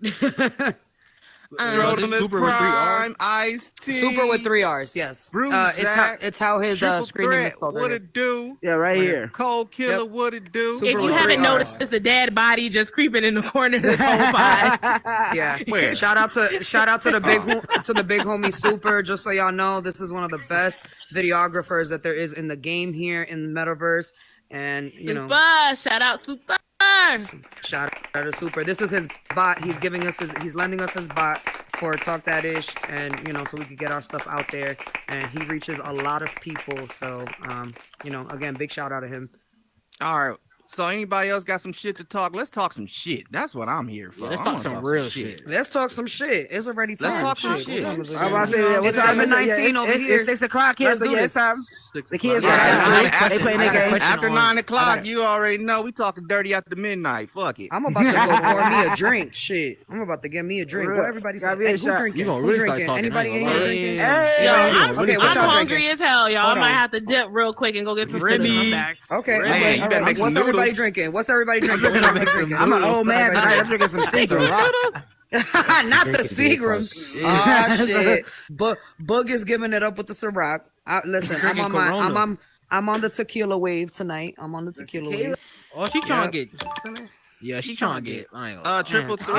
[SPEAKER 8] Super with 3 R's. Iced tea.
[SPEAKER 1] Super with 3 R's. Yes. It's how his screen name is spelled.
[SPEAKER 8] What it do?
[SPEAKER 4] Yeah, right here.
[SPEAKER 8] Cold killer. What it do?
[SPEAKER 5] If you haven't noticed, it's the dead body just creeping in the corner of this whole pod.
[SPEAKER 1] Yeah. Where? Shout out to the big homie Super. Just so y'all know, this is one of the best videographers that there is in the game here in the metaverse. And you know,
[SPEAKER 5] shout out Super.
[SPEAKER 1] Shout out to Super. This is his bot. He's lending us his bot for Talk That Ish, and you know, so we can get our stuff out there. And he reaches a lot of people. So, you know, again, big shout out to him.
[SPEAKER 8] All right. So anybody else got some shit to talk? Let's talk some shit. That's what I'm here for.
[SPEAKER 11] Yeah, let's talk some real shit.
[SPEAKER 1] Let's talk some shit. It's already time.
[SPEAKER 8] Let's talk some shit.
[SPEAKER 4] I'm about to say,
[SPEAKER 1] it's 7:19 over here.
[SPEAKER 4] It's 6 o'clock here, so yeah, it's time. The kids
[SPEAKER 8] they playing their game. After 9 o'clock, you already know we talking dirty after midnight. Fuck it.
[SPEAKER 1] I'm about to go pour me a drink. Shit. I'm about to get me a drink. What everybody say? Hey, who drinking?
[SPEAKER 11] You gonna really start talking.
[SPEAKER 1] Anybody in here drinking?
[SPEAKER 5] I'm hungry as hell, y'all. I might have to dip real quick and go get some shit in my bag.
[SPEAKER 1] Okay.
[SPEAKER 8] You better make some
[SPEAKER 1] noodles. What's everybody drinking?
[SPEAKER 4] I'm an old man tonight. I'm drinking some Seagram.
[SPEAKER 1] Not the Seagrams. Oh shit! Boog is giving it up with the Ciroc. Listen, I'm on the tequila wave tonight. I'm on the tequila wave.
[SPEAKER 12] Oh, she trying to get. Yeah, she trying to get.
[SPEAKER 8] Triple three.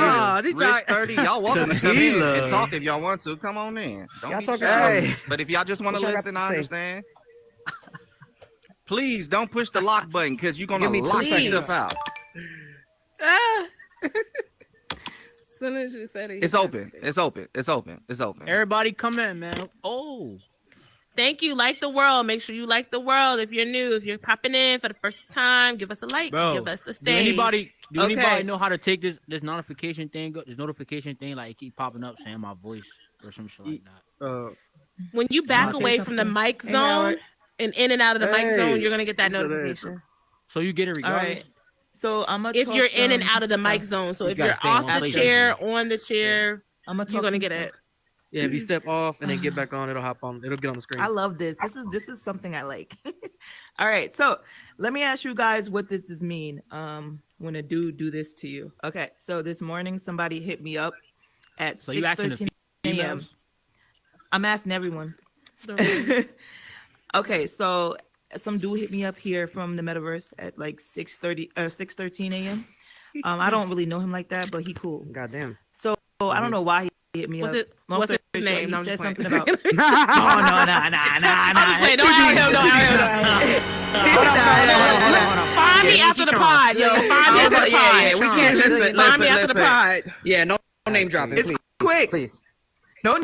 [SPEAKER 8] Rich 30. Y'all welcome to come in and talk if y'all want to. Come on in. Don't be shy. But if y'all just want to listen, I understand. Please don't push the lock button because you're gonna lock yourself out.
[SPEAKER 9] As soon as you said it,
[SPEAKER 8] it's open. It's open. It's open. It's open.
[SPEAKER 12] Everybody come in, man. Oh.
[SPEAKER 5] Thank you. Like the world. Make sure you like the world. If you're new, if you're popping in for the first time, give us a like.
[SPEAKER 12] Bro,
[SPEAKER 5] give us a save.
[SPEAKER 12] Do anybody know how to take this notification thing? This notification thing, like it keep popping up saying my voice or some shit like that.
[SPEAKER 5] When you back away from the mic zone and in and out of the mic zone, you're gonna get that notification.
[SPEAKER 12] So you get it regardless.
[SPEAKER 3] All right. So
[SPEAKER 5] if you're in and out of the mic zone. So if you're off the chair, on the chair, you're gonna get it.
[SPEAKER 13] Yeah, if you step off and then get back on, it'll hop on. It'll get on the screen.
[SPEAKER 3] I love this. This is something I like. All right, so let me ask you guys what this is mean. When a dude do this to you. Okay, so this morning somebody hit me up at 6:13 a.m. I'm asking everyone. Okay, so some dude hit me up here from the metaverse at like 6:13 a.m. I don't really know him like that, but he cool.
[SPEAKER 1] Goddamn.
[SPEAKER 3] So I don't know why he hit me up.
[SPEAKER 5] What's his name?
[SPEAKER 3] He said something about.
[SPEAKER 5] No. Don't Find me after the pod, yo. Find me after the pod.
[SPEAKER 1] Yeah, we can't listen.
[SPEAKER 5] Find me after the pod.
[SPEAKER 1] Yeah, no name dropping.
[SPEAKER 3] It's quick,
[SPEAKER 1] please.
[SPEAKER 3] No,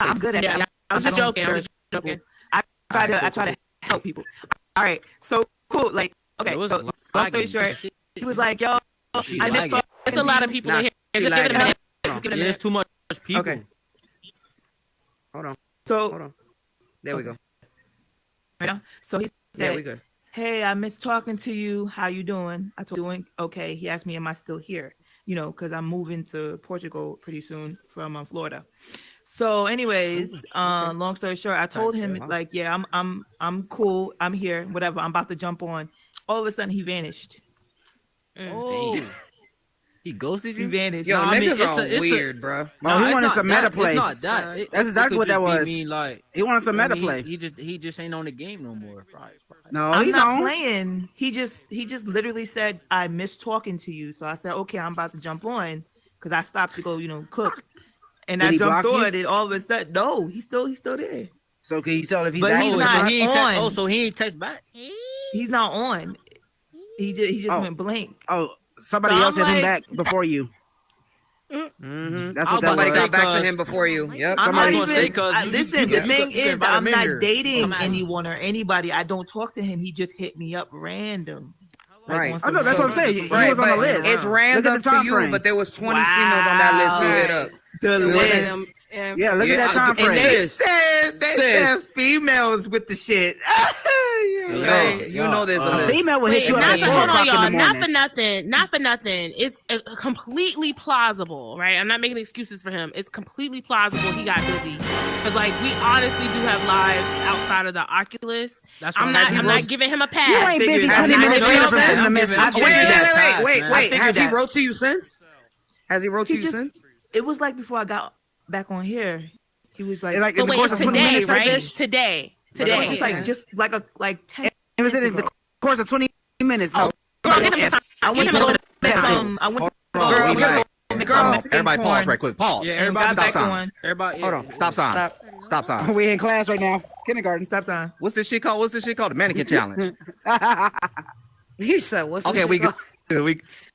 [SPEAKER 3] I'm good at it.
[SPEAKER 5] I was just joking.
[SPEAKER 3] I try to help people. All right, so cool. Like, okay, so long story short, he was like, "Yo, I missed talking."
[SPEAKER 5] It's a lot of people in here. Just give it a minute.
[SPEAKER 12] There's too much people.
[SPEAKER 3] Okay.
[SPEAKER 1] Hold on.
[SPEAKER 3] Hold
[SPEAKER 1] on. There we go.
[SPEAKER 3] Yeah. So he said,
[SPEAKER 1] "Yeah, we good."
[SPEAKER 3] Hey, I miss talking to you. How you doing? I told him, okay. He asked me, am I still here? You know, because I'm moving to Portugal pretty soon from Florida. So, anyways, long story short, I told him like, yeah, I'm cool. I'm here. Whatever. I'm about to jump on. All of a sudden, he vanished.
[SPEAKER 11] Oh. He ghosted you?
[SPEAKER 3] He vanished.
[SPEAKER 1] Yo, niggas are weird, bro.
[SPEAKER 4] No, he wanted some meta play.
[SPEAKER 11] It's not that.
[SPEAKER 4] That's exactly what that was.
[SPEAKER 11] He
[SPEAKER 4] wanted some meta play.
[SPEAKER 11] He just ain't on the game no more.
[SPEAKER 4] No,
[SPEAKER 3] I'm
[SPEAKER 4] he's
[SPEAKER 3] not
[SPEAKER 4] on.
[SPEAKER 3] playing. He just literally said, I miss talking to you. So I said, okay, I'm about to jump on because I stopped to go, cook. And I jumped on it. All of a sudden, no, he's still there.
[SPEAKER 4] So can you tell if he's
[SPEAKER 3] but he's not on?
[SPEAKER 11] So he ain't text back.
[SPEAKER 3] He's not on. He just went blank.
[SPEAKER 4] Oh, somebody else hit him back before you.
[SPEAKER 1] Mm-hmm. That's what somebody got back to him before you. Yep.
[SPEAKER 3] Somebody listen. The thing is that I'm not dating anyone or anybody. I don't talk to him. He just hit me up random.
[SPEAKER 1] Right.
[SPEAKER 4] I know. That's what I'm saying. He was on the list.
[SPEAKER 1] It's random to you, but there was 20 females on that list who hit up.
[SPEAKER 3] The list.
[SPEAKER 4] Yeah, look at that time frame.
[SPEAKER 3] They said females with the shit.
[SPEAKER 1] You know there's a
[SPEAKER 4] female will hit you up at 4 o'clock in the morning.
[SPEAKER 5] Not for nothing. It's completely plausible, right? I'm not making excuses for him. It's completely plausible he got busy. Because we honestly do have lives outside of the Oculus. I'm not giving him a pass.
[SPEAKER 4] You ain't busy 20 minutes later from sending a message.
[SPEAKER 1] Wait. Has he wrote to you since?
[SPEAKER 3] It was like before I got back on here. He was like,
[SPEAKER 4] in the course of 20 minutes,
[SPEAKER 5] right? Today.
[SPEAKER 3] Just like 10.
[SPEAKER 4] It was in the course of 20 minutes.
[SPEAKER 3] I went to
[SPEAKER 8] Everybody pause right quick. Pause.
[SPEAKER 12] Yeah, everybody
[SPEAKER 8] stop sign.
[SPEAKER 12] Everybody,
[SPEAKER 8] hold on. Stop sign. Stop sign.
[SPEAKER 4] We in class right now. Kindergarten.
[SPEAKER 3] Stop sign.
[SPEAKER 8] What's this shit called? The mannequin challenge.
[SPEAKER 1] He said, "What's
[SPEAKER 8] okay? We good.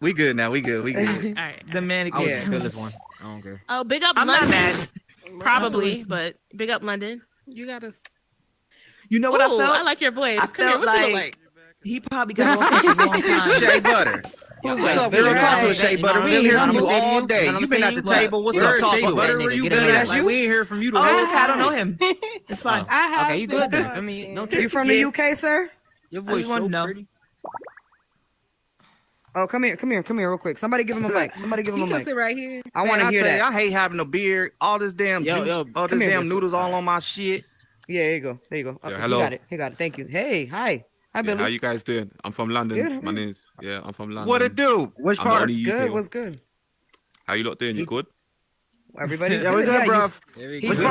[SPEAKER 8] We good now. We good.
[SPEAKER 5] All right.
[SPEAKER 3] The mannequin.
[SPEAKER 11] I was feel this one. I don't care.
[SPEAKER 5] Oh, big up
[SPEAKER 3] I'm
[SPEAKER 5] London.
[SPEAKER 3] not mad.
[SPEAKER 5] Probably, but big up London.
[SPEAKER 9] You gotta.
[SPEAKER 3] You know what I felt?
[SPEAKER 5] I like your voice.
[SPEAKER 3] I
[SPEAKER 5] Come here.
[SPEAKER 3] felt
[SPEAKER 5] What you look like?
[SPEAKER 3] He probably got off for a long time.
[SPEAKER 8] Shea Butter. What's up? We don't talk to Shea Butter. We ain't hear from you all day. You been at the table. What's up? Talk to
[SPEAKER 12] Butter. Where you been at? We ain't hear from you the whole time.
[SPEAKER 3] I don't know him. It's fine.
[SPEAKER 11] Okay, you good then? I mean, don't
[SPEAKER 1] you from the UK, sir?
[SPEAKER 12] Your voice so pretty.
[SPEAKER 1] Oh, come here, real quick. Somebody give him a mic. He can
[SPEAKER 9] sit right here.
[SPEAKER 1] I want to hear that.
[SPEAKER 8] I hate having a beard. All this damn juice, all this damn noodles all on my shit.
[SPEAKER 1] Yeah, there you go. Okay,
[SPEAKER 14] hello.
[SPEAKER 1] He got it. Thank you. Hey, hi, Billy.
[SPEAKER 14] How you guys doing? I'm from London.
[SPEAKER 1] Good,
[SPEAKER 14] My name's I'm from London.
[SPEAKER 8] What it do?
[SPEAKER 4] Which part?
[SPEAKER 1] What's good?
[SPEAKER 14] How you lot doing? You good?
[SPEAKER 1] Everybody's
[SPEAKER 4] we're good, bro.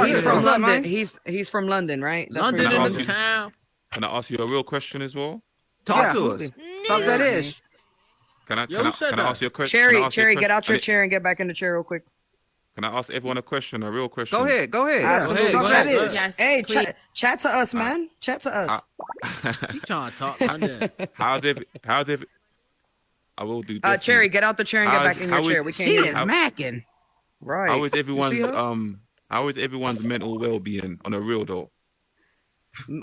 [SPEAKER 1] He's from London. He's from London, right?
[SPEAKER 12] That's London in the town.
[SPEAKER 14] Can I ask you a real question as well?
[SPEAKER 8] Talk to us.
[SPEAKER 4] Talk that ish.
[SPEAKER 14] Can I ask you a question?
[SPEAKER 1] Cherry, get out your chair and get back in the chair real quick.
[SPEAKER 14] Can I ask everyone a question, a real question?
[SPEAKER 8] Go ahead.
[SPEAKER 1] Absolutely.
[SPEAKER 8] Go ahead.
[SPEAKER 1] Yes, hey, chat to us, man. Chat to us.
[SPEAKER 12] You trying to talk?
[SPEAKER 14] How's if I will do. Definitely.
[SPEAKER 1] Cherry, get out the chair and get back in your chair. We can't hear you.
[SPEAKER 4] Macking.
[SPEAKER 1] Right.
[SPEAKER 14] How is everyone's mental well-being on a real though?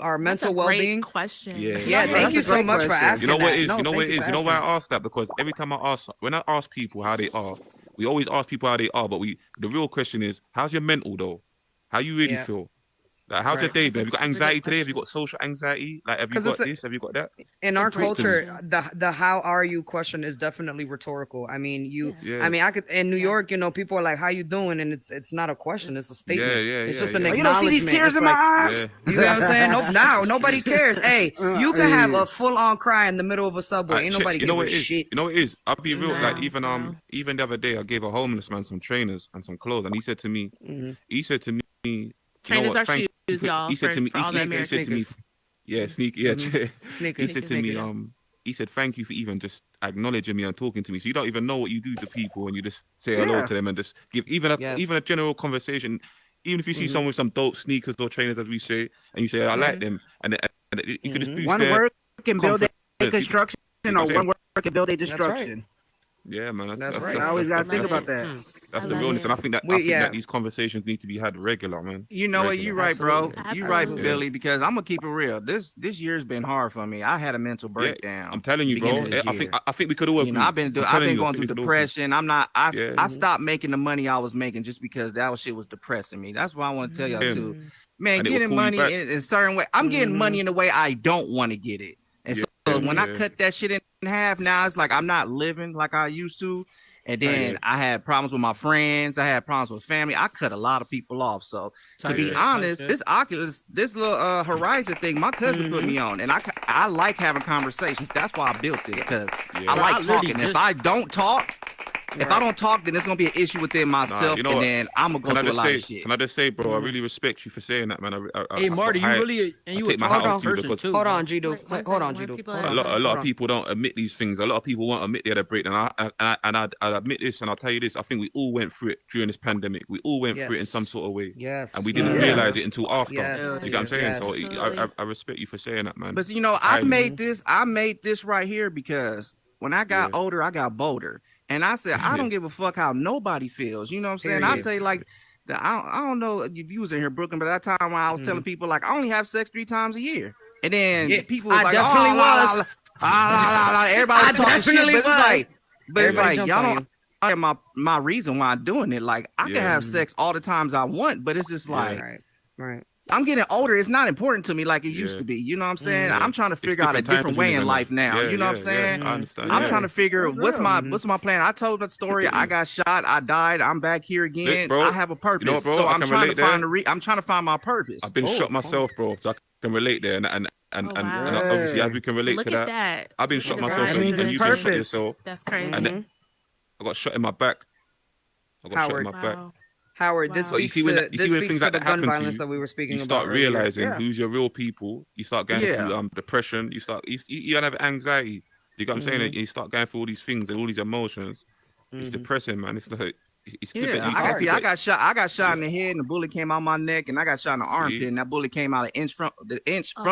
[SPEAKER 1] Our mental well-being
[SPEAKER 5] question.
[SPEAKER 14] Yeah.
[SPEAKER 1] Thank you so much for asking.
[SPEAKER 14] You know what it is? You know what it is? You know why I asked that? Because every time when I ask people how they are, we always ask people how they are, but the real question is, how's your mental though? How you really feel? Like, how's your day been? Have you got anxiety today? Have you got social anxiety? Like, have you got this? Have you got that?
[SPEAKER 1] In our culture, the "how are you" question is definitely rhetorical. I mean, I could in New York, people are like, "How you doing?" and it's not a question; it's a statement. It's just an acknowledgement.
[SPEAKER 4] You don't see these tears in my eyes?
[SPEAKER 1] You know what I'm saying? Nope. Now nobody cares. Hey, you can have a full-on cry in the middle of a subway. Ain't nobody giving a shit.
[SPEAKER 14] You know what it is? I'll be real. Like even the other day, I gave a homeless man some trainers and some clothes, and he said to me,
[SPEAKER 5] trainers are shoes, y'all.
[SPEAKER 14] He said to me, yeah, sneaky, yeah.
[SPEAKER 1] Sneaker.
[SPEAKER 14] He said to me, he said, thank you for even just acknowledging me and talking to me. So you don't even know what you do to people, and you just say hello to them and just give even a general conversation. Even if you see someone with some dope sneakers or trainers, as we say, and you say, I like them, and you can just boost
[SPEAKER 4] one word can build a construction, or one word can build a destruction.
[SPEAKER 14] Yeah, man.
[SPEAKER 1] That's right.
[SPEAKER 4] I always gotta think about that.
[SPEAKER 14] That's the realness, and I think that these conversations need to be had regular, man.
[SPEAKER 8] You know what? You're right, bro. You're right, Billy. Because I'm gonna keep it real. This year's been hard for me. I had a mental breakdown.
[SPEAKER 14] I'm telling you, bro. I think we could all agree.
[SPEAKER 8] I've been going through depression. I stopped making the money I was making just because that shit was depressing me. That's why I want to tell y'all too. Man, getting money in a certain way. I'm getting money in a way I don't want to get it. And so when I cut that shit in half, now it's like I'm not living like I used to. And then I had problems with my friends. I had problems with family. I cut a lot of people off. So to be honest, this Oculus, this little Horizon thing, my cousin put me on, and I like having conversations. That's why I built this, because I like talking. If I don't talk, if I don't talk, then there's gonna be an issue within myself, and then I'm gonna go through a lot of shit.
[SPEAKER 14] Can I just say, bro, I really respect you for saying that, man.
[SPEAKER 12] Hey, Marty, you really and you take my hat off to you because
[SPEAKER 1] hold on, G-Do. Hold on, G-Do.
[SPEAKER 14] A lot of people don't admit these things. A lot of people won't admit they had a break, and I admit this, and I'll tell you this. I think we all went through it during this pandemic. We all went through it in some sort of way.
[SPEAKER 1] Yes.
[SPEAKER 14] And we didn't realize it until after. You know what I'm saying? So I respect you for saying that, man.
[SPEAKER 8] But I made this right here because when I got older, I got bolder. And I said, I don't give a fuck how nobody feels. You know what I'm saying? I'll tell you, like, I don't know if you was in here, Brooklyn, but at that time when I was telling people, like, I only have sex 3 times a year. And then people was like, everybody was talking shit. But it's like, y'all don't my reason why I'm doing it. Like, I can have sex all the times I want, but it's just like,
[SPEAKER 1] right.
[SPEAKER 8] I'm getting older. It's not important to me like it used to be. You know what I'm saying? I'm trying to figure out a different way in life now. You know what I'm saying?
[SPEAKER 14] I understand.
[SPEAKER 8] I'm trying to figure what's my plan. I told that story. I got shot. I died. I'm back here again. Bro, I have a purpose. So I'm trying to find I'm trying to find my purpose.
[SPEAKER 14] I've been shot myself, bro. So I can relate there. And obviously, as we can relate to that, I've been shot myself.
[SPEAKER 1] It means it's purpose.
[SPEAKER 5] That's crazy.
[SPEAKER 14] And then I got shot in my back.
[SPEAKER 1] Howard, this speaks to the gun violence that we were speaking about.
[SPEAKER 14] You start realizing who's your real people. You start going through depression. You don't have anxiety. You get what I'm saying? And you start going through all these things and all these emotions. It's depressing, man. It's like it's good that you
[SPEAKER 8] I got shot in the head, and the bullet came out my neck, and I got shot in the armpit, and that bullet came out an inch from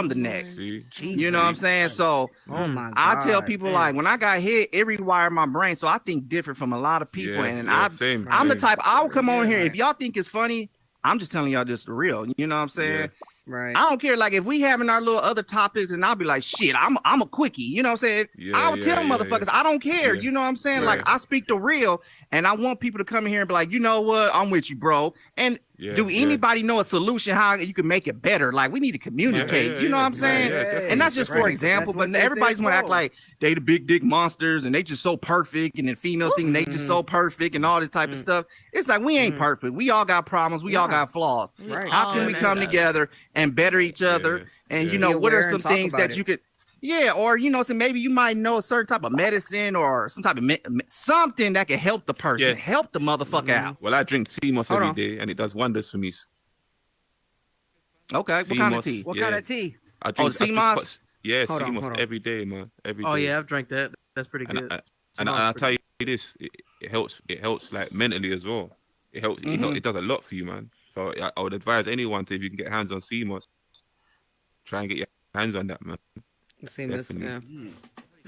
[SPEAKER 8] the neck. You know what I'm saying? So I tell people like when I got hit, it rewired my brain, so I think different from a lot of people. I'm the type I will come on here if y'all think it's funny. I'm just telling y'all just the real. You know what I'm saying?
[SPEAKER 1] Right.
[SPEAKER 8] I don't care. Like if we having our little other topics, and I'll be like, shit, I'm a quickie. You know what I'm saying? I'll tell motherfuckers, I don't care. You know what I'm saying? Like I speak the real, and I want people to come in here and be like, you know what? I'm with you, bro. And do anybody know a solution how you can make it better? Like we need to communicate. You know what I'm saying? And that's just for example. But everybody's gonna act like they the big dick monsters and they just so perfect, and then females think they just so perfect and all this type of stuff. It's like we ain't perfect. We all got problems. We all got flaws. How can we come together and better each other? And what are some things that you could or so maybe you might know a certain type of medicine or some type of something that can help the person, help the motherfucker out.
[SPEAKER 14] Well, I drink sea moss every day, and it does wonders for me.
[SPEAKER 8] Okay, what kind of tea?
[SPEAKER 4] What kind of tea?
[SPEAKER 14] I drink
[SPEAKER 8] sea moss.
[SPEAKER 14] Sea moss every day, man. Every day.
[SPEAKER 13] Oh yeah, I've drank that. That's pretty good.
[SPEAKER 14] And I'll tell you this, it helps like mentally as well. It helps. It does a lot for you, man. So I would advise anyone to, if you can get hands on CMOS, try and get your hands on that, man.
[SPEAKER 1] CMOS, yeah.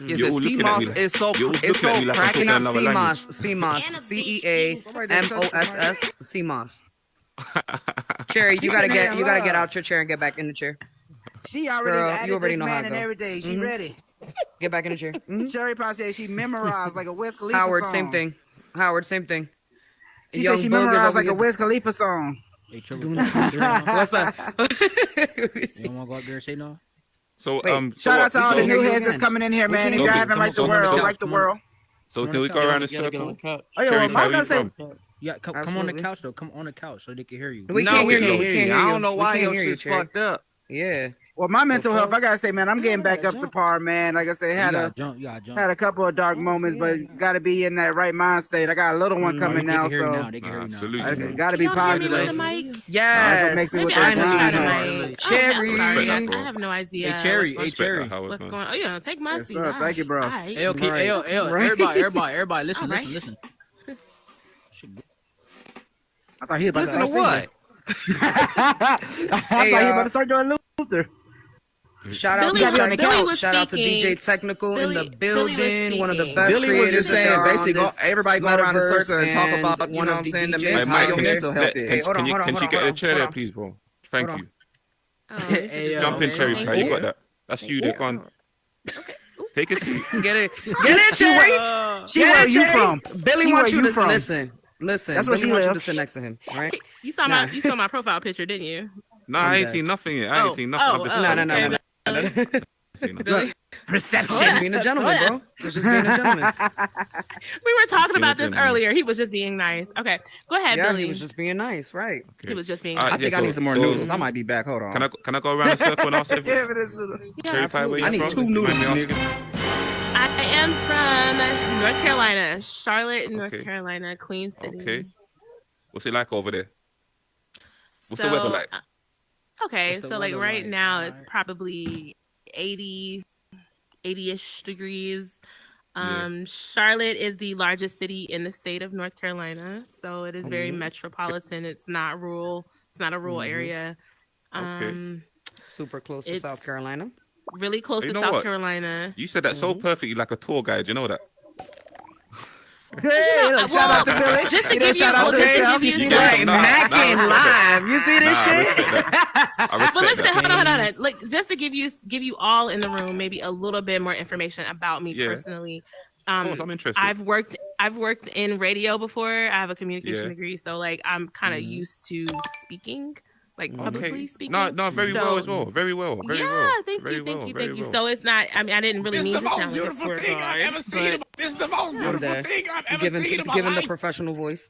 [SPEAKER 8] Is it CMOS? It's so cracking up.
[SPEAKER 1] CMOS, CEAMOSS, CMOS. Cherry, you gotta get out your chair and get back in the chair.
[SPEAKER 4] She already added this man and everything. She ready.
[SPEAKER 1] Get back in the chair.
[SPEAKER 4] Cherry Pie said she memorized like a Wiz Khalifa
[SPEAKER 1] Howard,
[SPEAKER 4] song.
[SPEAKER 1] same thing. Howard, same thing.
[SPEAKER 4] She said she memorized like a Wiz Khalifa song.
[SPEAKER 12] Hey, Trevor,
[SPEAKER 1] what's up?
[SPEAKER 12] You don't want to go out there and say no?
[SPEAKER 14] So
[SPEAKER 4] shout out to all the new heads that's coming in here, man. And driving like the world.
[SPEAKER 14] So can we go around the circle?
[SPEAKER 4] Oh yeah, well, I'm gonna say.
[SPEAKER 12] Yeah, come on the couch though. Come on the couch so they can hear you.
[SPEAKER 1] We can't hear you.
[SPEAKER 8] I don't know why your shit's fucked up.
[SPEAKER 1] Yeah.
[SPEAKER 4] Well, my mental health, I gotta say, man, I'm getting back up to par, man. Like I said, had a couple of dark moments, but gotta be in that right mind state. I got a little one coming now, so
[SPEAKER 14] absolutely,
[SPEAKER 4] I gotta be positive.
[SPEAKER 1] Yes.
[SPEAKER 4] Make me with
[SPEAKER 5] that
[SPEAKER 1] Cherry.
[SPEAKER 5] I have no idea.
[SPEAKER 12] Hey, Cherry.
[SPEAKER 5] What's going on? Oh, yeah, take my seat.
[SPEAKER 4] Thank you, bro.
[SPEAKER 12] Hey, okay. Everybody, listen.
[SPEAKER 4] I thought he was about
[SPEAKER 8] Listen to what?
[SPEAKER 4] I thought he was about to start doing Luther.
[SPEAKER 1] Shout out to DJ Technical in the building. One of the best
[SPEAKER 8] Billy was just saying, basically, everybody go around the circle and talk about, you know what I'm saying, how your mental health is.
[SPEAKER 14] Can she get a chair there, please, bro? Thank you. Jump in, Cherry Pie. You got that. That's you. They can't. Take a seat.
[SPEAKER 1] Get it, Cherry.
[SPEAKER 4] Where you from?
[SPEAKER 1] Billy wants you to listen. That's
[SPEAKER 4] where she
[SPEAKER 1] wants you to
[SPEAKER 4] lives.
[SPEAKER 1] sit next to him, right?
[SPEAKER 5] You saw my profile picture, didn't you?
[SPEAKER 14] No, I ain't seen nothing yet. I ain't seen nothing.
[SPEAKER 1] No.
[SPEAKER 5] Billy.
[SPEAKER 4] Perception.
[SPEAKER 1] Just being a gentleman, bro. Just being a gentleman.
[SPEAKER 5] We were talking about this earlier. He was just being nice. Okay, go ahead, Billy.
[SPEAKER 1] He was just being nice, right?
[SPEAKER 5] He was just being.
[SPEAKER 8] I think I need some more noodles. I might be back. Hold on.
[SPEAKER 14] Can I go around the circle and ask if
[SPEAKER 1] Cherry Pie, where you from?
[SPEAKER 8] I need 2 noodles.
[SPEAKER 5] I am from North Carolina, Charlotte, North Carolina, Queen City.
[SPEAKER 14] Okay. What's it like over there? What's the weather like?
[SPEAKER 5] Okay, so like right now it's probably 80-ish degrees. Charlotte is the largest city in the state of North Carolina, so it is very metropolitan. It's not rural. It's not a rural area.
[SPEAKER 1] Super close to South Carolina.
[SPEAKER 5] Really close to South Carolina.
[SPEAKER 14] You said that so perfectly, like a tour guide. You know that?
[SPEAKER 4] Shout out to Billy.
[SPEAKER 5] Just to give you,
[SPEAKER 1] Mackin live. You see this shit?
[SPEAKER 14] But
[SPEAKER 5] listen, hold on. Like, just to give you all in the room maybe a little bit more information about me personally.
[SPEAKER 14] Of course, I'm interested.
[SPEAKER 5] I've worked in radio before. I have a communication degree, so like I'm kind of used to speaking. Like publicly speaking.
[SPEAKER 14] No, very well as well. Very well.
[SPEAKER 5] Thank you. So it's not. I mean, I didn't really mean to sound like a tour guide.
[SPEAKER 15] This is the most beautiful thing I've ever seen in my life.
[SPEAKER 1] Given the professional voice.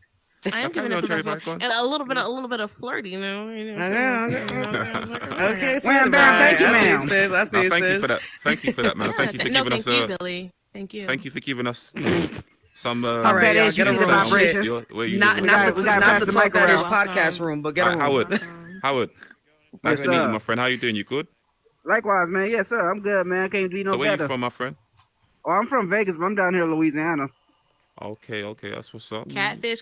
[SPEAKER 5] I am giving a professional and a little bit of flirty, you know.
[SPEAKER 1] Okay,
[SPEAKER 4] thank you, ma'am.
[SPEAKER 14] Thank you for that. Thank you for that, man. Thank you for giving us.
[SPEAKER 5] Thank you, Billy. Thank you.
[SPEAKER 14] Thank you for giving us some.
[SPEAKER 1] All right, y'all, get a room. Not the Talk That Ish podcast room, but get a room.
[SPEAKER 14] Howard, nice to meet you, my friend. How you doing? You good?
[SPEAKER 4] Likewise, man. Yes, sir. I'm good, man. Can't be no better.
[SPEAKER 14] So where you from, my friend?
[SPEAKER 4] Oh, I'm from Vegas, but I'm down here in Louisiana.
[SPEAKER 14] Okay, that's what's up.
[SPEAKER 5] Catfish.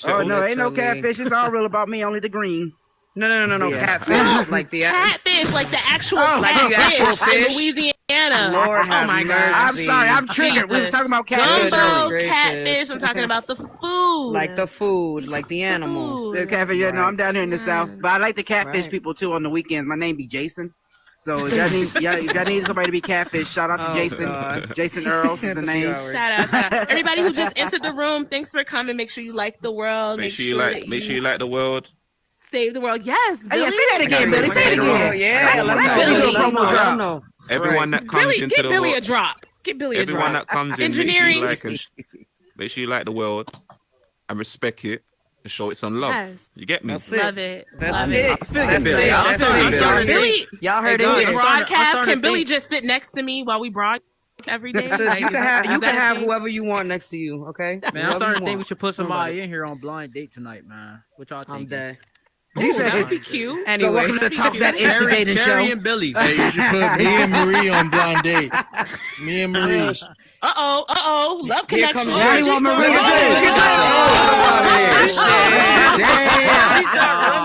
[SPEAKER 4] Oh no, ain't no catfish. It's all real about me. Only the green.
[SPEAKER 1] No. Catfish, like the
[SPEAKER 5] catfish, like the actual catfish, Louisiana.
[SPEAKER 1] Lord,
[SPEAKER 5] oh my God!
[SPEAKER 4] I'm sorry, I'm triggered. We were talking about catfish.
[SPEAKER 5] Catfish. I'm talking about the food,
[SPEAKER 1] like the food, like the animal.
[SPEAKER 4] The catfish. Yeah, no, I'm down here in the South, but I like to catfish people too on the weekends. My name be Jason. So if y'all need somebody to be catfish, shout out to Jason.
[SPEAKER 1] God.
[SPEAKER 4] Jason Earls is the name.
[SPEAKER 5] Shout out. Everybody who just entered the room, thanks for coming. Make sure you like the world.
[SPEAKER 14] Make sure you like the world.
[SPEAKER 5] Save the world. Yes, Billy.
[SPEAKER 4] Say that again, Billy. Say it again.
[SPEAKER 1] Yeah, let him know.
[SPEAKER 14] Everyone that comes into
[SPEAKER 5] get
[SPEAKER 14] the
[SPEAKER 5] Billy
[SPEAKER 14] world.
[SPEAKER 5] a drop. Get Billy a drop.
[SPEAKER 14] Everyone that comes in,
[SPEAKER 5] engineering.
[SPEAKER 14] Make sure you like the world and respect it and show it some love.
[SPEAKER 5] Yes.
[SPEAKER 14] You get me?
[SPEAKER 5] Love it.
[SPEAKER 1] That's it.
[SPEAKER 5] Billy,
[SPEAKER 1] y'all heard it.
[SPEAKER 5] Broadcast. Can Billy just sit next to me while we broadcast every day?
[SPEAKER 1] You can have whoever you want next to you. Okay.
[SPEAKER 12] Man, I'm starting to think we should put somebody in here on blind date tonight, man. What y'all think?
[SPEAKER 1] I'm dead.
[SPEAKER 5] Ooh, that would be cute.
[SPEAKER 4] Anyway, so welcome to Talk That Ishh dating show.
[SPEAKER 13] Cherry and Billy. Hey, you should put me and Marie on blind date. Me and Marie.
[SPEAKER 5] Uh-oh. Love connection.
[SPEAKER 4] Now you want Marie.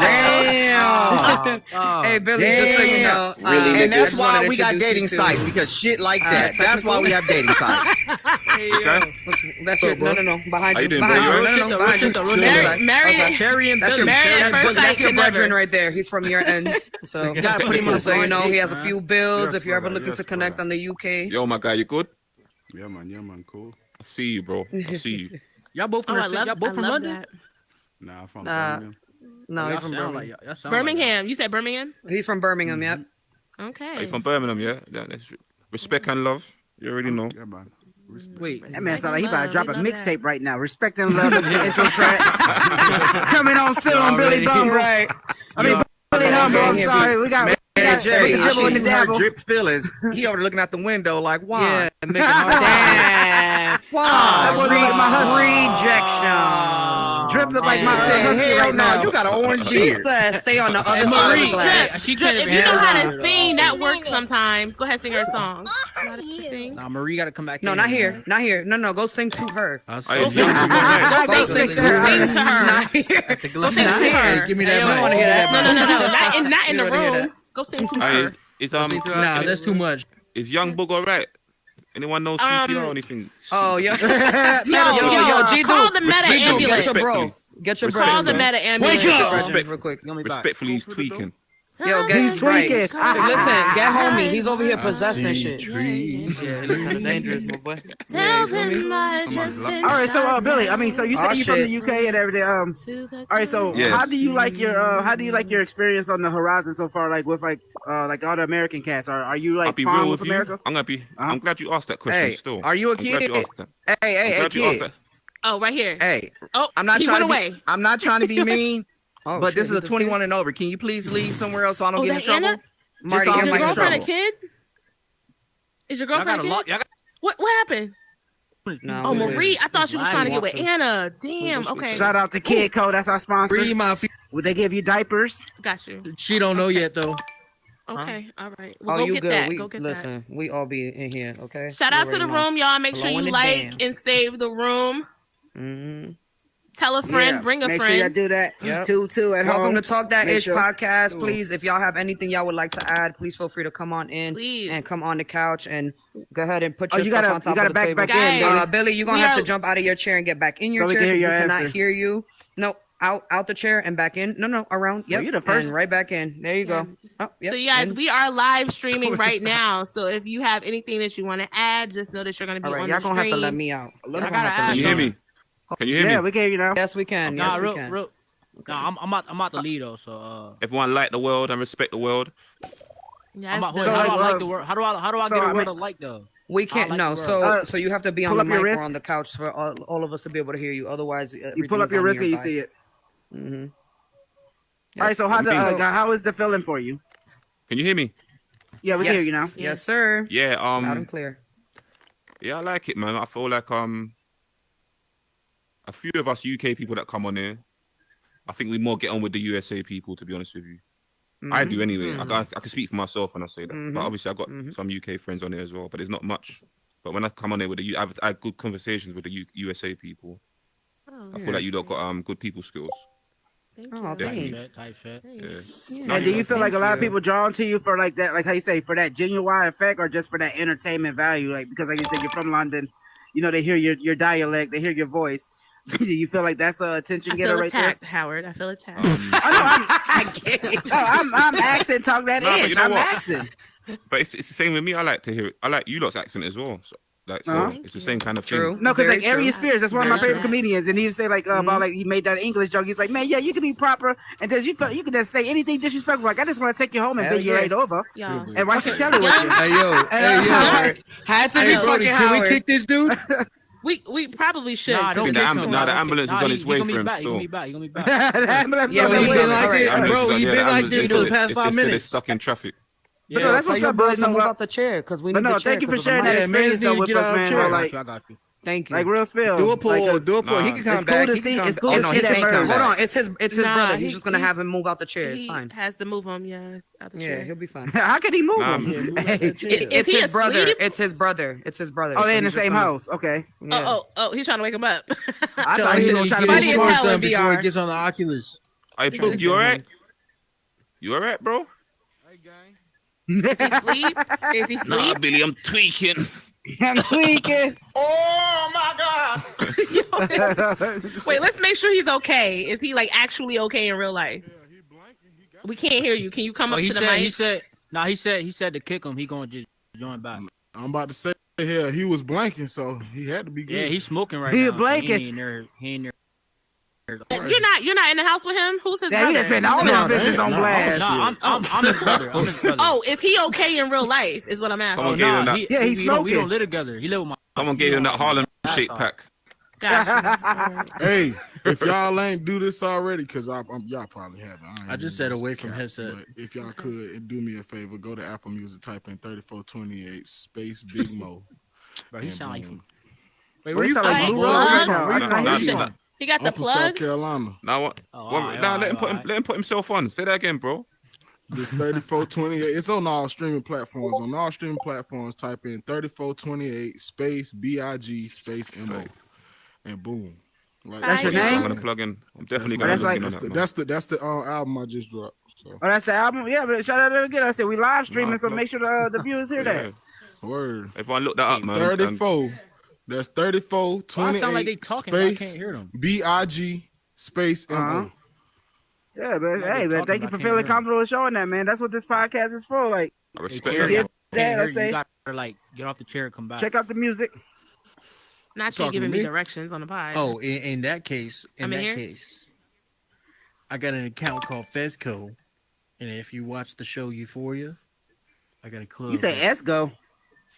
[SPEAKER 8] Damn.
[SPEAKER 1] Hey, Billy, just so you know.
[SPEAKER 8] Really, and that's why we got dating sites, because shit like that. That's why we have dating sites.
[SPEAKER 1] That's your, no. Behind you.
[SPEAKER 5] Behind you. Marry
[SPEAKER 1] Cherry and Billy. That's your brethren right there. He's from your end. So, so you know, he has a few builds if you're ever looking to connect on the UK.
[SPEAKER 14] Yo, my guy, you good?
[SPEAKER 7] Yeah, man, cool.
[SPEAKER 14] I see you, bro. I see you.
[SPEAKER 13] Y'all both from London?
[SPEAKER 7] Nah, I'm from Birmingham.
[SPEAKER 1] No, he's from Birmingham.
[SPEAKER 5] Birmingham. You said Birmingham?
[SPEAKER 1] He's from Birmingham, yep.
[SPEAKER 5] Okay.
[SPEAKER 14] Are you from Birmingham, yeah? That's respect and love. You already know.
[SPEAKER 7] Yeah, man.
[SPEAKER 4] Wait, that man sound like he about to drop a mixtape right now. Respect and love is the intro track. Coming on soon, Billy Bumble.
[SPEAKER 1] Right.
[SPEAKER 4] I mean, Billy Humble. I'm sorry. We got
[SPEAKER 8] Jerry,
[SPEAKER 4] the dribble and the dabble.
[SPEAKER 8] Drip feelings. He over there looking out the window like, why?
[SPEAKER 1] Yeah, making damn.
[SPEAKER 4] Why?
[SPEAKER 1] Rejection.
[SPEAKER 4] Drip look like my husky right now.
[SPEAKER 8] You got an orange
[SPEAKER 1] She
[SPEAKER 8] beard.
[SPEAKER 1] said stay on the other side of the glass.
[SPEAKER 5] If you know how to sing, that works sometimes. Go ahead, sing her song.
[SPEAKER 13] Nah, Marie got to come back.
[SPEAKER 1] No, not here. Not here. No, go sing to her.
[SPEAKER 5] Go sing to her.
[SPEAKER 1] Not here.
[SPEAKER 5] Go sing to her.
[SPEAKER 13] Give me that.
[SPEAKER 1] I want to hear that.
[SPEAKER 5] No. Not in the room. Go sing to her.
[SPEAKER 13] Nah, that's too much.
[SPEAKER 14] Is Young Boog alright? Anyone know CPR or anything?
[SPEAKER 1] Oh, yeah.
[SPEAKER 5] Yo,
[SPEAKER 1] G,
[SPEAKER 5] call the meta ambulance.
[SPEAKER 1] Get your bro.
[SPEAKER 5] Call the meta ambulance.
[SPEAKER 1] Wake up! Real quick.
[SPEAKER 14] Respectfully, he's tweaking.
[SPEAKER 1] Yo,
[SPEAKER 4] he's tweaking.
[SPEAKER 1] Listen, get homie. He's over here possessed and shit.
[SPEAKER 13] Yeah, he look kind of dangerous, my boy.
[SPEAKER 5] Tell them I just been
[SPEAKER 4] all right, so Billy, I mean, so you said you're from the UK and everything. All right, so how do you like your experience on the horizon so far? Like with like all the American cats. Are you like fond with America?
[SPEAKER 14] I'm glad you asked that question.
[SPEAKER 8] Hey,
[SPEAKER 14] still,
[SPEAKER 8] are you a kid? Hey, kid.
[SPEAKER 5] Oh, right here.
[SPEAKER 8] Hey.
[SPEAKER 5] Oh,
[SPEAKER 8] I'm not
[SPEAKER 5] he
[SPEAKER 8] trying
[SPEAKER 5] went
[SPEAKER 8] to
[SPEAKER 5] away.
[SPEAKER 8] I'm not trying to be mean.
[SPEAKER 1] Oh,
[SPEAKER 8] but this is a 21 and over. Can you please leave somewhere else so I don't get in trouble?
[SPEAKER 1] Marty,
[SPEAKER 5] is your girlfriend a kid? Is your girlfriend a kid? What happened?
[SPEAKER 1] No,
[SPEAKER 5] oh, Marie. I thought she was trying to get with Anna. Damn. Okay.
[SPEAKER 4] Shout out to Kid Co. That's our sponsor. Would they give you diapers?
[SPEAKER 5] Got you.
[SPEAKER 13] She don't know yet though.
[SPEAKER 5] Okay. All right. Well, go get that. Go get that.
[SPEAKER 1] Listen, we all be in here. Okay.
[SPEAKER 5] Shout out to the room, y'all. Make sure you like and save the room.
[SPEAKER 1] Mm-hmm.
[SPEAKER 5] Tell a friend, bring a friend.
[SPEAKER 4] Make sure y'all do that.
[SPEAKER 1] Yep.
[SPEAKER 4] Too at home.
[SPEAKER 1] Welcome to Talk That Ishh podcast. Please, if y'all have anything y'all would like to add, please feel free to come on in and come on the couch and go ahead and put your stuff on top of the table.
[SPEAKER 5] Guys,
[SPEAKER 1] Billy, you're going to have to jump out of your chair and get back in your chair because we cannot hear you. No, out the chair and back in. No, around. Yep.
[SPEAKER 4] You're the first.
[SPEAKER 1] And right back in. There you go. Oh, yep.
[SPEAKER 5] So you guys, we are live streaming right now. So if you have anything that you want to add, just know that you're going to be on the stream.
[SPEAKER 1] Y'all going to have to let me out.
[SPEAKER 14] Can you hear me? Can you hear me?
[SPEAKER 4] Yeah, we can hear you now.
[SPEAKER 1] Yes, we can.
[SPEAKER 13] Nah,
[SPEAKER 1] yes, we can.
[SPEAKER 13] Real. Nah, I'm about to lead though. So
[SPEAKER 14] everyone like the world and respect the world.
[SPEAKER 5] Yeah,
[SPEAKER 13] how do I like the world? How do I get a word of like though?
[SPEAKER 1] We can't. No, so you have to be on the mic or on the couch for all of us to be able to hear you. Otherwise,
[SPEAKER 4] you pull up your wrist and you see it.
[SPEAKER 1] Mm-hmm. Yep.
[SPEAKER 4] All right. So how is the feeling for you?
[SPEAKER 14] Can you hear me?
[SPEAKER 4] Yeah, we can hear you now.
[SPEAKER 1] Yes, sir.
[SPEAKER 14] Yeah.
[SPEAKER 1] Loud and clear.
[SPEAKER 14] Yeah, I like it, man. I feel like a few of us UK people that come on here, I think we more get on with the USA people, to be honest with you. Mm-hmm. I do anyway. Mm-hmm. I can speak for myself when I say that. Mm-hmm. But obviously I've got some UK friends on here as well, but there's not much. But when I come on here with I have good conversations with the USA people. I feel like you lot got good people skills.
[SPEAKER 5] Thanks.
[SPEAKER 4] Yeah. And do you feel like a lot of people drawn to you for like that, like how you say, for that genuine effect, or just for that entertainment value? Like, because like you said, you're from London, you know, they hear your dialect, they hear your voice. Do you feel like that's a attention getter right
[SPEAKER 5] attacked,
[SPEAKER 4] there?
[SPEAKER 5] Howard. I feel attacked.
[SPEAKER 4] I'm accent talk that Ishh. I'm accent.
[SPEAKER 14] But it's the same with me. I like to hear it. I like you lot's accent as well. So, it's the same kind of thing.
[SPEAKER 4] No, because like Ariel Spears, that's one of my favorite comedians, and he would say like about like he made that English joke. He's like, man, yeah, you can be proper, and then you can just say anything disrespectful. Like, I just want to take you home and bend you right over. And why she tell you what you?
[SPEAKER 13] Hey yo,
[SPEAKER 1] had to be fucking Howard.
[SPEAKER 13] Can we kick this dude?
[SPEAKER 5] We probably should.
[SPEAKER 14] The ambulance is on its way for him still.
[SPEAKER 13] He gonna be back.
[SPEAKER 4] Yeah,
[SPEAKER 13] but he been like this, bro. He been like this for the past 5 minutes.
[SPEAKER 14] It's stuck in traffic.
[SPEAKER 4] But no, that's what's up, bro.
[SPEAKER 1] Move out the chair because we need the chair.
[SPEAKER 4] Thank you for sharing that experience though with us, man.
[SPEAKER 13] I got you.
[SPEAKER 1] Thank you.
[SPEAKER 4] Like real spill.
[SPEAKER 8] Do a pull.
[SPEAKER 4] Like,
[SPEAKER 8] Do a pull. He can come back.
[SPEAKER 4] It's cool to see that
[SPEAKER 1] Hold
[SPEAKER 4] merge.
[SPEAKER 1] on, it's his brother. He's just gonna have him move out the chair. It's fine.
[SPEAKER 5] Has to move him, out the chair.
[SPEAKER 1] Yeah, he'll be fine.
[SPEAKER 4] How could he move him?
[SPEAKER 1] It's his brother. It's his brother. It's his brother.
[SPEAKER 4] Oh, they're in the same house. Okay.
[SPEAKER 5] Yeah. Oh, he's trying to wake him up.
[SPEAKER 12] I thought he was gonna try to
[SPEAKER 5] Buddy
[SPEAKER 12] be
[SPEAKER 5] is
[SPEAKER 12] smart
[SPEAKER 5] hell in
[SPEAKER 12] before he
[SPEAKER 5] VR.
[SPEAKER 12] gets on the Oculus.
[SPEAKER 14] Hey, Book, you all right? You all right, bro?
[SPEAKER 5] Is he sleep? Is he sleep?
[SPEAKER 14] Nah, Billy, I'm tweaking.
[SPEAKER 4] I'm tweaking.
[SPEAKER 15] Oh my God!
[SPEAKER 5] Wait, let's make sure he's okay. Is he like actually okay in real life? We can't hear you. Can you come up to the mic?
[SPEAKER 12] He said to kick him. He gonna just join back.
[SPEAKER 13] I'm about to say here he was blanking, so he had to be good.
[SPEAKER 12] Yeah, he's smoking right
[SPEAKER 4] He
[SPEAKER 12] now.
[SPEAKER 4] blanking.
[SPEAKER 12] He ain't there.
[SPEAKER 5] You're not in the house with him. Who's his
[SPEAKER 4] Yeah, he
[SPEAKER 5] brother?
[SPEAKER 4] just been all his business on blast.
[SPEAKER 12] I'm his brother. I'm his brother.
[SPEAKER 5] Oh, is he okay in real life? Is what I'm asking.
[SPEAKER 14] Someone gave him that.
[SPEAKER 4] Yeah, he's smoking.
[SPEAKER 12] We don't live together. He live with my.
[SPEAKER 14] Someone gave him that Harlem Shake pack.
[SPEAKER 5] Gotcha.
[SPEAKER 13] Hey, if y'all ain't do this already, because y'all probably haven't.
[SPEAKER 12] I just said away from headset.
[SPEAKER 13] But if y'all could do me a favor, go to Apple Music, type in 3428 space Big Mo.
[SPEAKER 12] Bro, he sound like.
[SPEAKER 4] Wait, where you from? Blue Road right now.
[SPEAKER 5] He got the
[SPEAKER 13] I'm from
[SPEAKER 5] plug.
[SPEAKER 13] South Carolina.
[SPEAKER 14] Now what? Let him put himself on. Say that again, bro.
[SPEAKER 13] This 3428. It's on all streaming platforms. On all streaming platforms, type in 3428 space BIG space MO, and boom. Like,
[SPEAKER 4] that's your name.
[SPEAKER 14] I'm gonna plug in. I'm definitely gonna plug in on that.
[SPEAKER 13] That's the album I just dropped. So.
[SPEAKER 4] Oh, that's the album. Yeah, but shout out again. I said we live streaming, so make sure the viewers hear that.
[SPEAKER 13] Word.
[SPEAKER 14] If I look that up, man.
[SPEAKER 13] 34. That's 34 28
[SPEAKER 12] sound like they talking,
[SPEAKER 13] space
[SPEAKER 12] I can't hear them.
[SPEAKER 13] BIG space MO.
[SPEAKER 4] Yeah, but hey, man, thank you for feeling comfortable with showing that, man. That's what this podcast is for. Like,
[SPEAKER 14] I respect
[SPEAKER 4] that. I say,
[SPEAKER 12] you gotta like get off the chair and come back.
[SPEAKER 4] check out the music.
[SPEAKER 5] Not you giving me directions on the pod.
[SPEAKER 12] Oh, in that case, I got an account called Fesco, and if you watch the show Euphoria, I got a club.
[SPEAKER 4] You say Esco.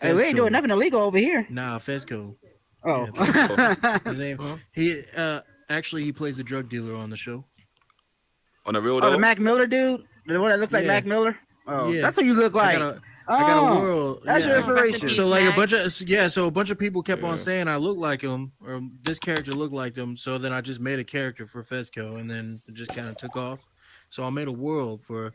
[SPEAKER 4] Hey, we ain't doing nothing illegal over here.
[SPEAKER 12] Nah, Fesco.
[SPEAKER 4] Oh.
[SPEAKER 12] Yeah, his name. He actually he plays a drug dealer on the show.
[SPEAKER 14] On the real
[SPEAKER 4] the Mac Miller dude? The one that looks like Mac Miller? Oh, yeah. That's what you look like.
[SPEAKER 12] I got a world.
[SPEAKER 4] That's your inspiration.
[SPEAKER 12] So like a bunch of people kept on saying I look like him or this character looked like him. So then I just made a character for Fesco and then it just kind of took off. So I made a world for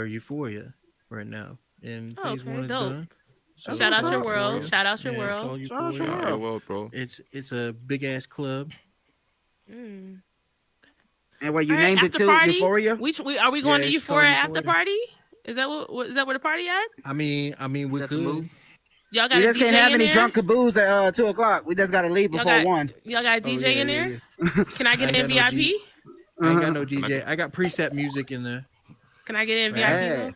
[SPEAKER 12] Euphoria right now. And phase 1 is done. So
[SPEAKER 5] shout out your world. Shout out your world.
[SPEAKER 14] Shout out your world, bro.
[SPEAKER 12] It's a big ass club.
[SPEAKER 5] Mm.
[SPEAKER 4] And what you named it to Euphoria?
[SPEAKER 5] Are we going to Euphoria after party? Is that where the party at?
[SPEAKER 12] I mean we could.
[SPEAKER 5] Y'all got
[SPEAKER 4] we
[SPEAKER 5] a
[SPEAKER 4] just
[SPEAKER 5] DJ
[SPEAKER 4] can't have
[SPEAKER 5] in
[SPEAKER 4] any
[SPEAKER 5] there?
[SPEAKER 4] drunk caboose at 2:00. We just gotta leave before 1.
[SPEAKER 5] Y'all got a DJ in there? Can I get in VIP?
[SPEAKER 12] I ain't got no DJ. I got preset music in there.
[SPEAKER 5] Can I get in VIP?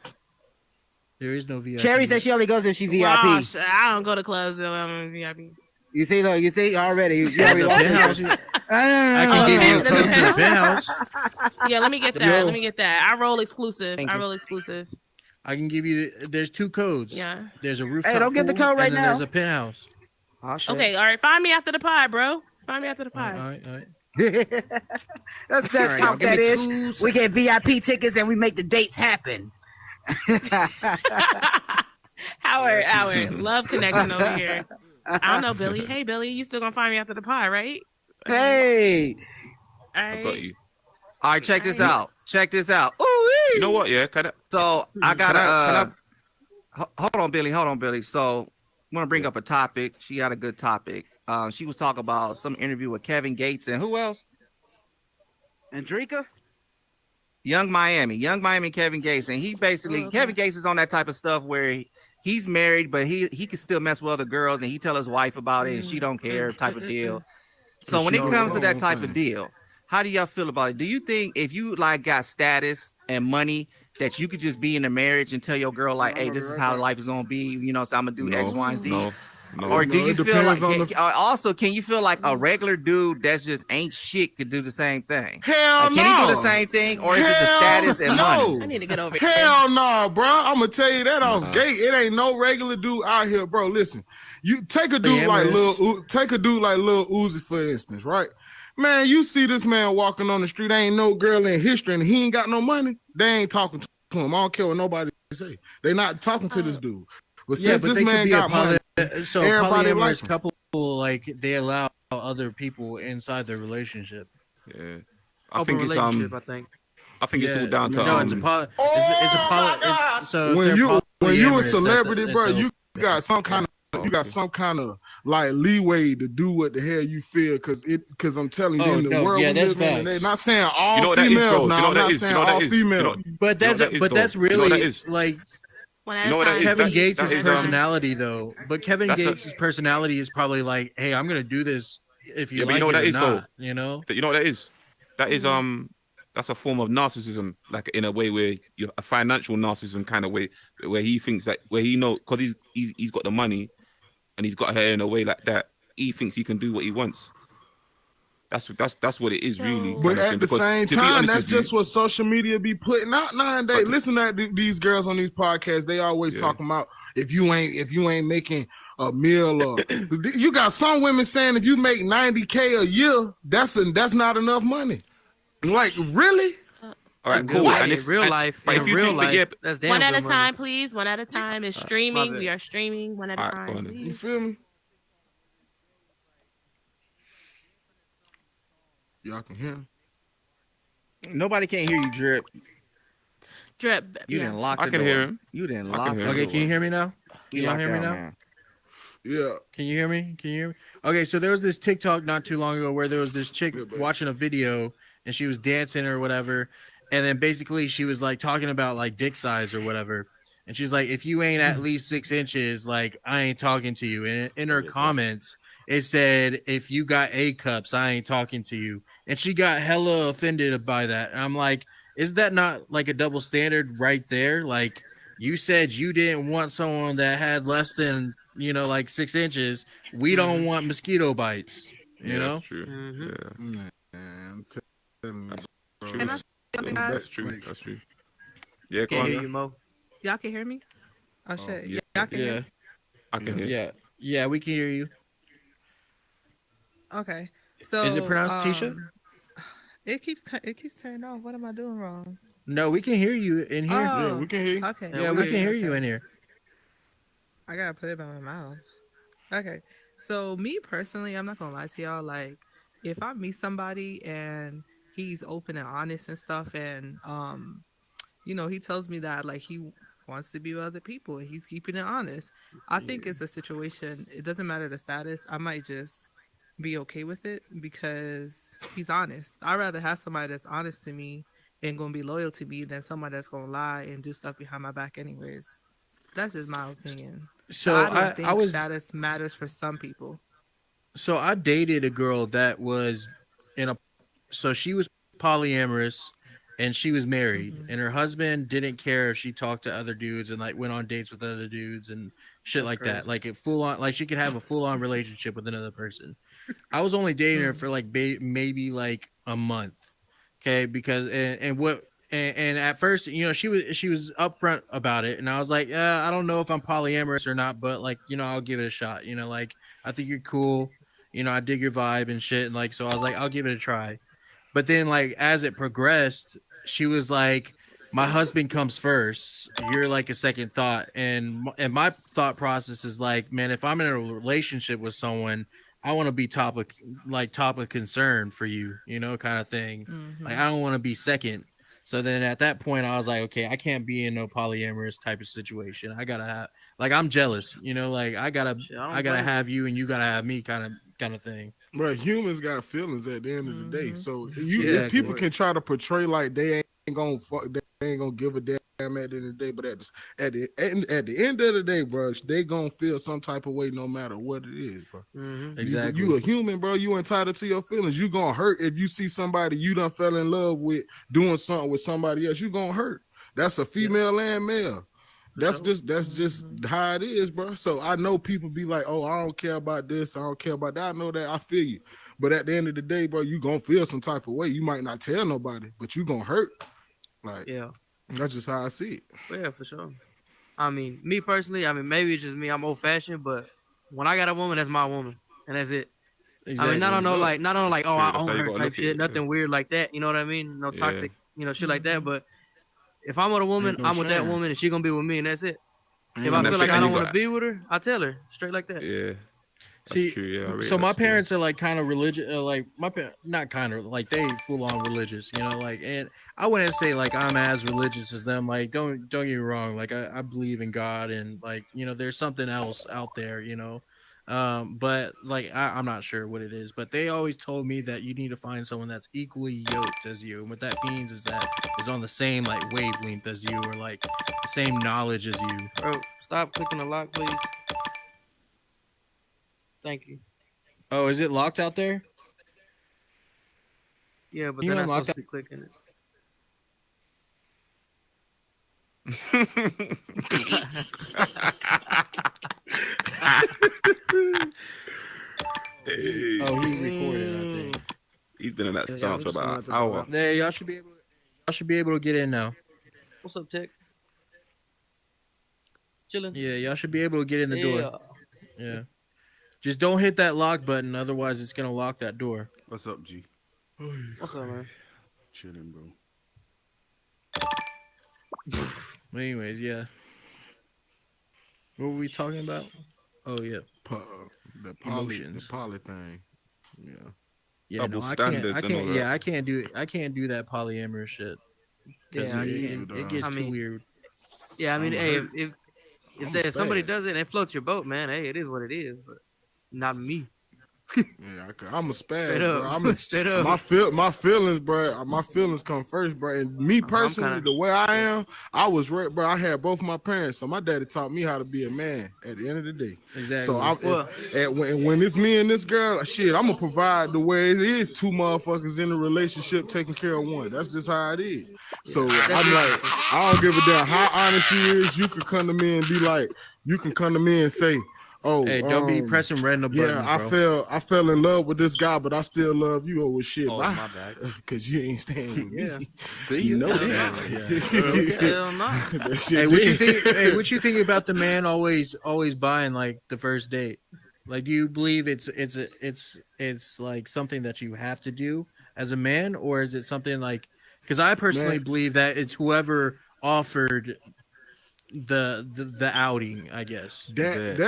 [SPEAKER 12] There is no VIP.
[SPEAKER 4] Cherry said she only goes if she VIP.
[SPEAKER 5] Well, I don't go to clubs though. I'm in VIP.
[SPEAKER 4] You see already. You already lost it.
[SPEAKER 12] I can give you a code to the penthouse.
[SPEAKER 5] Yeah, let me get that. Let me get that. I roll exclusive. I
[SPEAKER 12] can give you. There's 2 codes.
[SPEAKER 5] Yeah.
[SPEAKER 12] There's a rooftop.
[SPEAKER 4] Hey, don't get the code right now.
[SPEAKER 12] There's a penthouse.
[SPEAKER 5] Oh, okay, all right. Find me after the pod, bro. Find me after the pod.
[SPEAKER 12] All right.
[SPEAKER 4] That's that talk that is. We get VIP tickets and we make the dates happen.
[SPEAKER 5] Howard, love connection over here. I don't know, Billy. Hey, Billy, you still gonna find me after the pod, right?
[SPEAKER 4] Hey.
[SPEAKER 5] All right.
[SPEAKER 14] I got you.
[SPEAKER 8] All right, check this out. Ooh,
[SPEAKER 14] you know what? Yeah,
[SPEAKER 8] so I got hold on, Billy. So I want to bring up a topic. She had a good topic. She was talking about some interview with Kevin Gates and who else?
[SPEAKER 4] Andrika?
[SPEAKER 8] Young Miami, Kevin Gates. And he basically, Kevin Gates is on that type of stuff where he's married, but he can still mess with other girls and he tell his wife about it and she don't care type of deal. So when it comes to that type of deal, how do y'all feel about it? Do you think if you like got status and money that you could just be in a marriage and tell your girl like, hey, this is how life is going to be, you know, so I'm going to do X, Y, and Z? Or do you feel like also can you feel like a regular dude that's just ain't shit could do the same thing?
[SPEAKER 13] Hell no.
[SPEAKER 8] Can he do the same thing, or is it the status and money?
[SPEAKER 5] I need to get over here.
[SPEAKER 13] Hell no, bro. I'm gonna tell you that off gate. It ain't no regular dude out here, bro. Listen, you take a dude like Lil Uzi for instance, right? Man, you see this man walking on the street, ain't no girl in history, and he ain't got no money. They ain't talking to him. I don't care what nobody say. They not talking to this dude. But since this man got money,
[SPEAKER 12] so polyamorous couple like they allow other people inside their relationship.
[SPEAKER 14] Yeah,
[SPEAKER 16] I think it's
[SPEAKER 14] I think it's all down to
[SPEAKER 12] no, it's a so
[SPEAKER 13] when you a celebrity, bro, you got some kind of like leeway to do what the hell you feel, because I'm telling you, in the world we live in today, not saying all females now, I'm not saying all females,
[SPEAKER 12] but that's really like Kevin Gates' personality though. But Kevin Gates' personality is probably like, hey, I'm gonna do this if you like it or not. You know
[SPEAKER 14] what that is? That is that's a form of narcissism, like in a way where you're a financial narcissism kind of way, where he thinks that where he knows because he's got the money and he's got her in a way like that, he thinks he can do what he wants. That's what it is really.
[SPEAKER 13] But at the same time, that's just what social media be putting out nowadays. Listen to these girls on these podcasts. They always talking about if you ain't making a meal, or you got some women saying if you make $90K a year, that's not enough money. Like, really?
[SPEAKER 14] All right, cool.
[SPEAKER 16] And in real life, that's damn
[SPEAKER 5] one at a
[SPEAKER 16] money.
[SPEAKER 5] time, please. One at a time. It's streaming. We are streaming. One at a time. Please.
[SPEAKER 13] You feel me? Y'all can hear him?
[SPEAKER 8] Nobody can hear you, Drip.
[SPEAKER 5] Drip.
[SPEAKER 8] You didn't lock the door.
[SPEAKER 14] I can hear him.
[SPEAKER 8] You didn't lock the door.
[SPEAKER 12] Okay, can you hear me now? Can y'all hear me now?
[SPEAKER 8] Man.
[SPEAKER 13] Yeah.
[SPEAKER 12] Can you hear me? Okay, so there was this TikTok not too long ago where there was this chick watching a video and she was dancing or whatever, and then basically she was like talking about like dick size or whatever, and she's like, if you ain't at least 6 inches, like I ain't talking to you. And in her comments it said, if you got A cups, I ain't talking to you. And she got hella offended by that. And I'm like, is that not like a double standard right there? Like, you said you didn't want someone that had less than, like 6 inches. We don't want mosquito bites, you know?
[SPEAKER 14] That's true.
[SPEAKER 13] Mm-hmm.
[SPEAKER 14] Yeah.
[SPEAKER 13] Man, I'm
[SPEAKER 14] That's true. That's true. Yeah, go
[SPEAKER 16] Can't
[SPEAKER 14] on.
[SPEAKER 16] hear you, Mo.
[SPEAKER 5] Y'all can hear me?
[SPEAKER 16] I said,
[SPEAKER 14] yeah.
[SPEAKER 16] y'all can hear me?
[SPEAKER 14] I can hear.
[SPEAKER 12] Yeah, we can hear you.
[SPEAKER 16] Okay. So
[SPEAKER 12] is it pronounced Tisha?
[SPEAKER 16] It keeps turning off. What am I doing wrong?
[SPEAKER 12] No, we can hear you in here.
[SPEAKER 13] Yeah, we can hear you.
[SPEAKER 16] Okay.
[SPEAKER 12] Yeah, we can hear you in here.
[SPEAKER 16] I gotta put it by my mouth. Okay. So me personally, I'm not gonna lie to y'all. Like, if I meet somebody and he's open and honest and stuff, and he tells me that like he wants to be with other people and he's keeping it honest, I think it's a situation. It doesn't matter the status. I might just be okay with it because he's honest. I'd rather have somebody that's honest to me and gonna be loyal to me than somebody that's gonna lie and do stuff behind my back anyways. That's just my opinion.
[SPEAKER 12] So
[SPEAKER 16] I think status matters for some people.
[SPEAKER 12] So I dated a girl that was so she was polyamorous and she was married, and her husband didn't care if she talked to other dudes and like went on dates with other dudes and shit like that. Like it full on, like she could have a full on relationship with another person. I was only dating her for like maybe like a month. Okay. Because, and at first, she was upfront about it. And I was like, I don't know if I'm polyamorous or not, but like, I'll give it a shot, like, I think you're cool. I dig your vibe and shit. And like, so I was like, I'll give it a try. But then like, as it progressed, she was like, my husband comes first. You're like a second thought. And my thought process is like, man, if I'm in a relationship with someone, I want to be top of concern for you, kind of thing. Mm-hmm. Like, I don't want to be second. So then at that point, I was like, okay, I can't be in no polyamorous type of situation. I gotta have, like, I'm jealous, like I gotta have you and you gotta have me kind of thing.
[SPEAKER 13] But humans got feelings at the end of the day. So people can try to portray like they ain't gonna give a damn at the end of the day. But at the end of the day, bro, they gonna feel some type of way no matter what it is, bro.
[SPEAKER 12] Mm-hmm. Exactly.
[SPEAKER 13] You a human, bro. You entitled to your feelings. You gonna hurt if you see somebody you done fell in love with doing something with somebody else. You gonna hurt. That's a female and male. That's just how it is, bro. So I know people be like, oh, I don't care about this, I don't care about that. I know that. I feel you. But at the end of the day, bro, you gonna feel some type of way. You might not tell nobody, but you gonna hurt. Like, yeah, that's just how I see it.
[SPEAKER 16] Yeah, for sure. I mean, me personally, maybe it's just me. I'm old fashioned, but when I got a woman, that's my woman, and that's it. Exactly. I mean, not on oh, I own her type shit, nothing weird like that. You know what I mean? No toxic, shit like that. But if I'm with a woman, I'm with that woman, and she gonna be with me, and that's it. If I feel like I don't want to be with her, I tell her straight like that.
[SPEAKER 14] Yeah.
[SPEAKER 13] See, true, yeah,
[SPEAKER 17] so my parents are like kind of religious, like not kind of like they full on religious, you know, like, and I wouldn't say like I'm as religious as them. Like, don't get me wrong, like I believe in God and like, you know, there's something else out there, you know, but like I'm not sure what it is, but they always told me that you need to find someone that's equally yoked as you, and what that means is that is on the same like wavelength as you, or like the same knowledge as you.
[SPEAKER 18] Bro, stop clicking the lock, please. Thank you.
[SPEAKER 17] Oh, is it locked out there?
[SPEAKER 18] Yeah, but they're not supposed to be clicking it.
[SPEAKER 14] Hey.
[SPEAKER 17] Oh, he recorded, I think.
[SPEAKER 14] He's been in that stance for about an hour.
[SPEAKER 17] Yeah, y'all should be able to get in now.
[SPEAKER 18] What's up, Tech? Chilling.
[SPEAKER 17] Yeah, y'all should be able to get in the door. Yeah. Just don't hit that lock button, otherwise it's gonna lock that door.
[SPEAKER 13] What's up, G?
[SPEAKER 18] What's up, man?
[SPEAKER 13] Chilling, bro.
[SPEAKER 17] But anyways, yeah. What were we talking about? Oh yeah,
[SPEAKER 13] the poly thing. Yeah.
[SPEAKER 17] Yeah, no, I can't. Yeah, I can't do that polyamorous shit.
[SPEAKER 18] Yeah,
[SPEAKER 17] it gets too weird.
[SPEAKER 18] Yeah, I mean, hey, if somebody does it and it floats your boat, man, hey, it is what it is. But not me.
[SPEAKER 13] Yeah, I'm a spaz, bro. Straight up. My feelings, bro. My feelings come first, bro. And me personally, the way I am, I was right, bro. I had both my parents, so my daddy taught me how to be a man. At the end of the day,
[SPEAKER 17] exactly.
[SPEAKER 13] So when it's me and this girl, shit, I'm gonna provide the way it is. Two motherfuckers in a relationship taking care of one. That's just how it is. So I'm like, I don't give a damn how honest you is. You can come to me and be like, you can come to me and say, oh,
[SPEAKER 17] hey, don't be pressing random buttons.
[SPEAKER 13] Yeah, I fell in love with this guy, but I still love you. Oh, shit.
[SPEAKER 6] Oh, my bad.
[SPEAKER 13] Because you ain't staying with me.
[SPEAKER 17] See,
[SPEAKER 13] you know
[SPEAKER 17] that.
[SPEAKER 18] Hell no.
[SPEAKER 17] Hey, what you think? Hey, what you think about the man always buying like the first date? Like, do you believe it's like something that you have to do as a man, or is it something like? Because I personally believe that it's whoever offered the outing, I guess.
[SPEAKER 13] That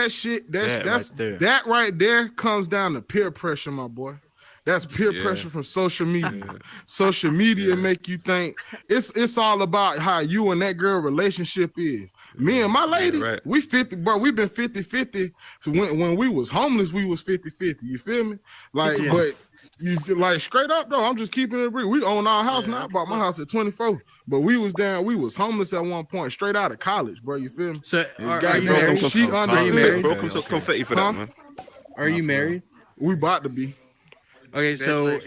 [SPEAKER 13] right there comes down to peer pressure, my boy. That's peer pressure from social media. Social media make you think it's all about how you and that girl relationship is. Me and my lady, we 50, bro. We've been 50-50. So when we was homeless, we was 50-50. You feel me? Like, but you like straight up though. I'm just keeping it real. We own our house now. I bought my house at 24, but we was homeless at one point, straight out of college, bro. You feel me?
[SPEAKER 17] So are you married?
[SPEAKER 14] She understood. Bro, some confetti for that, man.
[SPEAKER 17] Are you married?
[SPEAKER 13] We about to be.
[SPEAKER 17] Okay, so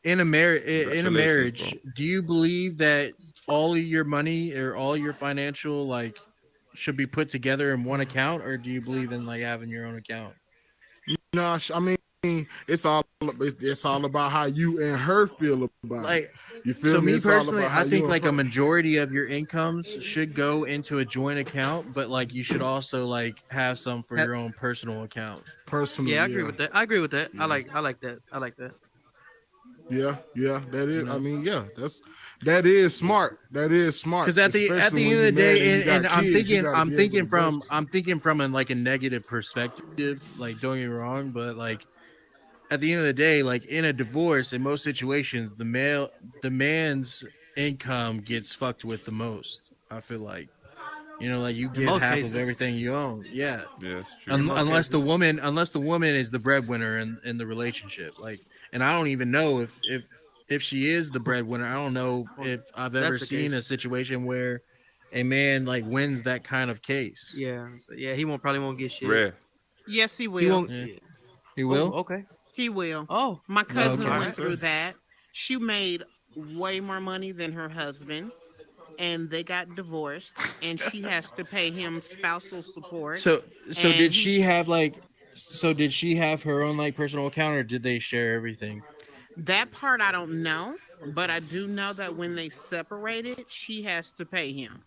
[SPEAKER 17] in a marriage, do you believe that all of your money or all your financial like should be put together in one account, or do you believe in like having your own account?
[SPEAKER 13] No, I mean it's all about how you and her feel about
[SPEAKER 17] like
[SPEAKER 13] it. You feel
[SPEAKER 17] so
[SPEAKER 13] me?
[SPEAKER 17] Me personally, I think like a majority of your incomes should go into a joint account, but like you should also like have some for your own personal account.
[SPEAKER 13] Personally,
[SPEAKER 18] yeah, I agree with that. I agree with that. Yeah. I like that. I like that.
[SPEAKER 13] Yeah, that is. I mean, yeah, that is smart. That is smart.
[SPEAKER 17] Because at the end of the day, and I'm thinking from like a negative perspective. Like, don't get me wrong, but like at the end of the day, like in a divorce, in most situations, the man's income gets fucked with the most. I feel like, you know, like you get half of everything you own. Yeah,
[SPEAKER 14] it's true.
[SPEAKER 17] Unless the woman is the breadwinner in the relationship. Like, and I don't even know if she is the breadwinner. I don't know if I've ever seen a situation where a man like wins that kind of case.
[SPEAKER 18] Yeah, so, yeah, he probably won't get shit.
[SPEAKER 14] Rare.
[SPEAKER 19] Yes, he will.
[SPEAKER 17] He will.
[SPEAKER 18] Oh, okay.
[SPEAKER 19] He will.
[SPEAKER 18] Oh,
[SPEAKER 19] my cousin went through that. She made way more money than her husband, and they got divorced, and she has to pay him spousal support.
[SPEAKER 17] So did she have her own like personal account, or did they share everything?
[SPEAKER 19] That part I don't know, but I do know that when they separated, she has to pay him.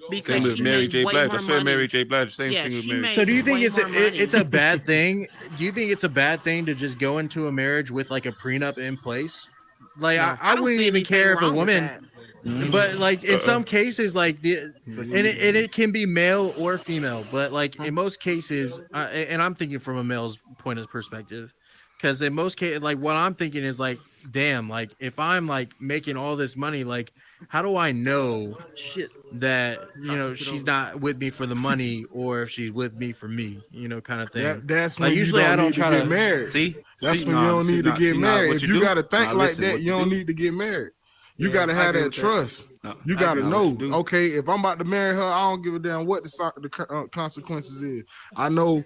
[SPEAKER 14] Because same with Mary J. Blige. I said Mary J. Blige. Same thing with Mary.
[SPEAKER 17] So do you think it's a bad thing? Do you think it's a bad thing to just go into a marriage with like a prenup in place? Like I wouldn't even care if a woman. But like in some cases, like it can be male or female, but like in most cases, and I'm thinking from a male's point of perspective, because in most cases, like what I'm thinking is like, damn, like if I'm like making all this money, like how do I know that she's not with me for the money or if she's with me for me, kind of thing.
[SPEAKER 13] That's
[SPEAKER 17] like
[SPEAKER 13] when
[SPEAKER 17] usually
[SPEAKER 13] you don't
[SPEAKER 17] I don't
[SPEAKER 13] need
[SPEAKER 17] try
[SPEAKER 13] to get
[SPEAKER 17] to
[SPEAKER 13] married. That's when you don't need to get married. If you got to think like that, you don't need to get married. You got to have that trust. You got to know, okay, if I'm about to marry her, I don't give a damn what the consequences is. I know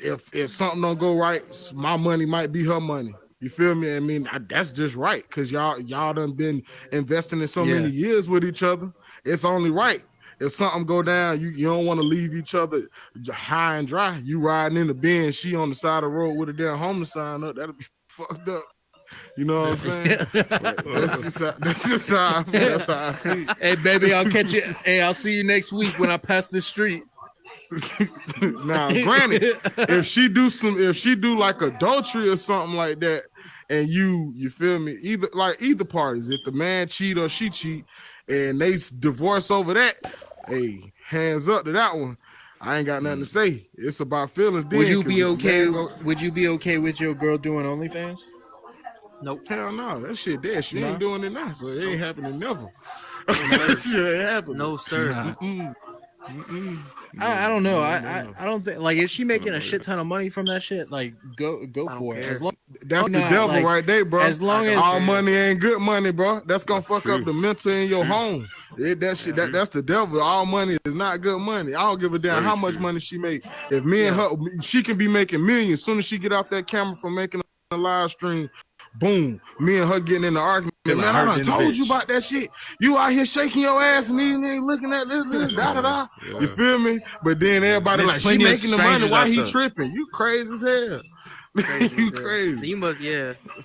[SPEAKER 13] if something don't go right, my money might be her money. You feel me? I mean, that's just right because y'all done been investing in so many years with each other. It's only right. If something go down, you don't want to leave each other high and dry. You riding in the Benz, she on the side of the road with a damn homeless sign up. That'll be fucked up. You know what I'm saying? That's how I see it.
[SPEAKER 17] Hey, baby, I'll catch you. Hey, I'll see you next week when I pass this street.
[SPEAKER 13] Now, granted, if she do like adultery or something like that, and you feel me, either parties, if the man cheat or she cheat, and they divorce over that, hey, hands up to that one. I ain't got nothing to say. It's about feelings.
[SPEAKER 17] Would you be okay? Would you be okay with your girl doing OnlyFans?
[SPEAKER 13] Nope. Hell no, that shit dead. She ain't doing it now, so it ain't happening never. That shit ain't happening.
[SPEAKER 18] No, sir.
[SPEAKER 17] I don't know. I don't think like if she making a shit ton of money from that shit, like go for it.
[SPEAKER 13] That's the devil right there, bro.
[SPEAKER 17] As long as
[SPEAKER 13] all money ain't good money, bro. That's gonna fuck up the mental in your home. That's the devil. All money is not good money. I don't give a damn how much money she make. If me and her, she can be making millions. As soon as she get off that camera from making a live stream, boom, me and her getting in the argument. Man, I done told you about that shit. You out here shaking your ass and these ain't looking at this, da. You feel me? But then everybody like, she making the money. Why he tripping? You crazy as hell. You crazy.
[SPEAKER 18] You must,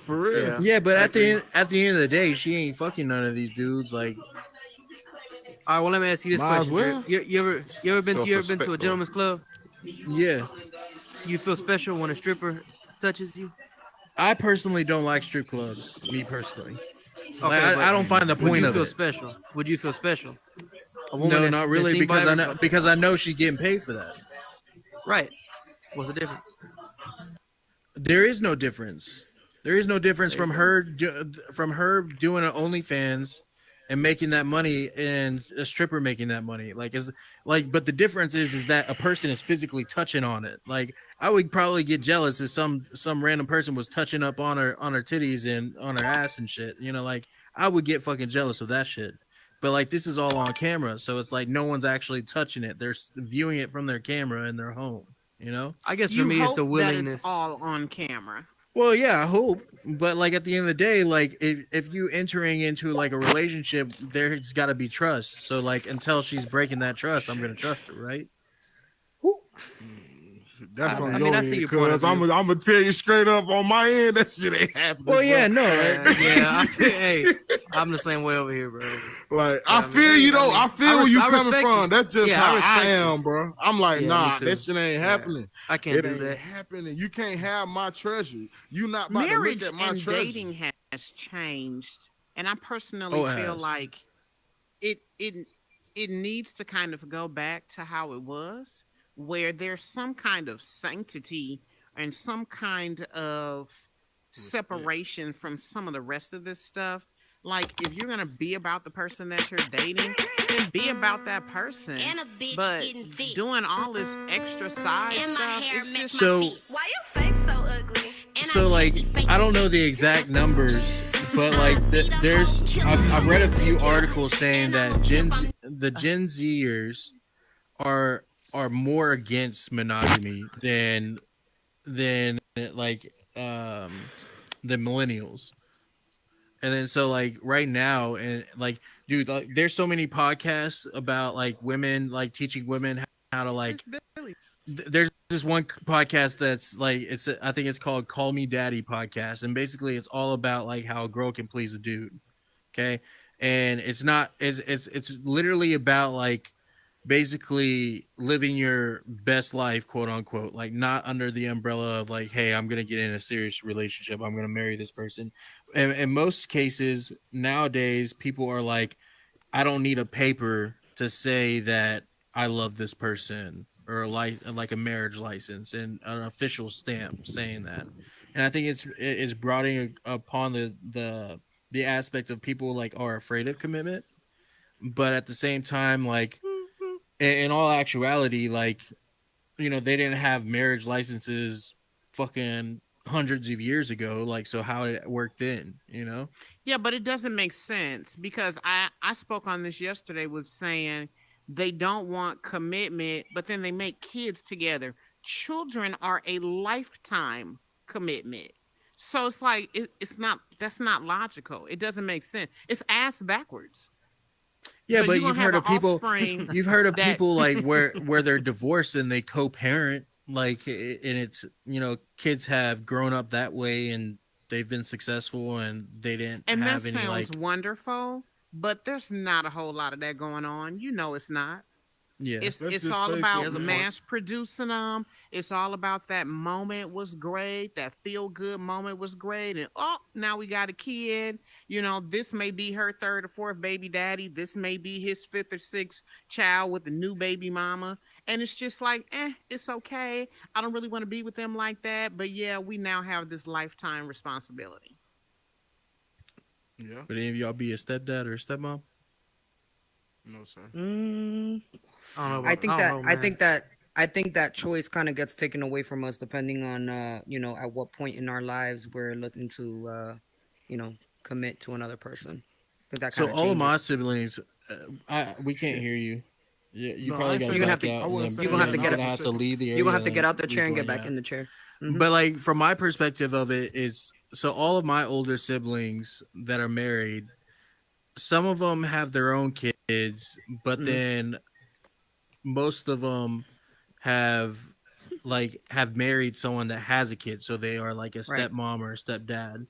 [SPEAKER 13] for real.
[SPEAKER 17] Yeah, but at the end of the day, she ain't fucking none of these dudes. Like,
[SPEAKER 18] all right, well, let me ask you this question. Well. You ever been to a gentleman's club?
[SPEAKER 17] Yeah.
[SPEAKER 18] You feel special when a stripper touches you?
[SPEAKER 17] I personally don't like strip clubs. Me personally,
[SPEAKER 18] okay,
[SPEAKER 17] like, I don't find the point of it.
[SPEAKER 18] Special? Would you feel special?
[SPEAKER 17] No, not really, because I know she's getting paid for that.
[SPEAKER 18] Right. What's the difference?
[SPEAKER 17] There is no difference. There is no difference from her doing an OnlyFans and making that money and a stripper making that money. But the difference is that a person is physically touching on it. Like, I would probably get jealous if some random person was touching up on her titties and on her ass and shit. Like, I would get fucking jealous of that shit. But like, this is all on camera, so it's like no one's actually touching it. They're viewing it from their camera in their home.
[SPEAKER 18] I guess for me, it's the willingness.
[SPEAKER 19] That it's all on camera.
[SPEAKER 17] Well, yeah, I hope, but like at the end of the day, like if you entering into like a relationship, there's got to be trust. So like until she's breaking that trust, I'm gonna trust her, right?
[SPEAKER 13] That's on your end, because I'm gonna tell you straight up on my end, that shit ain't happening.
[SPEAKER 17] Well, yeah,
[SPEAKER 13] bro.
[SPEAKER 17] no,
[SPEAKER 18] hey, I'm the same way over here, bro.
[SPEAKER 13] Like, I feel you though. I feel where you coming from. That's just how I am, bro. I'm like, nah, that shit ain't happening.
[SPEAKER 18] I can't do that.
[SPEAKER 13] It ain't happening. You can't have my treasure. You not about
[SPEAKER 19] marriage
[SPEAKER 13] to look at my
[SPEAKER 19] and
[SPEAKER 13] treasure.
[SPEAKER 19] Dating has changed, and I personally feel like it needs to kind of go back to how it was, where there's some kind of sanctity and some kind of separation from some of the rest of this stuff. Like, if you're gonna be about the person that you're dating, then be about that person. But doing all this extra side stuff, it's just
[SPEAKER 17] so.
[SPEAKER 20] Why your face so ugly?
[SPEAKER 17] So like, I don't know the exact numbers, but like, I've read a few articles saying that the Gen Zers are more against monogamy than like the millennials. And then so like right now, and like, dude, like, there's so many podcasts about like women, like teaching women how to like. There's this one podcast that's like, I think it's called Call Me Daddy podcast, and basically it's all about like how a girl can please a dude. Okay, and it's literally about like basically living your best life, quote unquote, like not under the umbrella of like, hey, I'm gonna get in a serious relationship, I'm gonna marry this person. And in most cases nowadays, people are like, I don't need a paper to say that I love this person, or like a marriage license and an official stamp saying that. And I think it's brought upon the aspect of people like are afraid of commitment, but at the same time, like in all actuality, like, you know, they didn't have marriage licenses fucking hundreds of years ago, like, so how it worked then, you know?
[SPEAKER 19] Yeah, but it doesn't make sense, because I spoke on this yesterday with saying they don't want commitment, but then they make kids together. Children are a lifetime commitment. So it's like it's not, that's not logical. It doesn't make sense. It's ass backwards.
[SPEAKER 17] Yeah,
[SPEAKER 19] So
[SPEAKER 17] but you've heard of people. You've heard of people like where they're divorced and they co-parent, like, and it's, you know, kids have grown up that way and they've been successful and they didn't
[SPEAKER 19] and
[SPEAKER 17] have
[SPEAKER 19] that
[SPEAKER 17] any
[SPEAKER 19] sounds
[SPEAKER 17] like.
[SPEAKER 19] wonderful, but there's not a whole lot of that going on. You know, it's not.
[SPEAKER 17] Yeah,
[SPEAKER 19] it's all about mass producing them. It's all about that moment was great, that feel good moment was great, and oh, now we got a kid. You know, this may be her third or fourth baby daddy. This may be his fifth or sixth child with a new baby mama, and it's just like, it's okay. I don't really want to be with them like that, but yeah, we now have this lifetime responsibility.
[SPEAKER 17] Yeah. Would any of y'all be a stepdad or a stepmom?
[SPEAKER 13] No, sir.
[SPEAKER 1] I think that choice kind of gets taken away from us depending on you know, at what point in our lives we're looking to you know, commit to another person.
[SPEAKER 17] So all of my siblings, we can't hear you. Yeah, you probably got to back out.
[SPEAKER 1] You're gonna have to get
[SPEAKER 17] have to leave the area.
[SPEAKER 1] You're gonna have to get out the chair and get back in the chair.
[SPEAKER 17] Mm-hmm. But like from my perspective of it is, so all of my older siblings that are married, some of them have their own kids, but then most of them have married someone that has a kid, so they are like a stepmom or a stepdad.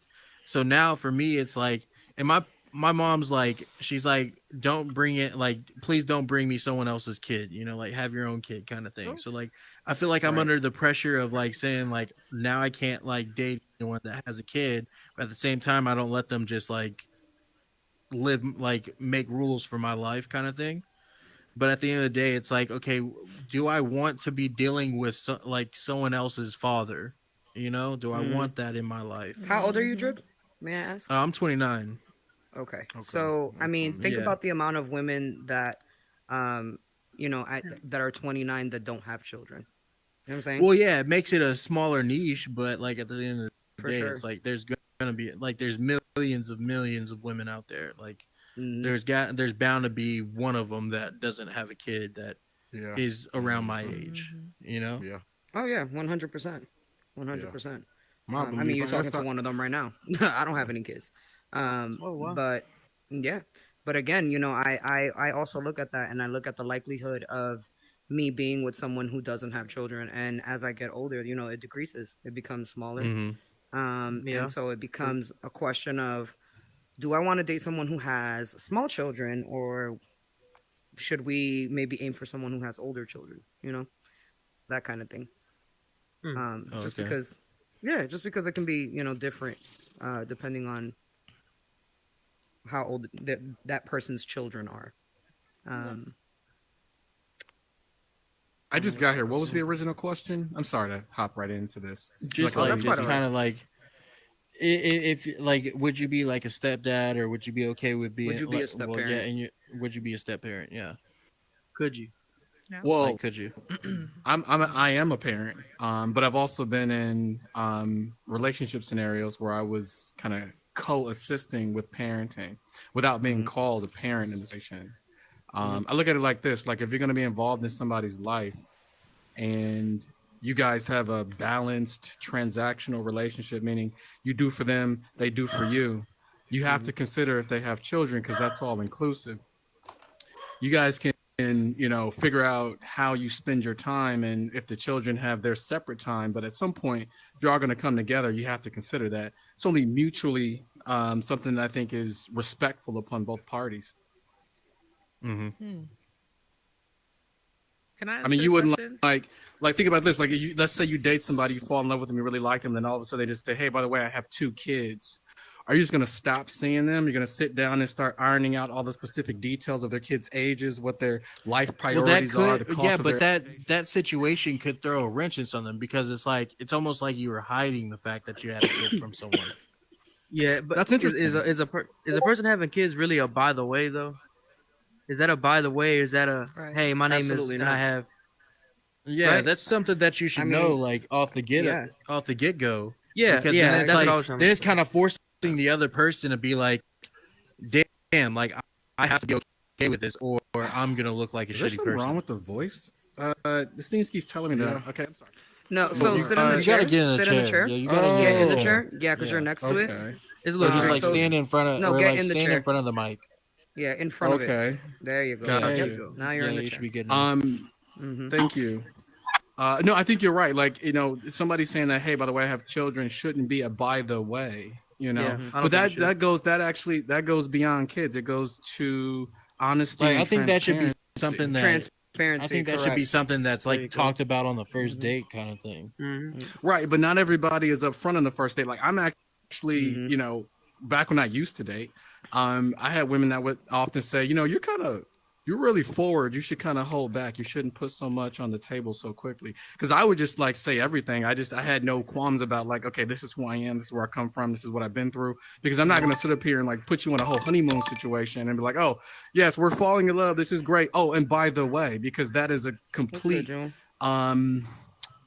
[SPEAKER 17] So now for me, it's like, and my mom's like, she's like, don't bring it, like, please don't bring me someone else's kid, you know, like have your own kid kind of thing. So like, I feel like I'm under the pressure of like saying like, now I can't like date anyone that has a kid, but at the same time, I don't let them just like live, like make rules for my life kind of thing. But at the end of the day, it's like, okay, do I want to be dealing with like someone else's father? You know, do I want that in my life?
[SPEAKER 1] How old are you, Drip? May I ask?
[SPEAKER 17] I'm 29.
[SPEAKER 1] Okay. So, I mean, think about the amount of women that, you know, that are 29 that don't have children. You know what I'm saying?
[SPEAKER 17] Well, yeah, it makes it a smaller niche, but like at the end of the day, it's like there's gonna be like there's millions of women out there. Like there's bound to be one of them that doesn't have a kid that is around my age. You know?
[SPEAKER 13] Yeah.
[SPEAKER 1] Oh yeah, 100%. 100%. I mean, you're talking to one of them right now. I don't have any kids. But yeah, but again, you know, I also look at that, and I look at the likelihood of me being with someone who doesn't have children, and as I get older, you know, it decreases, it becomes smaller. And so it becomes a question of, do I want to date someone who has small children, or should we maybe aim for someone who has older children, you know, that kind of thing. Because it can be, you know, different depending on how old that person's children are.
[SPEAKER 21] I just got here. What was the original question? I'm sorry to hop right into this.
[SPEAKER 17] Just kind of like, if like, would you be like a stepdad, or would you be okay with being?
[SPEAKER 1] Would you be a step parent?
[SPEAKER 17] Yeah, and would you be a step parent? Yeah.
[SPEAKER 11] Could you?
[SPEAKER 21] No. Well,
[SPEAKER 17] like, could you?
[SPEAKER 21] I am a parent, but I've also been in relationship scenarios where I was kind of co-assisting with parenting without being called a parent in the situation. I look at it like this: like if you're going to be involved in somebody's life, and you guys have a balanced transactional relationship, meaning you do for them, they do for you. You have to consider if they have children, because that's all inclusive. You guys can, you know, figure out how you spend your time, and if the children have their separate time. But at some point, if you're all going to come together, you have to consider that it's only mutually something that I think is respectful upon both parties.
[SPEAKER 16] Can I
[SPEAKER 21] mean, you wouldn't like think about this. Like, let's say you date somebody, you fall in love with them, you really like them, then all of a sudden they just say, "Hey, by the way, I have 2 kids," are you just going to stop seeing them? You're going to sit down and start ironing out all the specific details of their kids' ages, what their life priorities are, the cost of
[SPEAKER 17] that situation could throw a wrench in something, because it's almost like you were hiding the fact that you had a kid from someone.
[SPEAKER 18] Yeah, but
[SPEAKER 21] that's interesting.
[SPEAKER 18] Is a person having kids really a by the way though? Is that a by the way, or is that a hey, my name
[SPEAKER 1] Absolutely
[SPEAKER 18] is
[SPEAKER 1] not.
[SPEAKER 18] and I have?
[SPEAKER 17] Yeah, right? That's something that you should know, like off the get go.
[SPEAKER 18] Yeah,
[SPEAKER 17] because
[SPEAKER 18] yeah,
[SPEAKER 17] then
[SPEAKER 18] that's what I was trying to
[SPEAKER 17] then it's kind of forcing the other person to be like, damn, like I have to be okay with this, or I'm gonna look like a shitty person.
[SPEAKER 21] Wrong with the voice? This thing keeps telling me that. Okay, I'm sorry.
[SPEAKER 1] No, so sit in the chair. Sit in the chair.
[SPEAKER 17] Yeah, you
[SPEAKER 1] gotta get in the chair. Yeah, because you're next to it.
[SPEAKER 18] It's a little
[SPEAKER 17] just like stand in front of.
[SPEAKER 1] No, get in the chair.
[SPEAKER 17] In front of the mic.
[SPEAKER 1] Yeah, in front of it.
[SPEAKER 21] Okay.
[SPEAKER 1] There you go.
[SPEAKER 21] Gotcha.
[SPEAKER 1] Now you're in the chair.
[SPEAKER 17] Should be good.
[SPEAKER 21] Thank you. No, I think you're right. Like, somebody saying that, hey, by the way, I have children, shouldn't be a by the way, but that goes beyond kids. It goes to honesty.
[SPEAKER 17] Like, I think that should be something that
[SPEAKER 1] transparency.
[SPEAKER 17] I think that should be something that's like talked about on the first date kind of thing.
[SPEAKER 21] Right, but not everybody is up front on the first date. Like, I'm actually, back when I used to date, I had women that would often say, you're really forward. You should kind of hold back. You shouldn't put so much on the table so quickly. Because I would just like say everything. I had no qualms about like, okay, this is who I am. This is where I come from. This is what I've been through. Because I'm not going to sit up here and like put you in a whole honeymoon situation and be like, oh, yes, we're falling in love. This is great. Oh, and by the way, because that is a complete,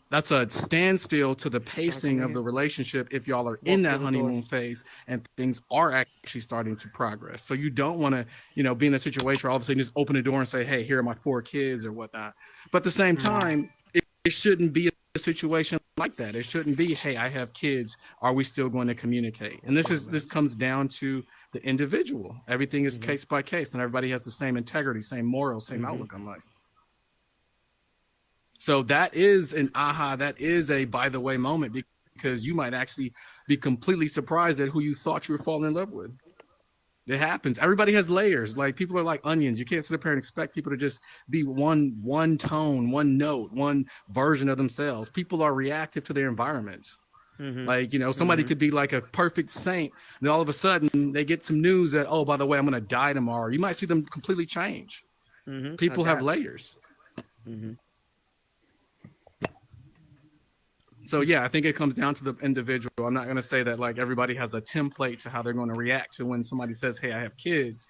[SPEAKER 21] that's a standstill to the pacing of the relationship if y'all are in that honeymoon phase and things are actually starting to progress. So you don't want to, be in a situation where all of a sudden just open the door and say, hey, here are my 4 kids or whatnot. But at the same time, it shouldn't be a situation like that. It shouldn't be, hey, I have kids. Are we still going to communicate? And this comes down to the individual. Everything is case by case, and everybody has the same integrity, same morals, same outlook on life. So that is that is a by the way moment, because you might actually be completely surprised at who you thought you were falling in love with. It happens. Everybody has layers. Like, people are like onions. You can't sit up here and expect people to just be one tone, one note, one version of themselves. People are reactive to their environments. Like, somebody could be like a perfect saint, and all of a sudden they get some news that, oh, by the way, I'm going to die tomorrow. You might see them completely change. People have layers. So, yeah, I think it comes down to the individual. I'm not going to say that like everybody has a template to how they're going to react to when somebody says, hey, I have kids.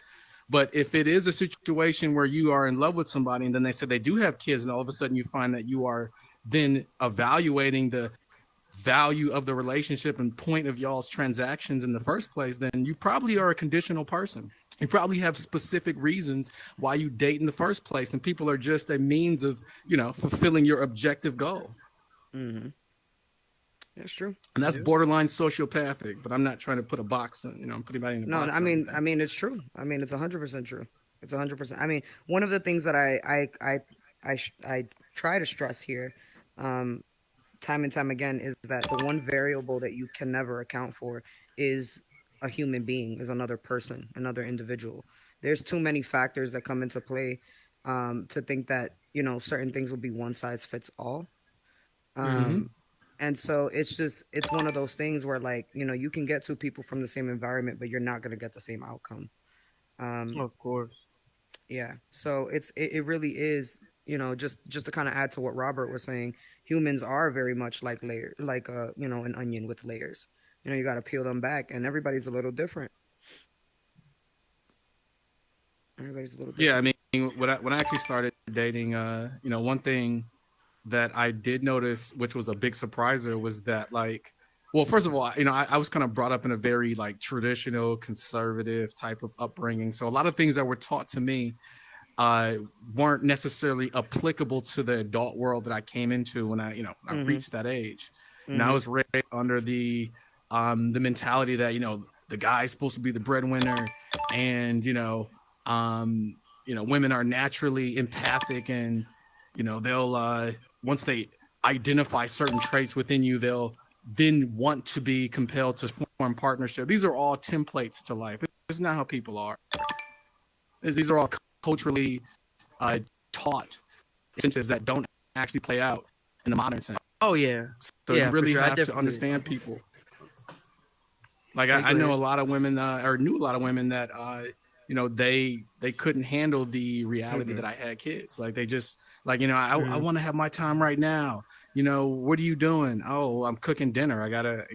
[SPEAKER 21] But if it is a situation where you are in love with somebody and then they said they do have kids, and all of a sudden you find that you are then evaluating the value of the relationship and point of y'all's transactions in the first place, then you probably are a conditional person. You probably have specific reasons why you date in the first place, and people are just a means of, fulfilling your objective goal.
[SPEAKER 1] That's true.
[SPEAKER 21] And that's borderline sociopathic, but I'm not trying to put a box on, put anybody in a box.
[SPEAKER 1] No, I mean, it's true. I mean, it's 100% true. It's 100%. I mean, one of the things that I try to stress here, time and time again, is that the one variable that you can never account for is a human being, is another person, another individual. There's too many factors that come into play to think that, certain things will be one size fits all. And so it's one of those things where, like, you can get 2 people from the same environment, but you're not going to get the same outcome.
[SPEAKER 18] Of course.
[SPEAKER 1] Yeah. So it really is, just to kind of add to what Robert was saying, humans are very much like an onion with layers. You got to peel them back, and everybody's a little different. Everybody's a little different.
[SPEAKER 21] Yeah. I mean, when I actually started dating, one thing that I did notice, which was a big surpriser, was that, like, well, first of all, I was kind of brought up in a very like traditional conservative type of upbringing. So a lot of things that were taught to me weren't necessarily applicable to the adult world that I came into when I reached that age. And I was raised under the mentality that, the guy's supposed to be the breadwinner, and, women are naturally empathic, and, they'll, once they identify certain traits within you, they'll then want to be compelled to form partnership. These are all templates to life. This is not how people are. These are all culturally taught incentives that don't actually play out in the modern sense.
[SPEAKER 18] Oh, yeah.
[SPEAKER 21] So
[SPEAKER 18] yeah,
[SPEAKER 21] you really
[SPEAKER 18] sure.
[SPEAKER 21] have to understand people. Like I know a lot of women, or knew a lot of women that, you know, they couldn't handle the reality that I had kids. Like they just like, you know, I want to have my time right now. You know, what are you doing? Oh, I'm cooking dinner. I gotta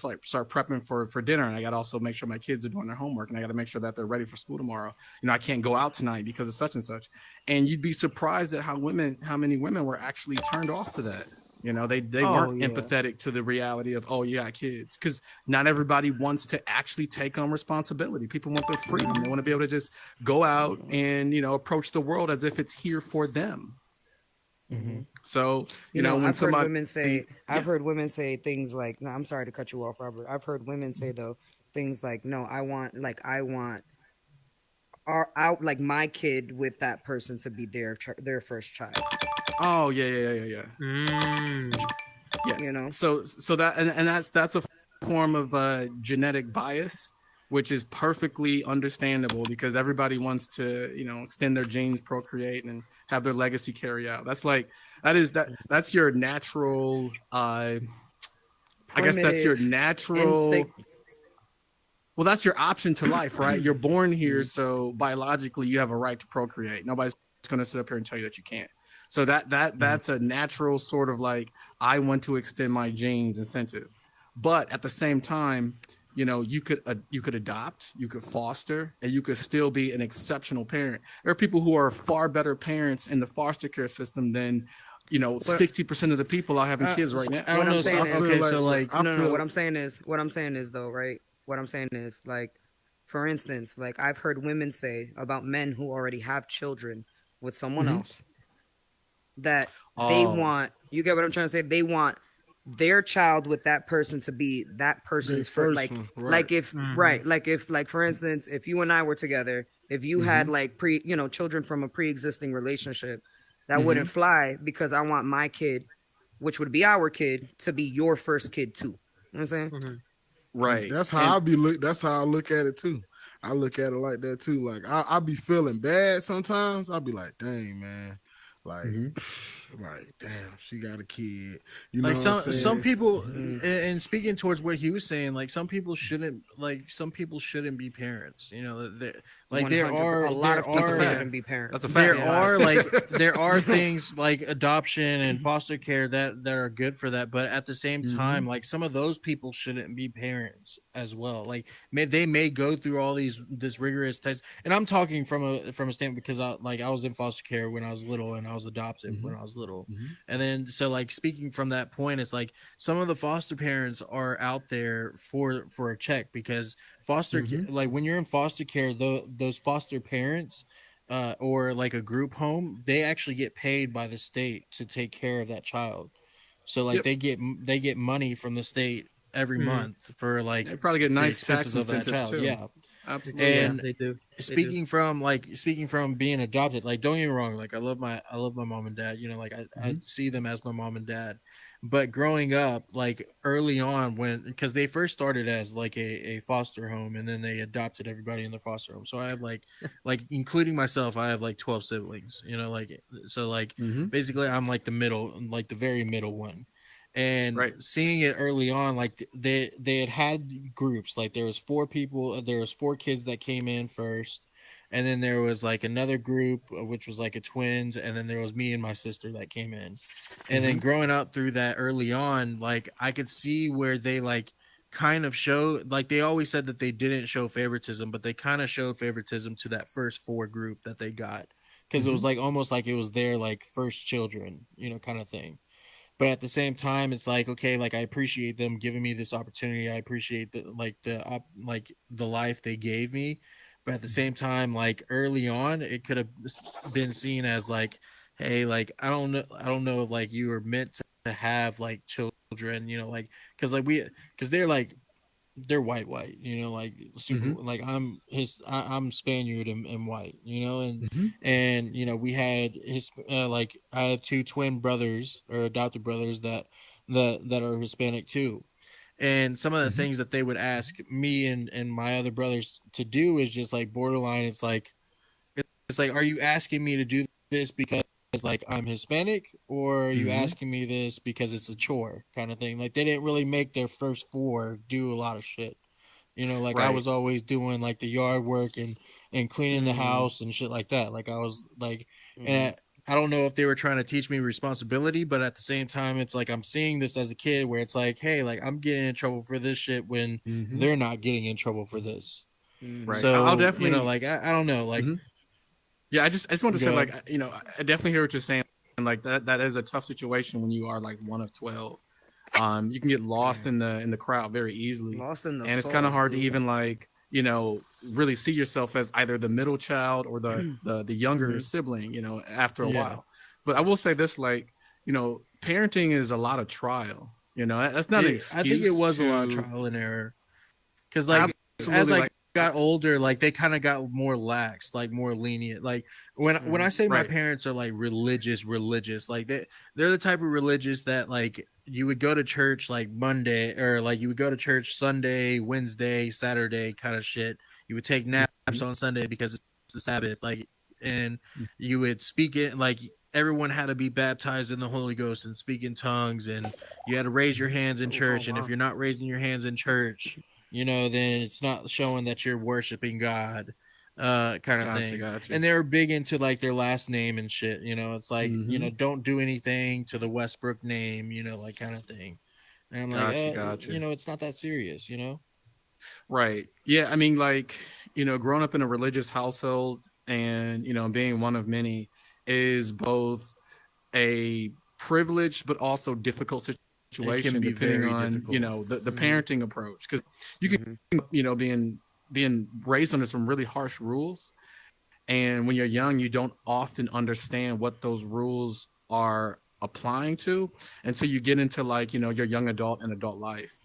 [SPEAKER 21] like start prepping for dinner, and I gotta also make sure my kids are doing their homework, and I gotta make sure that they're ready for school tomorrow. You know, I can't go out tonight because of such and such. And you'd be surprised at how many women were actually turned off to that. You know, they weren't empathetic to the reality of, oh, you got kids, because not everybody wants to actually take on responsibility. People want their freedom. They want to be able to just go out and, you know, approach the world as if it's here for them. So, you know, when
[SPEAKER 1] I've
[SPEAKER 21] somebody,
[SPEAKER 1] heard women say, I've heard women say things like, no, I'm sorry to cut you off, Robert. I've heard women say though things like, no, I want like my kid with that person to be their first child.
[SPEAKER 21] Oh yeah. Yeah.
[SPEAKER 1] You know,
[SPEAKER 21] so that and that's a form of genetic bias, which is perfectly understandable because everybody wants to, you know, extend their genes, procreate, and have their legacy carry out. That's your natural. I guess that's your natural instinct. Well, that's your option to life, right? You're born here, so biologically you have a right to procreate. Nobody's going to sit up here and tell you that you can't. So that's a natural sort of like, I want to extend my genes incentive. But at the same time, you know, you could adopt, you could foster, and you could still be an exceptional parent. There are people who are far better parents in the foster care system than, you know, 60% of the people are having kids right now.
[SPEAKER 1] What I'm saying is though, right? What I'm saying is, like, for instance, like I've heard women say about men who already have children with someone else that they want, you get what I'm trying to say? They want their child with that person to be that person's first, like, like if, like, for instance, if you and I were together, if you had like children from a pre-existing relationship, that wouldn't fly because I want my kid, which would be our kid, to be your first kid too. You know what I'm saying?
[SPEAKER 21] Right.
[SPEAKER 13] That's how that's how I look at it too. I look at it like that too. Like I be feeling bad sometimes. I'll be like, dang man. Like, like, damn, she got a kid. You know,
[SPEAKER 17] like some people,
[SPEAKER 13] Mm-hmm.
[SPEAKER 17] and speaking towards what he was saying, like some people shouldn't be parents. You know, like there are a lot of people shouldn't be parents. That's a fact. There are things like adoption and foster care that are good for that, but at the same time, like some of those people shouldn't be parents as well. Like they may go through all this rigorous tests, and I'm talking from a standpoint because I was in foster care when I was little and I was adopted when I was little. And then so like speaking from that point, it's like some of the foster parents are out there for a check because foster like when you're in foster care, those foster parents or like a group home, they actually get paid by the state to take care of that child. So like they get money from the state every month for like
[SPEAKER 21] they probably get nice
[SPEAKER 17] expenses
[SPEAKER 21] tax
[SPEAKER 17] of that child.
[SPEAKER 21] too.
[SPEAKER 17] Yeah.
[SPEAKER 21] Absolutely.
[SPEAKER 17] And
[SPEAKER 18] they do.
[SPEAKER 17] Speaking from being adopted, like don't get me wrong, like I love my mom and dad, you know, like I see them as my mom and dad. But growing up, like early on because they first started as like a foster home and then they adopted everybody in the foster home. So I have like including myself, I have like 12 siblings, you know, like so like basically I'm like the very middle one. And seeing it early on, like they had groups, like there was 4 kids that came in first, and then there was like another group which was like a twins, and then there was me and my sister that came in. And then growing up through that early on, like I could see where they like kind of show, like they always said that they didn't show favoritism, but they kind of showed favoritism to that first 4 group that they got, because it was like almost like it was their like first children, you know, kind of thing. But at the same time, it's like, okay, like I appreciate them giving me this opportunity. I appreciate the life they gave me. But at the same time, like early on, it could have been seen as like, hey, like I don't know if like you were meant to have like children, you know, like because they're white, you know, like super, like I'm Spaniard and white, you know, and you know we had like I have 2 twin brothers or adopted brothers that are Hispanic too, and some of the things that they would ask me and my other brothers to do is just like borderline. It's like are you asking me to do this because like I'm Hispanic, or are you asking me this because it's a chore kind of thing? Like they didn't really make their first 4 do a lot of shit. You know, like I was always doing like the yard work and cleaning the house and shit like that. Like I was like, and I don't know if they were trying to teach me responsibility, but at the same time, it's like I'm seeing this as a kid where it's like, hey, like I'm getting in trouble for this shit when they're not getting in trouble for this.
[SPEAKER 21] Right.
[SPEAKER 17] So
[SPEAKER 21] I'll definitely,
[SPEAKER 17] you know, like I don't know, like
[SPEAKER 21] yeah, I just want to say, like, you know, I definitely hear what you're saying. Like that is a tough situation when you are like one of 12. You can get lost in the crowd very easily.
[SPEAKER 1] Lost in the
[SPEAKER 21] and it's kind of hard to even like, you know, really see yourself as either the middle child or the younger sibling, you know, after a while. But I will say this, like, you know, parenting is a lot of trial. You know, that's not an excuse.
[SPEAKER 17] I think it was a lot of trial and error. Because like as I got older, like they kind of got more lax, like more lenient. Like when I say my parents are like religious, like they're the type of religious that like you would go to church like Monday, or like you would go to church Sunday, Wednesday, Saturday kind of shit. You would take naps on Sunday because it's the Sabbath, like, and you would speak it like everyone had to be baptized in the Holy Ghost and speak in tongues, and you had to raise your hands in church. And if you're not raising your hands in church, you know, then it's not showing that you're worshiping God, kind of thing. Gotcha. And they're big into like their last name and shit. You know, it's like, you know, don't do anything to the Westbrook name, you know, like kind of thing. And I'm like, you know, it's not that serious, you know?
[SPEAKER 21] Right. Yeah. I mean, like, you know, growing up in a religious household and, you know, being one of many is both a privilege, but also difficult situation depending on difficult. You know, the parenting approach, because you can you know, being raised under some really harsh rules, and when you're young you don't often understand what those rules are applying to until you get into like, you know, your young adult and adult life.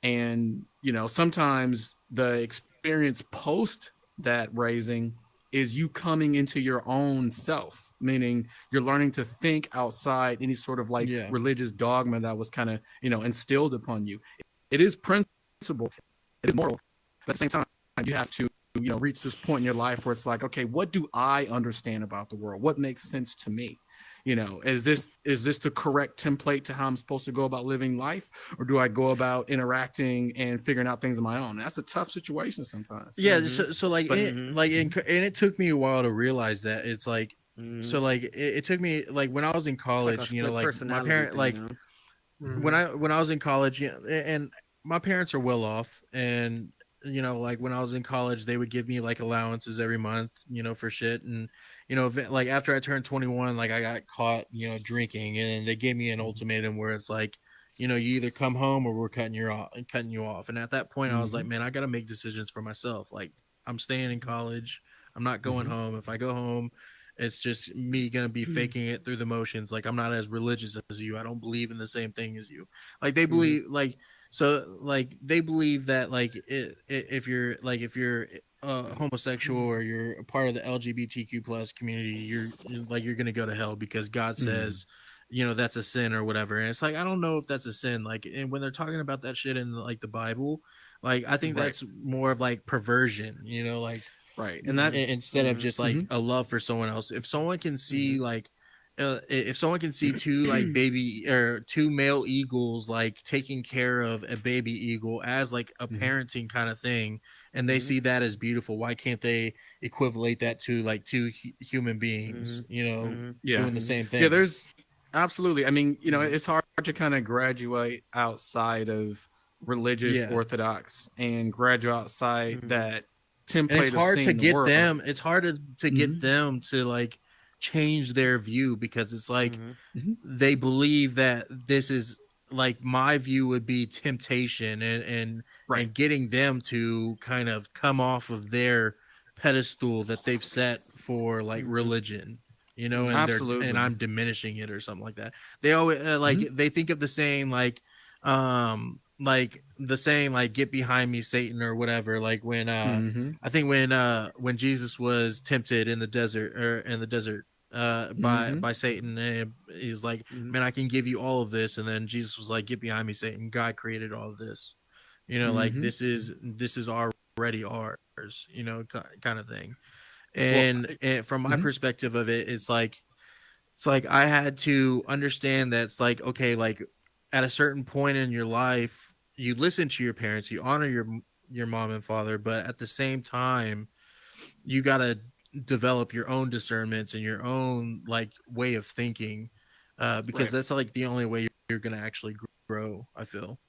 [SPEAKER 21] And you know, sometimes the experience post that raising is you coming into your own self, meaning you're learning to think outside any sort of like religious dogma that was kind of, you know, instilled upon you. It is principle, it is moral, but at the same time, you have to, you know, reach this point in your life where it's like, okay, what do I understand about the world? What makes sense to me? You know, is this the correct template to how I'm supposed to go about living life, or do I go about interacting and figuring out things on my own? That's a tough situation sometimes.
[SPEAKER 17] Yeah. So like, and it took me a while to realize that it's like, so like it took me like when I was in college, like you know, like my parent, like when I was in college, you know, and my parents are well off, and you know, like when I was in college, they would give me like allowances every month, you know, for shit. And, you know, like after I turned 21, like I got caught, you know, drinking, and they gave me an ultimatum where it's like, you know, you either come home or we're cutting you off. And at that point I was like, man, I got to make decisions for myself. Like I'm staying in college. I'm not going home. If I go home, it's just me going to be faking it through the motions. Like I'm not as religious as you. I don't believe in the same thing as you. Like they believe like, so like they believe that like if you're homosexual or you're a part of the LGBTQ plus community, you're gonna go to hell because God says, you know, that's a sin or whatever. And it's like, I don't know if that's a sin. Like, and when they're talking about that shit in like the Bible, like I think that's more of like perversion, you know, like
[SPEAKER 21] and that
[SPEAKER 17] instead of just like a love for someone else. If someone can see like if someone can see two like two male eagles like taking care of a baby eagle as like a parenting kind of thing, and they see that as beautiful, why can't they equivalate that to like two human beings, you know, doing the same thing?
[SPEAKER 21] Yeah, there's absolutely. I mean, you know, it's hard to kind of graduate outside of religious orthodox and graduate outside that template. And
[SPEAKER 17] it's hard to get them. It's hard to get them to like change their view, because it's like they believe that this is like, my view would be temptation and getting them to kind of come off of their pedestal that they've set for like religion, you know, and and I'm diminishing it or something like that. They always they think of the saying like the saying like "get behind me, Satan" or whatever. Like when I think when Jesus was tempted in the desert by Satan, and he's like, man, I can give you all of this, and then Jesus was like, get behind me, Satan, God created all of this, you know, like this is already ours, you know, kind of thing. And from my perspective of it, it's like I had to understand that it's like, okay, like at a certain point in your life, you listen to your parents, you honor your mom and father, but at the same time, you gotta develop your own discernments and your own like way of thinking, because that's like the only way you're gonna actually grow, I feel.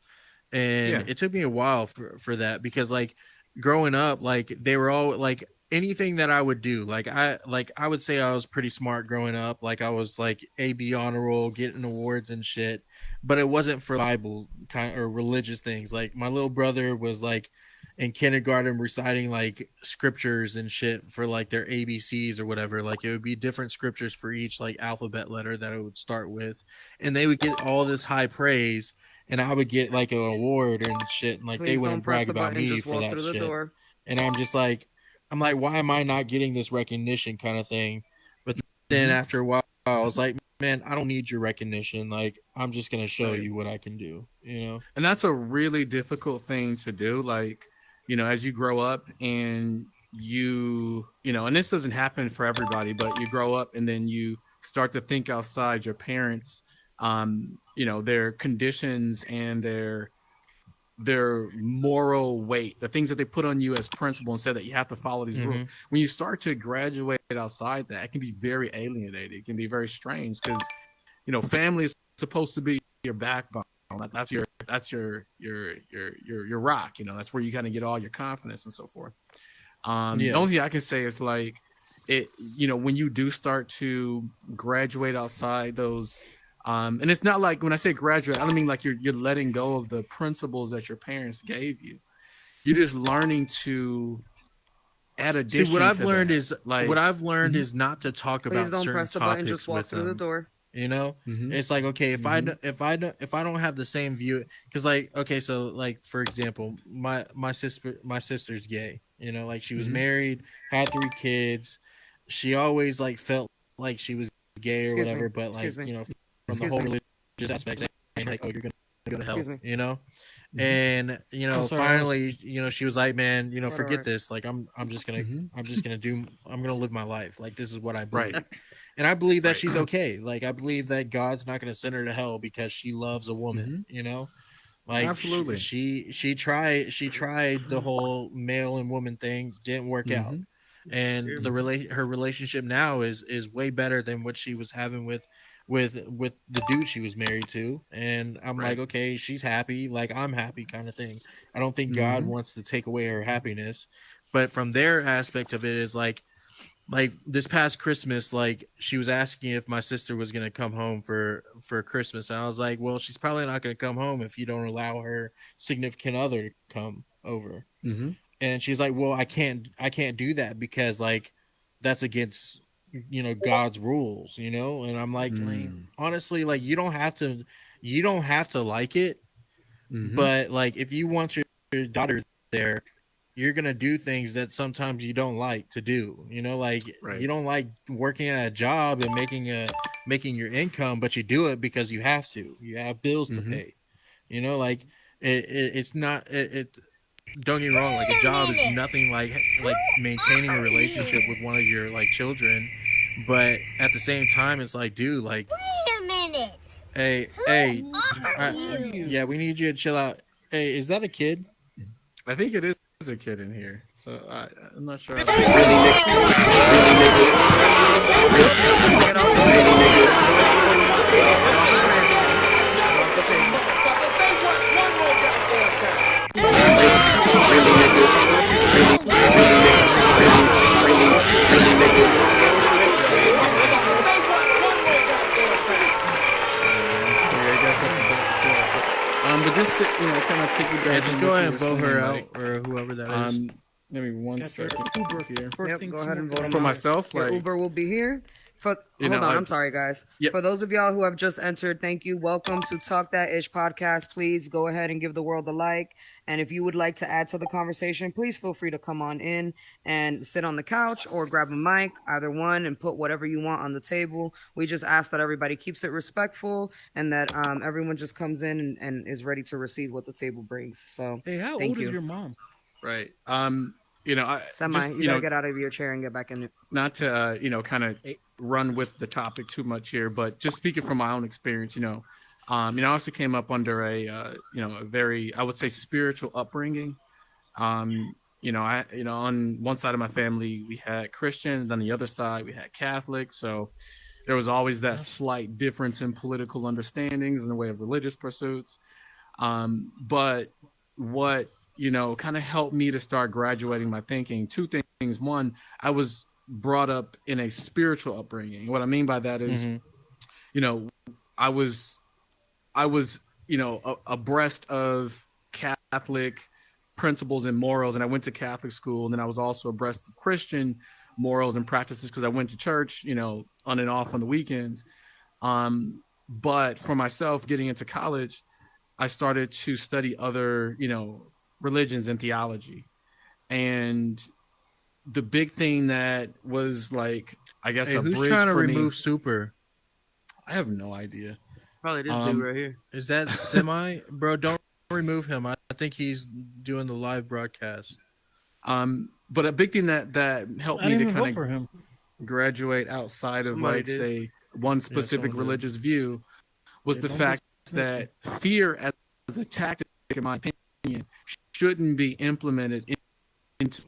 [SPEAKER 17] And it took me a while for that, because like growing up, like they were all like anything that I would do, like I would say I was pretty smart growing up, like I was like AB honor roll, getting awards and shit, but it wasn't for Bible kind or religious things. Like my little brother was like in kindergarten reciting like scriptures and shit for like their ABCs or whatever. Like it would be different scriptures for each like alphabet letter that it would start with, and they would get all this high praise, and I would get like an award and shit, and like
[SPEAKER 1] Please
[SPEAKER 17] they
[SPEAKER 1] don't
[SPEAKER 17] wouldn't
[SPEAKER 1] press
[SPEAKER 17] brag
[SPEAKER 1] the
[SPEAKER 17] about
[SPEAKER 1] button,
[SPEAKER 17] me
[SPEAKER 1] just
[SPEAKER 17] for
[SPEAKER 1] walk
[SPEAKER 17] that
[SPEAKER 1] through the
[SPEAKER 17] shit.
[SPEAKER 1] door.
[SPEAKER 17] And I'm like, why am I not getting this recognition kind of thing? But then after a while, I was like, man, I don't need your recognition. Like, I'm just gonna show you what I can do, you know?
[SPEAKER 21] And that's a really difficult thing to do. Like, you know, as you grow up and you know, and this doesn't happen for everybody, but you grow up and then you start to think outside your parents, you know, their conditions and their moral weight, the things that they put on you as principle and said that you have to follow these rules. When you start to graduate outside that, it can be very alienating. It can be very strange because, you know, family is supposed to be your backbone. That's your rock. You know, that's where you kind of get all your confidence and so forth. The only thing I can say is like it, you know, when you do start to graduate outside those, and it's not like when I say graduate, I don't mean like you're letting go of the principles that your parents gave you. You're just learning to add addition.
[SPEAKER 17] See, what I've
[SPEAKER 21] to
[SPEAKER 17] learned
[SPEAKER 21] that.
[SPEAKER 17] is
[SPEAKER 21] like
[SPEAKER 17] what I've learned is not to talk
[SPEAKER 1] Please
[SPEAKER 17] about
[SPEAKER 1] don't
[SPEAKER 17] certain
[SPEAKER 1] press the
[SPEAKER 17] topics
[SPEAKER 1] button, just walk
[SPEAKER 17] with
[SPEAKER 1] through the
[SPEAKER 17] them.
[SPEAKER 1] door.
[SPEAKER 17] You know, it's like, okay, if I don't have the same view, because like, okay, so like for example, my sister's gay. You know, like she was married, had 3 kids. She always like felt like she was gay or whatever, but like you know, from the whole religious aspect, saying like, oh, you're gonna go to hell, you know. And you know, finally, you know, she was like, man, you know, forget this. Like, I'm just gonna live my life. Like, this is what I believe. And I believe that she's okay. Like, I believe that God's not gonna send her to hell because she loves a woman, you know. Like,
[SPEAKER 21] absolutely,
[SPEAKER 17] she tried the whole male and woman thing, didn't work out. And her relationship now is way better than what she was having with the dude she was married to. And I'm like, okay, she's happy, like I'm happy, kind of thing. I don't think God wants to take away her happiness. But from their aspect of it is like this past Christmas, like she was asking if my sister was going to come home for Christmas, and I was like, well, she's probably not going to come home if you don't allow her significant other to come over. And she's like, well, I can't do that because like that's against, you know, God's rules, you know. And I'm like, honestly, like you don't have to like it, but like if you want your daughter there, you're gonna do things that sometimes you don't like to do, you know. Like you don't like working at a job and making your income, but you do it because you have to. You have bills to pay, you know. Like it's not it. Don't get me wrong, like a job is nothing like maintaining a relationship with one of your like children, but at the same time, it's like, dude, like,
[SPEAKER 20] wait a minute.
[SPEAKER 17] Hey, yeah, we need you to chill out. Hey, is that a kid?
[SPEAKER 21] I think it is a kid in here, so I'm not sure. But just to, you know, kind of piggyback.
[SPEAKER 17] Just go ahead and vote her out, or whoever that is.
[SPEAKER 21] Give me one second.
[SPEAKER 3] Uber here.
[SPEAKER 1] Yep, go ahead and vote
[SPEAKER 21] for myself.
[SPEAKER 1] Like, Uber will be here. Hold on, I'm sorry, guys. For those of y'all who have just entered, thank you. Welcome to Talk That Ish podcast. Please go ahead and give the world a like. And if you would like to add to the conversation, please feel free to come on in and sit on the couch or grab a mic, either one, and put whatever you want on the table. We just ask that everybody keeps it respectful and that everyone just comes in and is ready to receive what the table brings. So,
[SPEAKER 21] hey, how old is your mom? Right. You know,
[SPEAKER 1] you gotta get out of your chair and get back in it.
[SPEAKER 21] Not to, you know, kind of run with the topic too much here, but just speaking from my own experience, you know, I also came up under a, you know, a very, I would say, spiritual upbringing. On one side of my family we had Christians, on the other side we had Catholics. So there was always that slight difference in political understandings in the way of religious pursuits. But what kind of helped me to start graduating my thinking, two things. One, I was brought up in a spiritual upbringing. What I mean by that is, I was abreast of Catholic principles and morals, and I went to Catholic school, and then I was also abreast of Christian morals and practices because I went to church, on and off on the weekends. But for myself, getting into college, I started to study other, religions and theology. And the big thing that was like, I guess, a
[SPEAKER 17] who's
[SPEAKER 21] bridge
[SPEAKER 17] trying to
[SPEAKER 21] for
[SPEAKER 17] remove
[SPEAKER 21] me.
[SPEAKER 17] Super?
[SPEAKER 21] I have no idea.
[SPEAKER 18] Probably this dude right here.
[SPEAKER 17] Is that Semi? Bro, don't remove him. I think he's doing the live broadcast.
[SPEAKER 21] But a big thing that helped me to kind of graduate outside of, say, one specific religious view was the fact that fear as a tactic, in my opinion, shouldn't be implemented into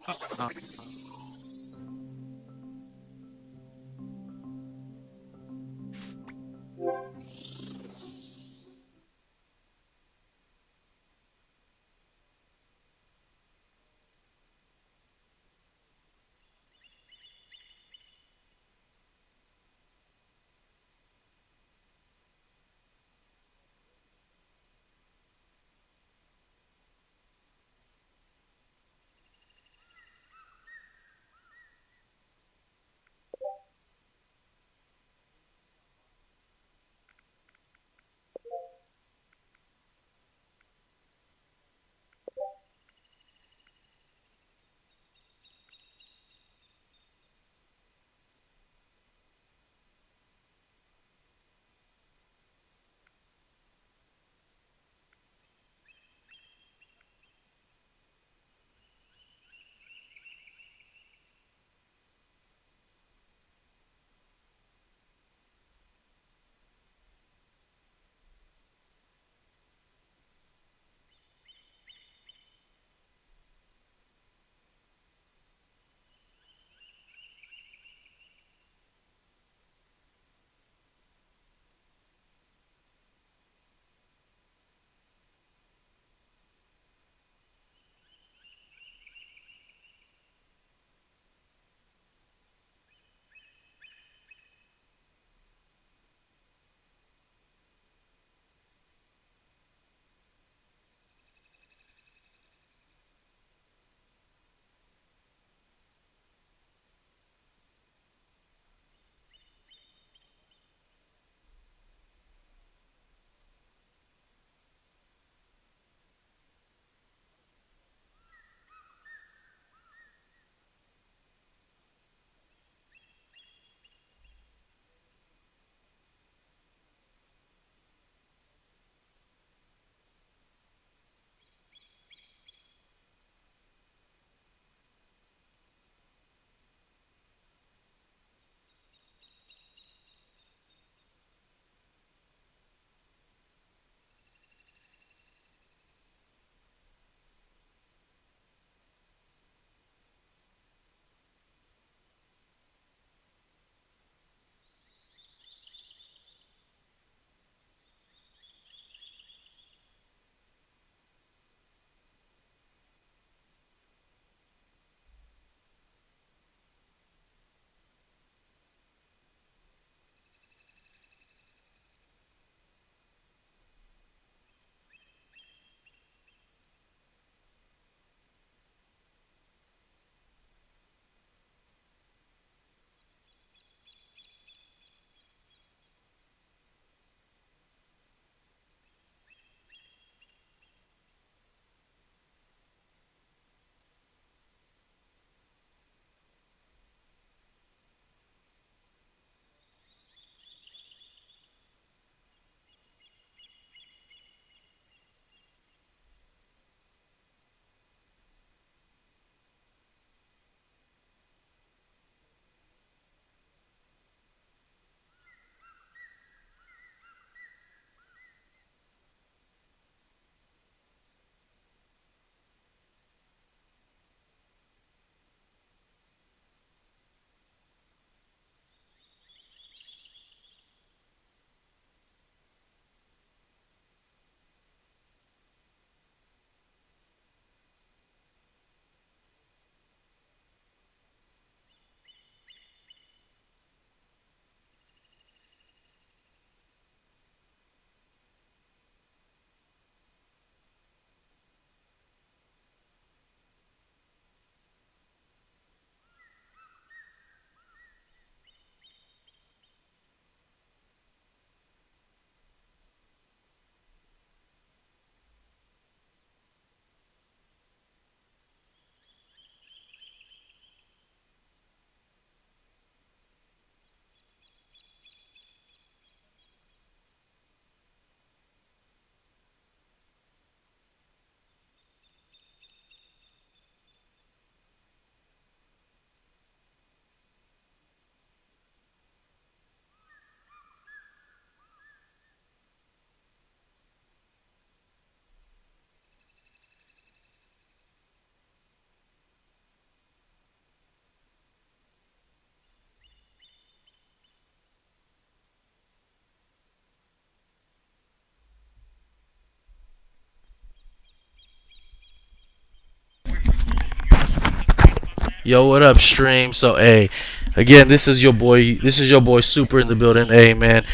[SPEAKER 10] Yo, what up, stream? So, hey, again, this is your boy Super in the building. Hey, man,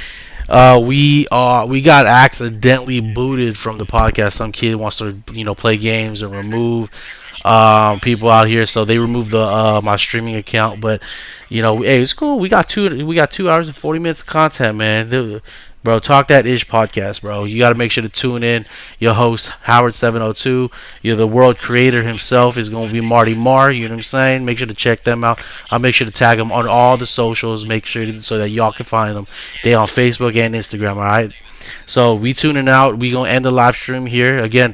[SPEAKER 10] we got accidentally booted from the podcast. Some kid wants to play games and remove people out here, so they removed the my streaming account. But hey, it's cool. We got 2 hours and 40 minutes of content, man. Bro, Talk That Ish podcast, bro. You got to make sure to tune in. Your host, Howard702. You're the world creator himself is going to be Marty Marr. You know what I'm saying? Make sure to check them out. I'll make sure to tag them on all the socials. Make sure so that y'all can find them. They on Facebook and Instagram, all right? So we tuning out. We going to end the live stream here. Again,